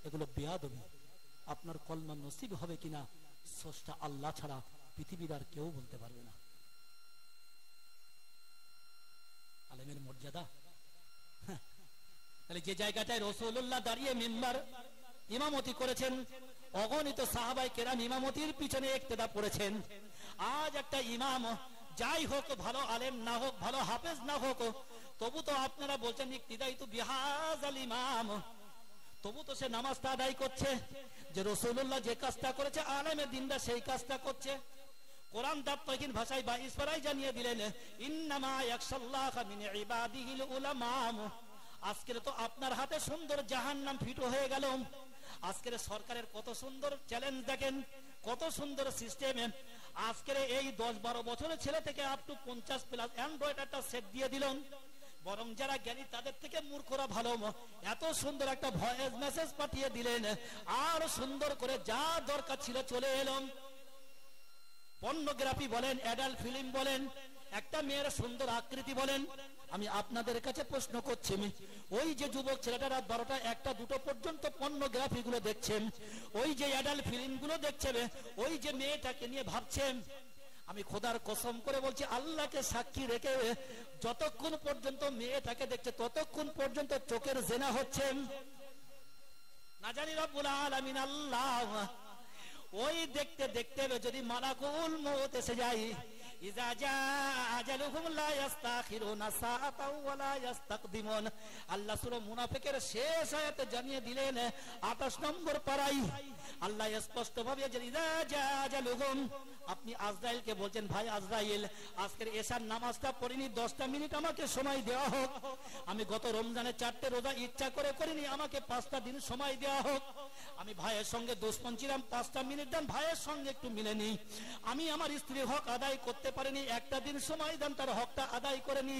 এগুলো বেয়াদবি। আপনার কলমা নসিব হবে কিনা স্রষ্টা আল্লাহ ছাড়া পৃথিবীর আর কেউ বলতে পারবে না। আলেমের মর্যাদা, তাহলে যে জায়গাটায় রাসূলুল্লাহ দাঁড়িয়ে মিম্বার ইমামতি করেছেন, অগণিত সাহাবায়ে কেরাম ইমামতির পিছনে ইক্তেদা করেছেন, আজ একটা ইমাম যাই হোক, ভালো আলেম না হোক, ভালো হাফেজ না হোক, তবু তো আপনারা বলছেন ইক্তিদাই তো বিহাজাল ইমাম, তবু তো সে নামাজটা আদায় করছে। যে রাসূলুল্লাহ যে কাজটা করেছে, আলেমে দিনদা সেই কাজটা করছে। কোরআন দাপ্তহীন ভাষায় বা ইসরাই জানিয়ে দিলেন ইন্নামা ইয়াখশাল্লাহা মিন ইবাদিহিল উলামা। আজকের তো আপনার হাতে সুন্দর জাহান্নাম ফিটো হয়ে গেল। আজকের সরকারের কত সুন্দর চ্যালেঞ্জ দেখেন, কত সুন্দর সিস্টেম। আজকের এই 10-12 বছরের ছেলে থেকে আপ টু 50+ অ্যান্ড্রয়েড একটা সেট দিয়ে দিলেন। বরং যারা জ্ঞানী তাদের থেকে মূর্খরা ভালো, এত সুন্দর একটা ভয়েস মেসেজ পাঠিয়ে দিলেন, আর সুন্দর করে যা দরকার ছিল চলে এলাম। পর্নোগ্রাফি বলেন, অ্যাডাল্ট ফিল্ম বলেন, একটা মেয়ের সুন্দর আকৃতি বলেন। আমি আপনাদের কাছে প্রশ্ন করছি, ওই যে যুবক ছেলেটা রাত 12টা 1টা 2টো পর্যন্ত পর্নোগ্রাফি গুলো দেখছেন, ওই যে অ্যাডাল্ট ফিল্ম গুলো দেখছেন, ওই যে মেয়েটাকে নিয়ে ভাবছেন, আমি খোদার কসম করে বলছি, আল্লাহকে সাক্ষী রেখে, যতক্ষণ পর্যন্ত মেয়েটাকে দেখছে ততক্ষণ পর্যন্ত চোখের জেনা হচ্ছে। না জানি রব্বুল আলামিন আল্লাহ ওই দেখতে দেখতে যদি মালাকুল মউত এসে যায়, ইজা জাআ আজালুহুম লা ইস্তাখিরুনা সাআতাও ওয়া লা ইস্তাকদিমুন। আল্লাহ সূরা মুনাফিকের শেষ আয়াতে জানিয়ে দিলেন 28 নম্বর পারায় আল্লাহ স্পষ্ট ভাবে যে ইজা জাআ আজালুহুম, আপনি আজরাইলকে বলছেন, ভাই আজরাইল আজকের এশার নামাজটা পড়িনি, 10টা মিনিট আমাকে সময় দেওয়া হোক। আমি গত রমজানে 4টে রোজা ইচ্ছা করে করিনি, আমাকে 5টা দিন সময় দেওয়া হোক। আমি ভাইয়ের সঙ্গে দুশ্মন ছিলাম, 5টা মিনিট দেন, ভাইয়ের সঙ্গে একটু মিলেনি। আমি আমার স্ত্রীর হক আদায় করতে পারিনি, একটা দিন সময় দেন, তার হকটা আদায় করে নি।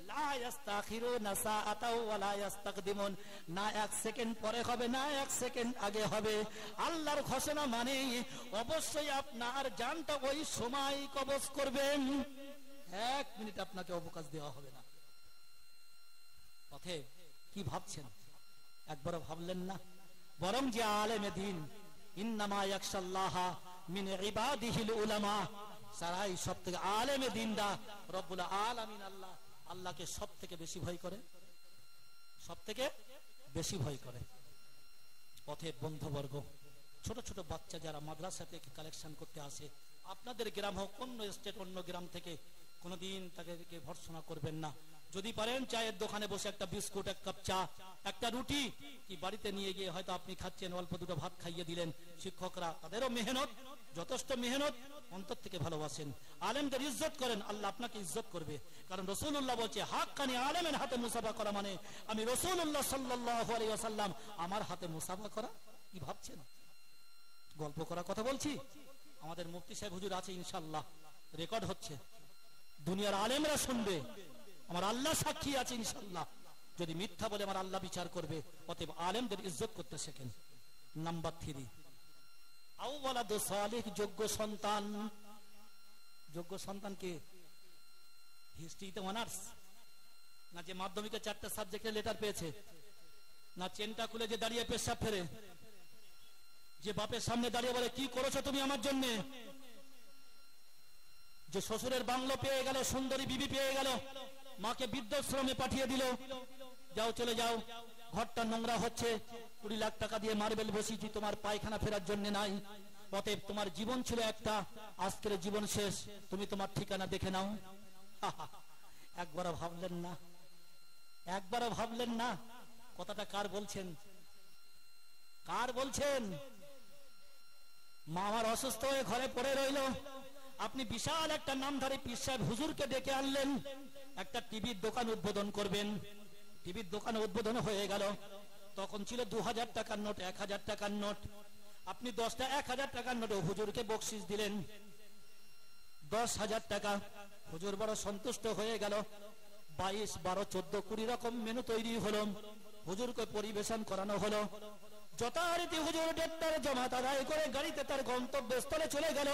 লা ইস্তাখিরুনা সাআতাও ওয়া লা ইস্তাকদিমুন, না 1 সেকেন্ড পরে হবে, না 1 সেকেন্ড আগে হবে। আল্লাহর ঘোষণা মানে অবশ্যই আপনার জানটা ওই সময় কবজ করবেন। এক মিনিট আপনাকে অবকাশ দেওয়া হবে না। অতএব কি ভাবছেন? একবারও ভাবলেন না? বরং যে আলেমে দ্বীন, ইন্নামা ইয়াখশাল্লাহা মিন ইবাদিহিল উলামা, সারাই সবথেকে আলেমে দ্বীনরা রব্বুল আলামিন আল্লাহ, আল্লাহকে সবথেকে বেশি ভয় করে, সবথেকে বেশি ভয় করে। অতএব বন্ধুবর্গ, ছোট ছোট বাচ্চা যারা মাদ্রাসা থেকে কালেকশন করতে আসে, আপনাদের গ্রাম হোক অন্য স্টেট, অন্য গ্রাম থেকে, কোনোদিন তাদেরকে ভর্ৎসনা করবেন না। যদি পারেন চায়ের দোকানে বসে একটা বিস্কুট, এক কাপ চা, একটা রুটি কি বাড়িতে নিয়ে গিয়ে হয়তো আপনি খাচ্ছেন, অল্প দুটো ভাত খাইয়ে দিলেন। শিক্ষকরা তাদেরও মেহনত, যথেষ্ট মেহনত, অন্তর থেকে ভালোবাসেন, আলেমদের ইজ্জত করেন, আল্লাহ আপনাকে ইজ্জত করবে। কারণ রাসূলুল্লাহ বলছে, হাক্কানি আলেমের হাতে মুসাফা করা মানে আমি রাসূলুল্লাহ সাল্লাল্লাহু আলাইহি ওয়াসাল্লাম আমার হাতে মুসাফা করা। কি ভাবছেন? গল্প করা কথা বলছি? আমাদের মুফতি সাহেব হুজুর আছে, ইনশাআল্লাহ রেকর্ড হচ্ছে, দুনিয়ার আলেমরা শুনবে, আমার আল্লাহ সাক্ষী আছে ইনশাআল্লাহ। যদি মিথ্যা বলে আমার আল্লাহ বিচার করবে। অতএব আলেমদের ইজ্জত করতে শেখেন। নাম্বার 3, আওয়ালাদু সালিহ, যোগ্য সন্তান। যোগ্য সন্তানকে হিস্ট্রিতে অনার্স, না যে মাধ্যমিকে 4টা সাবজেক্টে লেটার পেয়েছে, না চেনটা খুলে যে দাঁড়িয়ে পেশাব ফেরে, যে বাপের সামনে দাঁড়িয়ে বলে কি করেছো তুমি আমার জন্য, যে শ্বশুরের বাংলো পেয়ে গেল, সুন্দরী বিবি পেয়ে গেল, মাকে বৃদ্ধাশ্রমে পাঠিয়ে দিল, যাও চলে যাও, ঘরটা নোংরা হচ্ছে, 20 লাখ টাকা দিয়ে মার্বেল বসিয়েছি, তোমার পায়খানা ফেরার জন্য নাই। অতএব তোমার জীবন ছিল একটা, আজকের জীবন শেষ, তুমি তোমার ঠিকানা দেখে নাও। একবারও ভাবলেন না? একবারও ভাবলেন না? কথাটা কার বলছেন? কার বলছেন? মা আমার অসুস্থ হয়ে ঘরে পড়ে রইল, আপনি বিশাল একটা নামধারী পীর সাহেব হুজুরকে ডেকে আনলেন, একটা টিভির দোকান উদ্বোধন করবেন। টিভির দোকান উদ্বোধন হয়ে গেল, তখন ছিল 2000 টাকার নোট, 1000 টাকার নোট। আপনি 10টা 1000 টাকার নোট হুজুরকে বকশিশ দিলেন, 10,000 টাকা। হুজুর বড় সন্তুষ্ট হয়ে গেল। 22, 12, 14, 20 রকম মেনু তৈরি হলো, হুজুরকে পরিবেশন করানো হলো। যথারীতি হুজুর ডেটটার জমাত আদায় করে গাড়িতে তার গন্তব্যস্থলে চলে গেল।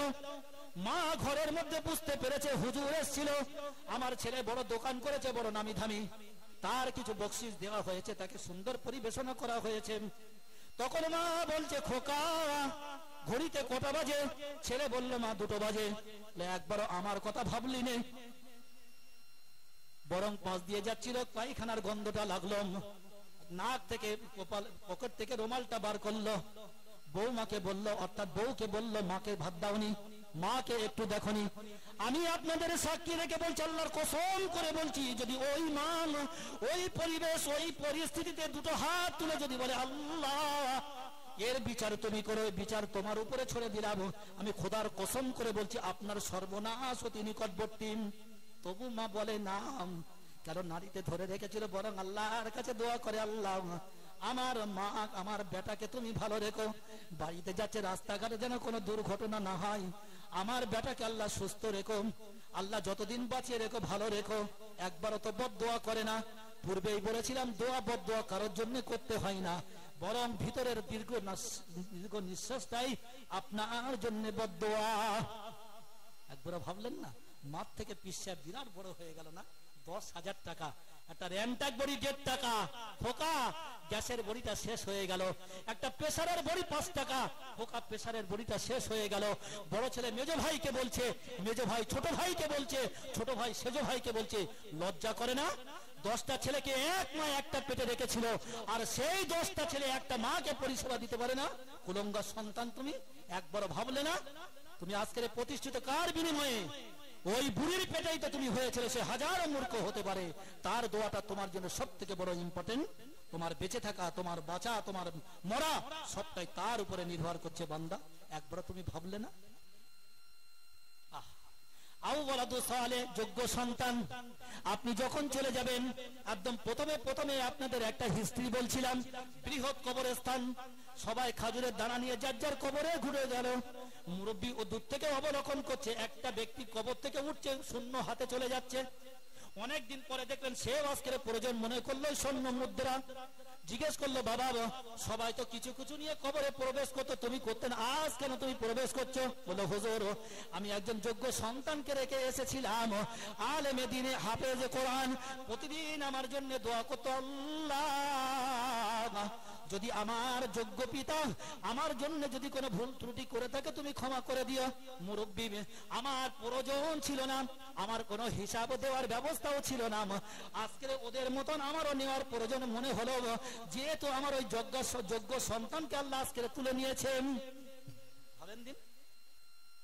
মা ঘরের মধ্যে বুঝতে পেরেছে হুজুর এসেছিল, আমার ছেলে বড় দোকান করেছে, বড় নামি দামি, তার কিছু বকশিশ দেওয়া হয়েছে, তাকে সুন্দর পরিবেশনা করা হয়েছে। তখন মা বলছে, খোকা ঘড়িতে কটা বাজে? ছেলে বলল, মা 2টো বাজে। একবারও আমার কথা ভাবলি নে? বরং পাশ দিয়ে যাচ্ছিল, পায়খানার গন্ধটা লাগলো, নাক থেকে পকেট থেকে রুমালটা বার করলো, বৌমাকে বলল, অর্থাৎ বউকে বলল, মাকে ভাত দাওনি, মাকে একটু দেখনি। আমি আপনাদের সাক্ষী রেখে বলছি, আল্লাহর কসম করে বলছি, যদি ওই মা ওই পরিবেশ ওই পরিস্থিতিতে 2টো হাত তুলে যদি বলে, আল্লাহ এর বিচার তুমি করো, বিচার তোমার উপরে ছেড়ে দিলাম, আমি খোদার কসম করে বলছি আপনার সর্বনাশ অতি নিকটবর্তী। তবু মা বলে না, কারণ নারীতে ধরে রেখেছিল, বরং আল্লাহর কাছে দোয়া করে, আল্লাহ আমার মা আমার বেটাকে তুমি ভালো রেখো, বাড়িতে যাচ্ছে রাস্তাঘাটে যেন কোনো দুর্ঘটনা না হয়, আমার বেটাকে আল্লাহ সুস্থ রেখো, আল্লাহ যতদিন বাঁচিয়ে রেখো, ভালো রেখো। একবারও তো বদদোয়া করে না। পূর্বেই বলেছিলাম, দোয়া বদদোয়া কারোর জন্য করতে হয় না, বরং ভিতরের দীর্ঘ নিঃশ্বাসটাই আপনার জন্য বদদোয়া। একবারও ভাবলেন না? মাঠ থেকে পিসা বিরাট বড় হয়ে গেল না? 10,000 টাকা, একটা র্যান্টাক বড়ি 1.5 টাকা, খোকা গ্যাসের বড়িটা শেষ হয়ে গেল, একটা প্রেসারের বড়ি 5 টাকা, খোকা প্রেসারের বড়িটা শেষ হয়ে গেল। বড় ছেলে মেজো ভাইকে বলছে, মেজো ভাই ছোট ভাইকে বলছে, ছোট ভাই সেজো ভাইকে বলছে, লজ্জা করে না? 10টা ছেলেকে এক মা একটা পেটে রেখেছিল, আর সেই 10টা ছেলে একটা মাকে পরিষেবা দিতে পারে না? কুলঙ্গার সন্তান তুমি, একবারও ভাবলে না? তুমি আজকের প্রতিষ্ঠিত কার বিনিময়ে? ওই বুড়ির পেটেই তো তুমি হয়েছিল, সে হাজারো মূর্খ হতে পারে, তার দোয়াটা তোমার জন্য সব থেকে বড় ইম্পর্টেন্ট। তোমার বেঁচে থাকা, তোমার বাঁচা, তোমার মরা, সবটাই তার উপরে নির্ভর করছে বান্দা। একবার তুমি ভাবলে না? আওয়ালাদু সালেহ, যোগ্য সন্তান। আপনি যখন চলে যাবেন, একদম প্রথমে আপনাদের একটা হিস্ট্রি বলছিলাম, বৃহৎ কবরস্থান, সবাই খাজুরের দানা নিয়ে যার যার কবরে ঘুরে গেল, মুরব্বী ও দূর থেকে অবলোকন করছে, একটা ব্যক্তি কবর থেকে উঠছে, শূন্য হাতে চলে যাচ্ছে। অনেকদিন পরে দেখলেন সেও আজকের প্রয়োজন মনে করলো স্বর্ণ মুদ্রা, জিজ্ঞেস করলো, বাবা সবাই তো কিছু কিছু নিয়ে কবরে প্রবেশ করতো, তুমি করতে না, আজ কেন তুমি প্রবেশ করছো? বললো, হুজুর আমি একজন যোগ্য সন্তানকে রেখে এসেছিলাম, আলেমে দ্বীন, হাফেজে কোরআন, প্রতিদিন আমার জন্য দোয়া করতো, আল্লাহ যদি আমার যোগ্য পিতা আমার জন্য যদি কোনো ভুল ত্রুটি করে থাকে তুমি ক্ষমা করে দিও। মুরব্বী, আমার প্রয়োজন ছিল না, আমার কোনো হিসাব দেওয়ার ব্যবস্থাও ছিল না, আজকে ওদের মতন আমারও নেওয়ার প্রয়োজন মনে হলো, যেহেতু আমার ওই যোগ্য সন্তানকে আল্লাহ আজকে তুলে নিয়েছেন। ভাবেন দিন,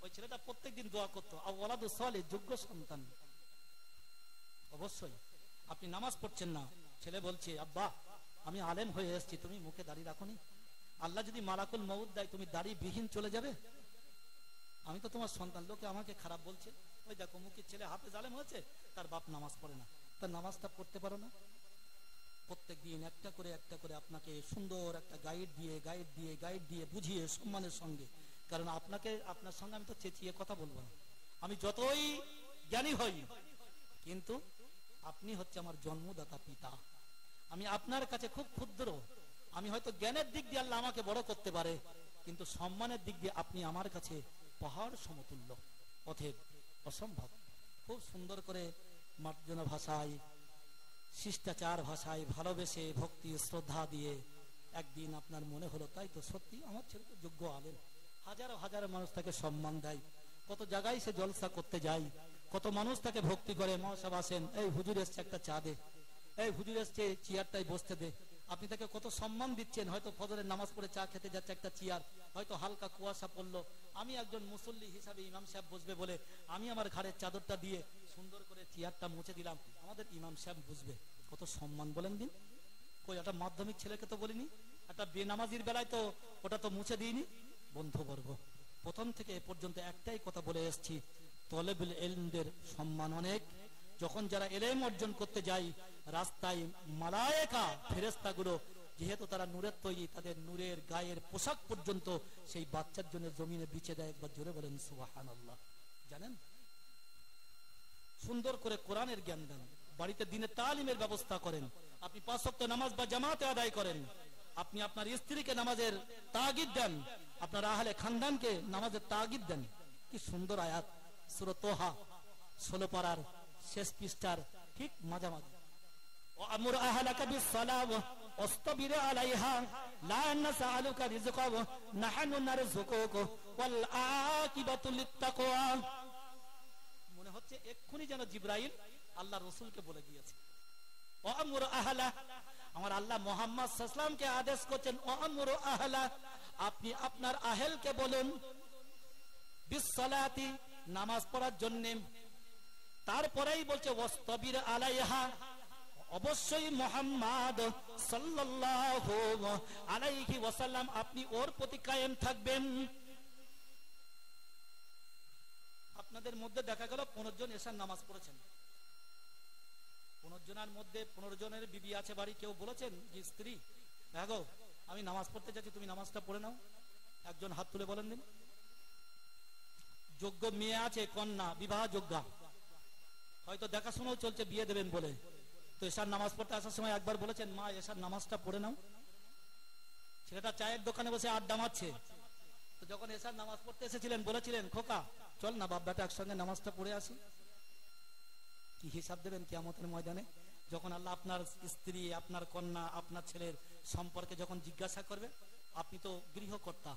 ওই ছেলেটা প্রত্যেকদিন দোয়া করতো, আওলাদু সালেহ, যোগ্য সন্তান। অবশ্যই আপনি নামাজ পড়ছেন না, ছেলে বলছে, আব্বা আমি আলেম হয়ে এসেছি, তুমি মুখে দাড়ি রাখোনি, আল্লাহ যদি মালাকুল মউত দেয় তুমি দাড়ি বিহীন চলে যাবে? আমি তো তোমার সন্তান, লোকে আমাকে খারাপ বলছে, ওই দেখো মুখের ছেলে হাফেজ আলেম হয়েছে, তার বাপ নামাজ পড়ে না, তার নামাজটা পড়তে পারো না? প্রত্যেক দিন একটা করে আপনাকে সুন্দর একটা গাইড দিয়ে বুঝিয়ে সম্মানের সঙ্গে, কারণ আপনার সঙ্গে আমি তো চেঁচিয়ে কথা বলবো না, আমি যতই জ্ঞানী হই, কিন্তু আপনি হচ্ছে আমার জন্মদাতা পিতা, আমি আপনার কাছে খুব ক্ষুদ্র, আমি হয়তো জ্ঞানের দিক দিয়ে আল্লাহ আমাকে বড় করতে পারে, কিন্তু সম্মানের দিক দিয়ে আপনি আমার কাছে পাহাড় সমতুল্য, অতএব অসম্ভব। খুব সুন্দর করে মার্জনা ভাষায়, শিষ্টাচার ভাষায়, ভালোবেসে ভক্তি শ্রদ্ধা দিয়ে একদিন আপনার মনে হলো, তাই তো সত্যি আমার ছেলে তো যোগ্য আলেম, হাজারো হাজারো মানুষ তাকে সম্মান দেয়, কত জায়গায় সে জলসা করতে যায়, কত মানুষ তাকে ভক্তি করে, মহাসভা আসেন, এই হুজুর এসছে একটা চা দে, এই হুজুর এসছে চেয়ারটাই বসতে দে, আপনি তাকে কত সম্মান দিচ্ছেন। হয়তো ফজরের নামাজ পড়ে চা খেতে যাচ্ছে, একটা চেয়ার, হয়তো হালকা কুয়াশা পড়লো, আমি একজন মুসল্লি হিসাবে ইমাম সাহেব বসবে বলে আমি আমার ঘাড়ের চাদরটা দিয়ে সুন্দর করে চেয়ারটা মুছে দিলাম, আমাদের ইমাম সাহেব বুঝবে, কত সম্মান বলেন দিন। কই একটা মাধ্যমিক ছেলেকে তো বলিনি, একটা বেনামাজির বেলায় তো ওটা তো মুছে দিইনি। বন্ধুবর্গ, প্রথম থেকে এ পর্যন্ত একটাই কথা বলে এসেছি, তলেবুল ইলমদের সম্মান অনেক। যখন যারা ইলম অর্জন করতে যায়, রাস্তায় মালায়েকা ফেরেশতাগুলো, যেহেতু তারা নূরের তৈরি, তাদের নূরের গায়ের পোশাক পর্যন্ত সেই বাচ্চার জন্য জমিনে বিছিয়ে দেয়। একবার জোরে বলেন সুবহানাল্লাহ। জানেন, সুন্দর করে কোরআনের জ্ঞান দেন, বাড়িতে দিনের তালিমের ব্যবস্থা করেন, আপনি 5 ওয়াক্ত নামাজ বা জামাতে আদায় করেন, আপনি আপনার স্ত্রীকে নামাজের তাগিদ দেন, আপনার আহলে খানদানকে নামাজের তাগিদ দেন। কি সুন্দর আয়াত, সূরা তোহা 16 পারার শেষ পৃষ্ঠার ঠিক মাঝামাঝি। ওয়ামুর আহলাকা বিসসালাহ ওয়াসতাবির আলাইহা লা নাসআলুকা রিজকা নাহনু নারযুকুকা ওয়াল আকিবাতু লিত্তাকওয়া। মনে হচ্ছে এক্ষুনি যেন জিবরাইল আল্লাহ রাসূলকে বলে দিয়েছে, ওয়ামুর আহলা, আমার আল্লাহ মুহাম্মদ সাল্লাল্লাহু আলাইহি ওয়াসাল্লামকে আদেশ করছেন, ওয়ামুর আহলা, আপনি আপনার আহলকে বলুন, বিসসালাতি, নামাজ পড়ার জন্য। তারপরেই বলছে ওয়াসতাবির আলাইহা, অবশ্যই মুহাম্মদ সাল্লাল্লাহু আলাইহি ওয়াসাল্লাম আপনি ওর প্রতি কায়েম থাকবেন। আপনাদের মধ্যে দেখা গেল 15 জন এশার নামাজ পড়েছেন, 15 জনের মধ্যে 15 জনের বিবি আছে বাড়ি, কেউ বলেছেন যে স্ত্রী দেখো আমি নামাজ পড়তে যাচ্ছি, তুমি নামাজটা পড়ে নাও? একজন হাত তুলে বলেন দিন। যোগ্য মেয়ে আছে, কন্যা বিবাহ যোগ্যা, হয়তো দেখাশোনাও চলছে বিয়ে দেবেন বলে, তো এশার নামাজ পড়তে আসার সময় একবার বলেছেন, মা এশার নামাজটা পড়ে নাও? ছেলেটা চায়ের দোকানে বসে আড্ডা মারছে, তো যখন এশার নামাজ পড়তে এসেছিলেন বলেছিলেন, খোকা চল না বাপ বেটা একসঙ্গে নামাজটা পড়ে আসি? কি হিসাব দেবেন কিয়ামতের ময়দানে, যখন আল্লাহ আপনার স্ত্রী, আপনার কন্যা, আপনার ছেলের সম্পর্কে যখন জিজ্ঞাসা করবে? আপনি তো গৃহকর্তা,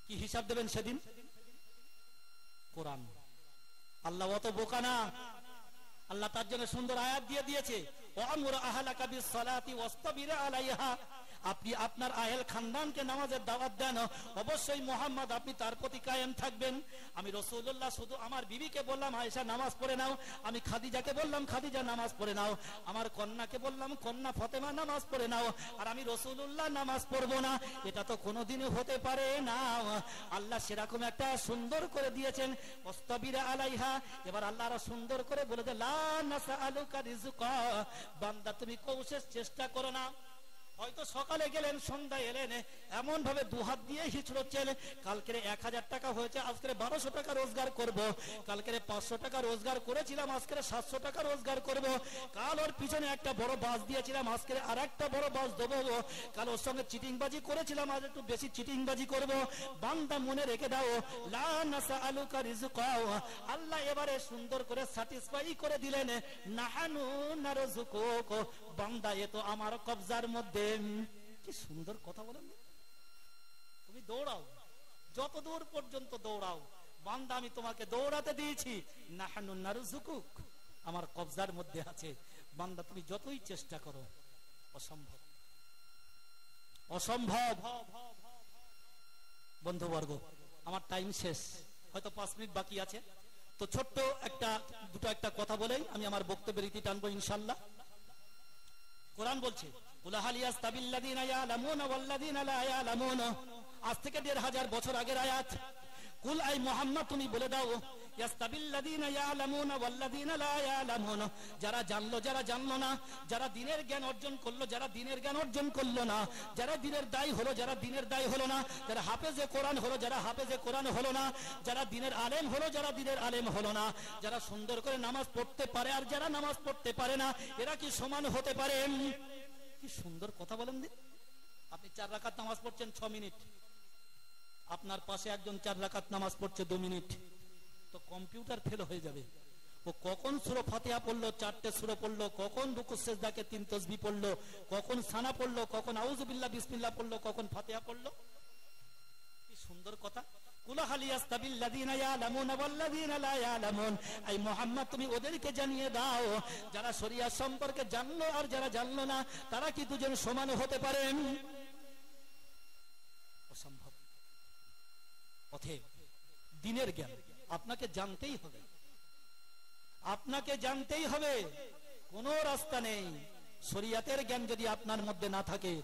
কি হিসাব দেবেন সেদিন? কোরআন, আল্লাহ অত বোকা না, আল্লাহ তার জন্য সুন্দর আয়াত দিয়ে দিয়েছে, ওয়ামুর আহলাকা বিসসালাতি ওয়াসতাবির আলাইহা, আপনি আপনার আহল খানদানকে নামাজের দাওয়াত দেন, অবশ্যই মুহাম্মদ আপনি তার প্রতি কায়েম থাকবেন। আমি রাসূলুল্লাহ শুধু আমার বিবিকে বললাম আয়েশা নামাজ পড়ে নাও, আমি খাদিজাকে বললাম খাদিজা নামাজ পড়ে নাও, আমার কন্যাকে বললাম কন্যা ফাতেমা নামাজ পড়ে নাও, আর আমি রাসূলুল্লাহ নামাজ পড়বো না, এটা তো কোনোদিনও হতে পারে না। আল্লাহ সেরকম একটা সুন্দর করে দিয়েছেন ওয়াসতাবির আলাইহা। এবার আল্লাহ আরো সুন্দর করে বলে দেন, লা নাসআলুকা রিজকা, বান্দা তুমি কৌশল চেষ্টা করো না, হয়তো সকালে গেলেন, সন্ধ্যায় এলেন, এমন ভাবে দুহাত দিয়ে হিচড়োচ্ছেন, কালকের 1000 টাকা হয়েছে, আজকে 1200 টাকা রোজগার করব, কালকের 500 টাকা রোজগার করেছিলাম, আজকে 700 টাকা রোজগার করব, কাল ওর পিছনে একটা বড় বাস দিয়েছিলাম, আজকে আর একটা বড় বাস দেবো, কাল ওর সঙ্গে চিটিংবাজি করেছিলাম, আজ একটু বেশি চিটিংবাজি করব। বান্দা মনে রেখে দাও, লা নাসআলুকা রিজকা, আল্লাহ এবারে সুন্দর করে স্যাটিসফাই করে দিলেন, নাহানু নারযুকুক, বান্দা এ তো আমার কবজার মধ্যে। কি সুন্দর কথা বলেন। তুমি দৌড়াও, যত দূর পর্যন্ত দৌড়াও, বান্দা আমি তোমাকে দৌড়াতে দিয়েছি, নাহানু নারযুকুক, আমার কবজার মধ্যে আছে। বান্দা তুমি যতই চেষ্টা করো, অসম্ভব, অসম্ভব। বন্ধুবর্গ, আমার টাইম শেষ, হয়তো 5 মিনিট বাকি আছে, তো ছোট্ট দুটো একটা কথা বলেই আমি আমার বক্তব্যের ইতি টানবো ইনশাআল্লাহ। কোরআন বলছে, আজ থেকে 1500 বছর আগের আয়াত। কুল আই মুহাম্মদ তুমি বলে দাও, যারা জানলো যারা জানলো না, যারা দিনের জ্ঞান অর্জন করলো যারা দিনের জ্ঞান অর্জন করলো না, যারা দিনের দায়ী হলো যারা দিনের দায়ী হলো না, যারা হাফেজে কোরআন হলো যারা হাফেজে কোরআন হলো না, যারা দিনের আলেম হলো যারা দিনের আলেম হলো না, যারা সুন্দর করে নামাজ পড়তে পারে আর যারা নামাজ পড়তে পারে না, এরা কি সমান হতে পারে? কি সুন্দর কথা বলেন দিন। আপনি 4 রাকাত নামাজ পড়ছেন 6 মিনিট, আপনার পাশে একজন 4 রাকাত নামাজ পড়ছে 2 মিনিট, তো কম্পিউটার ফেল হয়ে যাবে। ও কখন সূরা ফাতিহা পড়লো, 4টে সূরা পড়লো, কখন রুকু সিজদাকে 3 তাসবিহ পড়লো, কখন সানা পড়লো, কখন আউযু বিল্লাহ বিসমিল্লাহ পড়লো, কখন ফাতিহা পড়লো। কি সুন্দর কথা। কুলা হাল ইয়াস্তাবিল লাযিনা ইয়ালামুনা ওয়াল লাযিনা লা ইয়ালামুন, আই মুহাম্মদ তুমি ওদেরকে জানিয়ে দাও, যারা শরিয়াত সম্পর্কে জানলো আর যারা জানলো না, তারা কি দুজন সমান হতে পারেন? অসম্ভব। অতএব দিনের জ্ঞান আপনাকে জানতেই হবে, আপনাকে জানতেই হবে, কোনো রাস্তা নেই। শরিয়াতের জ্ঞান যদি আপনার মধ্যে না থাকে,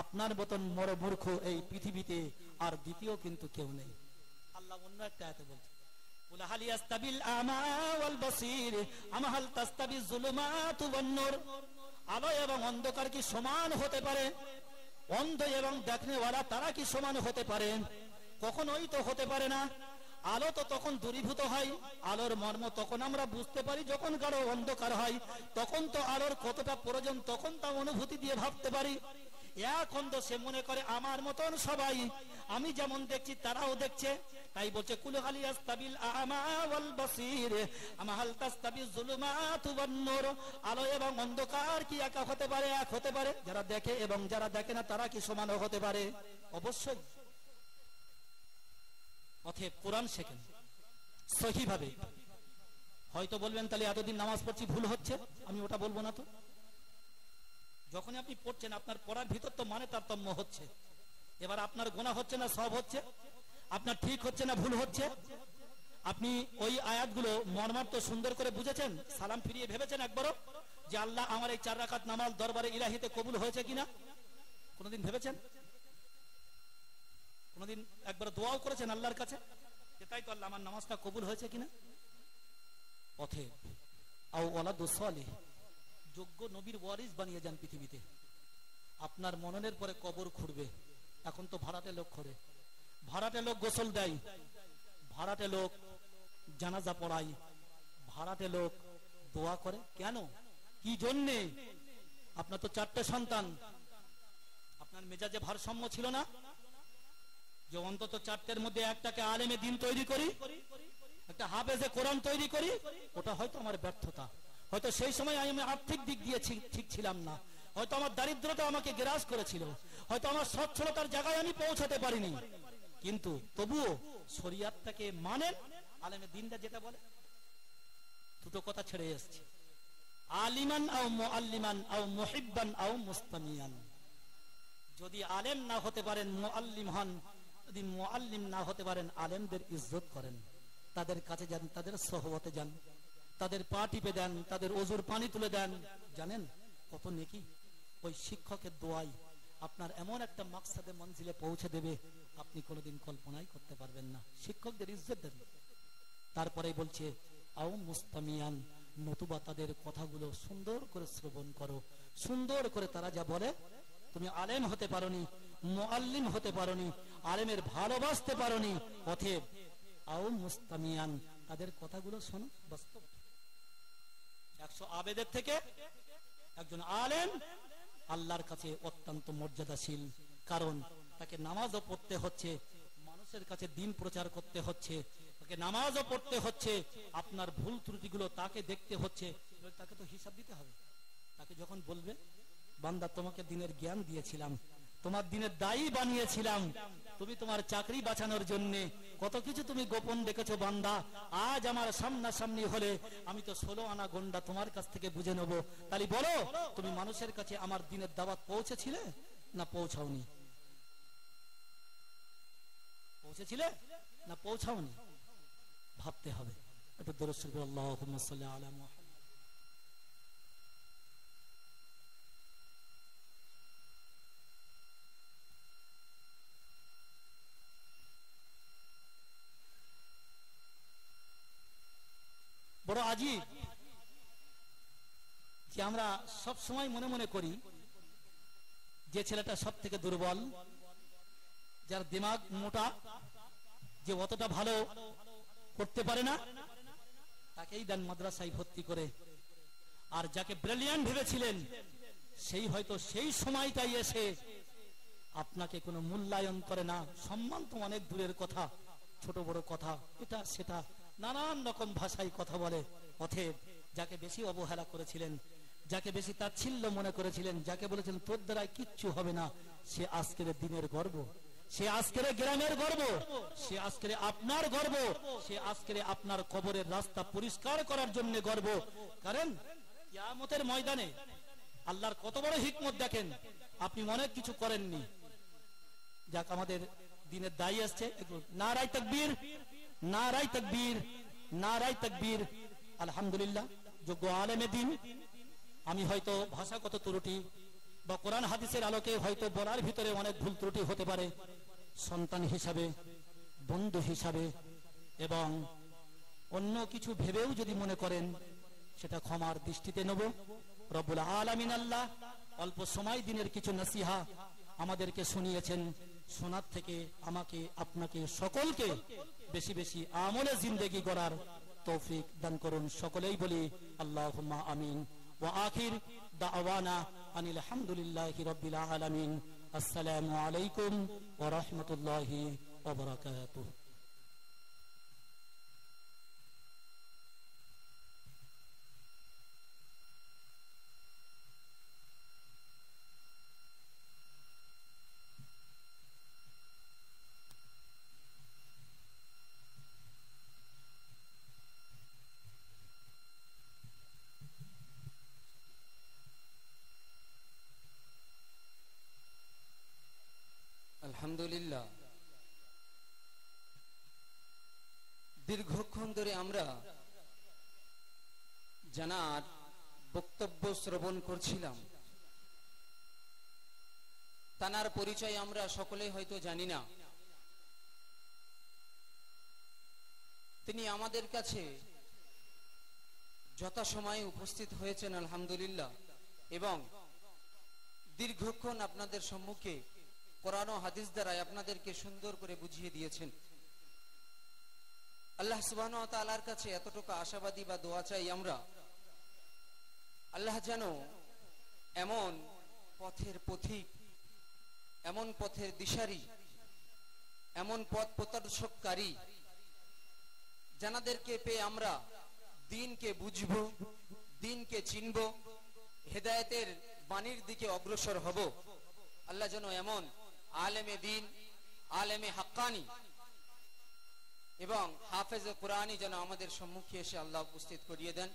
আপনার মতন বড় মূর্খ এই পৃথিবীতে আর দ্বিতীয় কিন্তু কেউ নেই। আল্লাহ অন্য একটা আয়াতে বলছে, কুল হাল ইয়াস্তাবিল আমা ওয়াল বাসীর আম হাল তাস্তাবিজ যুলুমাতু ওয়ান নূর, আলো এবং অন্ধকার কি সমান হতে পারে? অন্ধ এবং দেখনেওয়ালা তারা কি সমান হতে পারে? কখনোই তো হতে পারে না। আলো তো তখন দূরীভূত হয়, আলোর মর্ম তখন আমরা বুঝতে পারি যখন গাঢ় অন্ধকার হয়, তখন তো আলোর কতটা প্রয়োজন তখন তা অনুভূতি দিয়ে ভাবতে পারি। এখন তো সে মনে করে আমার মতন সবাই, আমি যেমন দেখছি তারাও দেখছে, তাই বলছে কুল হাল ইয়াস্তাবিল আমা ওয়াল বাসীর আম হাল তাস্তাবিজ যুলুমাতু ওয়ান নূর, আলো এবং অন্ধকার কি একা হতে পারে? এক হতে পারে। যারা দেখে এবং যারা দেখে না তারা কি সমান হতে পারে? অবশ্যই। অতএব কোরআন শেখেন সহিভাবে। হয়তো বলবেন তাহলে এতদিন নামাজ পড়ছি ভুল হচ্ছে, আমি ওটা বলবো না। তো যখন আপনি পড়ছেন আপনার পড়ার ভিতর তো মানে তারতম্য হচ্ছে। এবার আপনার গুনাহ হচ্ছে না সওয়াব হচ্ছে, আপনার ঠিক হচ্ছে না ভুল হচ্ছে। আপনি ওই আয়াতগুলো মর্মার্থ সুন্দর করে বুঝেছেন? সালাম ফিরিয়ে ভেবেছেন একবারও যে আল্লাহ আমার এই 4 রাকাত নামাজ দরবারে ইলাহিতে কবুল হয়েছে কিনা? কোনদিন ভেবেছেন? কোনদিন একবার দোয়াও করেছেন আল্লাহর কাছে যে তাই তো আল্লাহ আমার নামাজটা কবুল হয়েছে কিনা? অতএব আও ওয়ালাদুস সালিহ, যোগ্য নবীর ওয়ারিস বানিয়ে যান পৃথিবীতে। আপনার মননের পরে কবর খুঁড়বে। এখন তো ভাড়াটে লোক করে, ভাড়াটে লোক গোসল দেয়, ভাড়াটে লোক জানাজা পড়ায়, ভাড়াটে লোক দোয়া করে। কেন? কি জন্যে? আপনার তো 4টে সন্তান, আপনার মেজাজে ভারসাম্য ছিল না যে অন্তত 4টের মধ্যে একটাকে আলেমে দিন তৈরি করি, একটা হাফেজে কোরআন তৈরি করি। ওটা হয়তো আমার ব্যর্থতা, হয়তো সেই সময় আমি আর্থিক দিক দিয়ে ঠিক ছিলাম না, হয়তো আমার দারিদ্রতা আমাকে গ্রাস করেছিল, হয়তো আমার সচ্ছলতার জায়গায় আমি পৌঁছাতে পারিনি, কিন্তু তবুও শরিয়াতটাকে মানেন। আলেমে দিনটা যেটা বলে, দুটো কথা ছেড়ে এসেছে, আলিমান আও মুআল্লিমান আও মুহিব্বান আও মুস্তামিয়ান। যদি আলেম না হতে পারেন মুআল্লিম হন, যদি মুআল্লিম না হতে পারেন আলেমদের ইজ্জত করেন, তাদের কাছে যান, তাদের সোহবতে যান, তাদের পা টিপে দেন, তাদের ওজুর পানি তুলে দেন। জানেন কত নেকি? ওই শিক্ষকের দোয়াই আপনার এমন একটা মাকসাদে মঞ্জিলে পৌঁছে দেবে আপনি কোনোদিন কল্পনাই করতে পারবেন না। শিক্ষকদের ইজ্জত দেন। তারপরে বলছে আও মুস্তামিয়ান, নতুবা তাদের কথাগুলো সুন্দর করে শ্রবণ করো, সুন্দর করে তারা যা বলে তুমি আলেম হতে পারোনি, মুআল্লিম হতে পারোনি, আলেমের ভালোবাসতে পারোনি, অতএব আও মুস্তামিয়ান, তাদের কথাগুলো শোনো। বাস্তব 100 আবেদের থেকে একজন আলেম আল্লাহর কাছে অত্যন্ত মর্যাদাশীল, কারণ তাকে নামাজও পড়তে হচ্ছে, মানুষের কাছে দিন প্রচার করতে হচ্ছে, তাকে নামাজও পড়তে হচ্ছে, আপনার ভুল ত্রুটিগুলো তাকে দেখতে হচ্ছে, তাকে তো হিসাব দিতে হবে। তাকে যখন বলবে বান্দা তোমাকে দিনের জ্ঞান দিয়েছিলাম, তোমার দিনের দায়ী বানিয়েছিলাম, তুমি তোমার চাকরি বাঁচানোর জন্য কত কিছু তুমি গোপন রেখেছো বান্দা, আজ আমার সামনাসামনি হলে আমি তো 16 আনা গন্ডা তোমার কাছ থেকে বুঝে নেবো। তাহলে বলো তুমি মানুষের কাছে আমার দিনের দাওয়াত পৌঁছেছিলে না পৌঁছাওনি? পৌঁছেছিলে না পৌঁছাওনি? ভাবতে হবে। একটু দরুদ শরীফ আল্লাহুম্মা সাল্লি আলা মুহাম্মদ। বড় আজীব যে আমরা সব সময় মনে মনে করি যে ছেলেটা সব থেকে দুর্বল, যার দিমাগ মোটা, যে অতটা ভালো করতে পারে না, তাকেই দেন মাদ্রাসায় ভর্তি করে। আর যাকে ব্রিলিয়ান্ট ভেবেছিলেন সেই হয়তো সেই সময়টাই এসে আপনাকে কোনো মূল্যায়ন করে না। সম্মান তো অনেক দূরের কথা, ছোট বড় কথা, এটা সেটা নানান রকম ভাষায় কথা বলে। অতএব যাকে বেশি অবহেলা করেছিলেন, যাকে বেশি তাচ্ছিল্য মনে করেছিলেন, যাকে বলেছেন তোর দ্বারাই কিচ্ছু হবে না, সে আজকের দিনের গর্ব, সে আজকের গ্রামের গর্ব, সে আজকের আপনার গর্ব, সে আজকের আপনার কবরের রাস্তা পরিষ্কার করার জন্য গর্ব। কারণ কিয়ামতের ময়দানে আল্লাহর কত বড় হিকমত দেখেন, আপনি অনেক কিছু করেননি। যাক আমাদের দিনের দায়ী আসছে, নারায়ে তাকবীর, নারায়ে তাকবীর, নারায়ে তাকবীর। আলহামদুলিল্লাহ, যোগ্য আলেমে দ্বীন। আমি হয়তো ভাষাগত ত্রুটি বা কোরআন হাদিসের আলোকে হয়তো বলার ভিতরে অনেক ভুল ত্রুটি হতে পারে। সন্তান হিসাবে, বন্ধু হিসাবে এবং অন্য কিছু ভেবেও যদি মনে করেন সেটা ক্ষমার দৃষ্টিতে নেব। রব্বুল আলামিন আল্লাহ অল্প সময় দিনের কিছু নসিহা আমাদেরকে শুনিয়েছেন। শোনার থেকে আমাকে আপনাকে সকলকে বেশি বেশি আমলে জিন্দেগি গড়ার তৌফিক দান করুন। সকলেই বলি আল্লাহুম্মা আমিন। ওয়া আখির দাওয়ানা আনিল হামদুলিল্লাহি রাব্বিল আলামিন। আসসালামু আলাইকুম ওয়া রাহমাতুল্লাহি ওয়া বারাকাতুহু। আলহামদুলিল্লাহ, দীর্ঘক্ষণ ধরে আমরা জানার বক্তব্য শ্রবণ করছিলাম। তানার পরিচয় আমরা সকলে হয়তো জানি না। তিনি আমাদের কাছে যথাসময়ে উপস্থিত হয়েছেন আলহামদুলিল্লাহ, এবং দীর্ঘক্ষণ আপনাদের সম্মুখে কোরআন ও হাদিস দ্বারা আপনাদেরকে সুন্দর করে বুঝিয়ে দিয়েছেন। আল্লাহ সুবহানাহু ওয়া তাআলার কাছে এতটুকু আশাবাদী বা দোয়া চাই আমরা, আল্লাহ যেন এমন পথের পথিক, এমন পথের দিশারি, এমন পথ প্রদর্শককারী যাদেরকে পেয়ে আমরা দ্বীনকে বুঝব, দ্বীনকে চিনব, হেদায়েতের বাণীর দিকে অগ্রসর হব। আল্লাহ যেন এমন আলেমে দ্বীন, আলেমে হাক্কানি এবং হাফেজে কুরআনি যেন আমাদের সম্মুখে এসে আল্লাহ উপস্থিত করিয়ে দেন।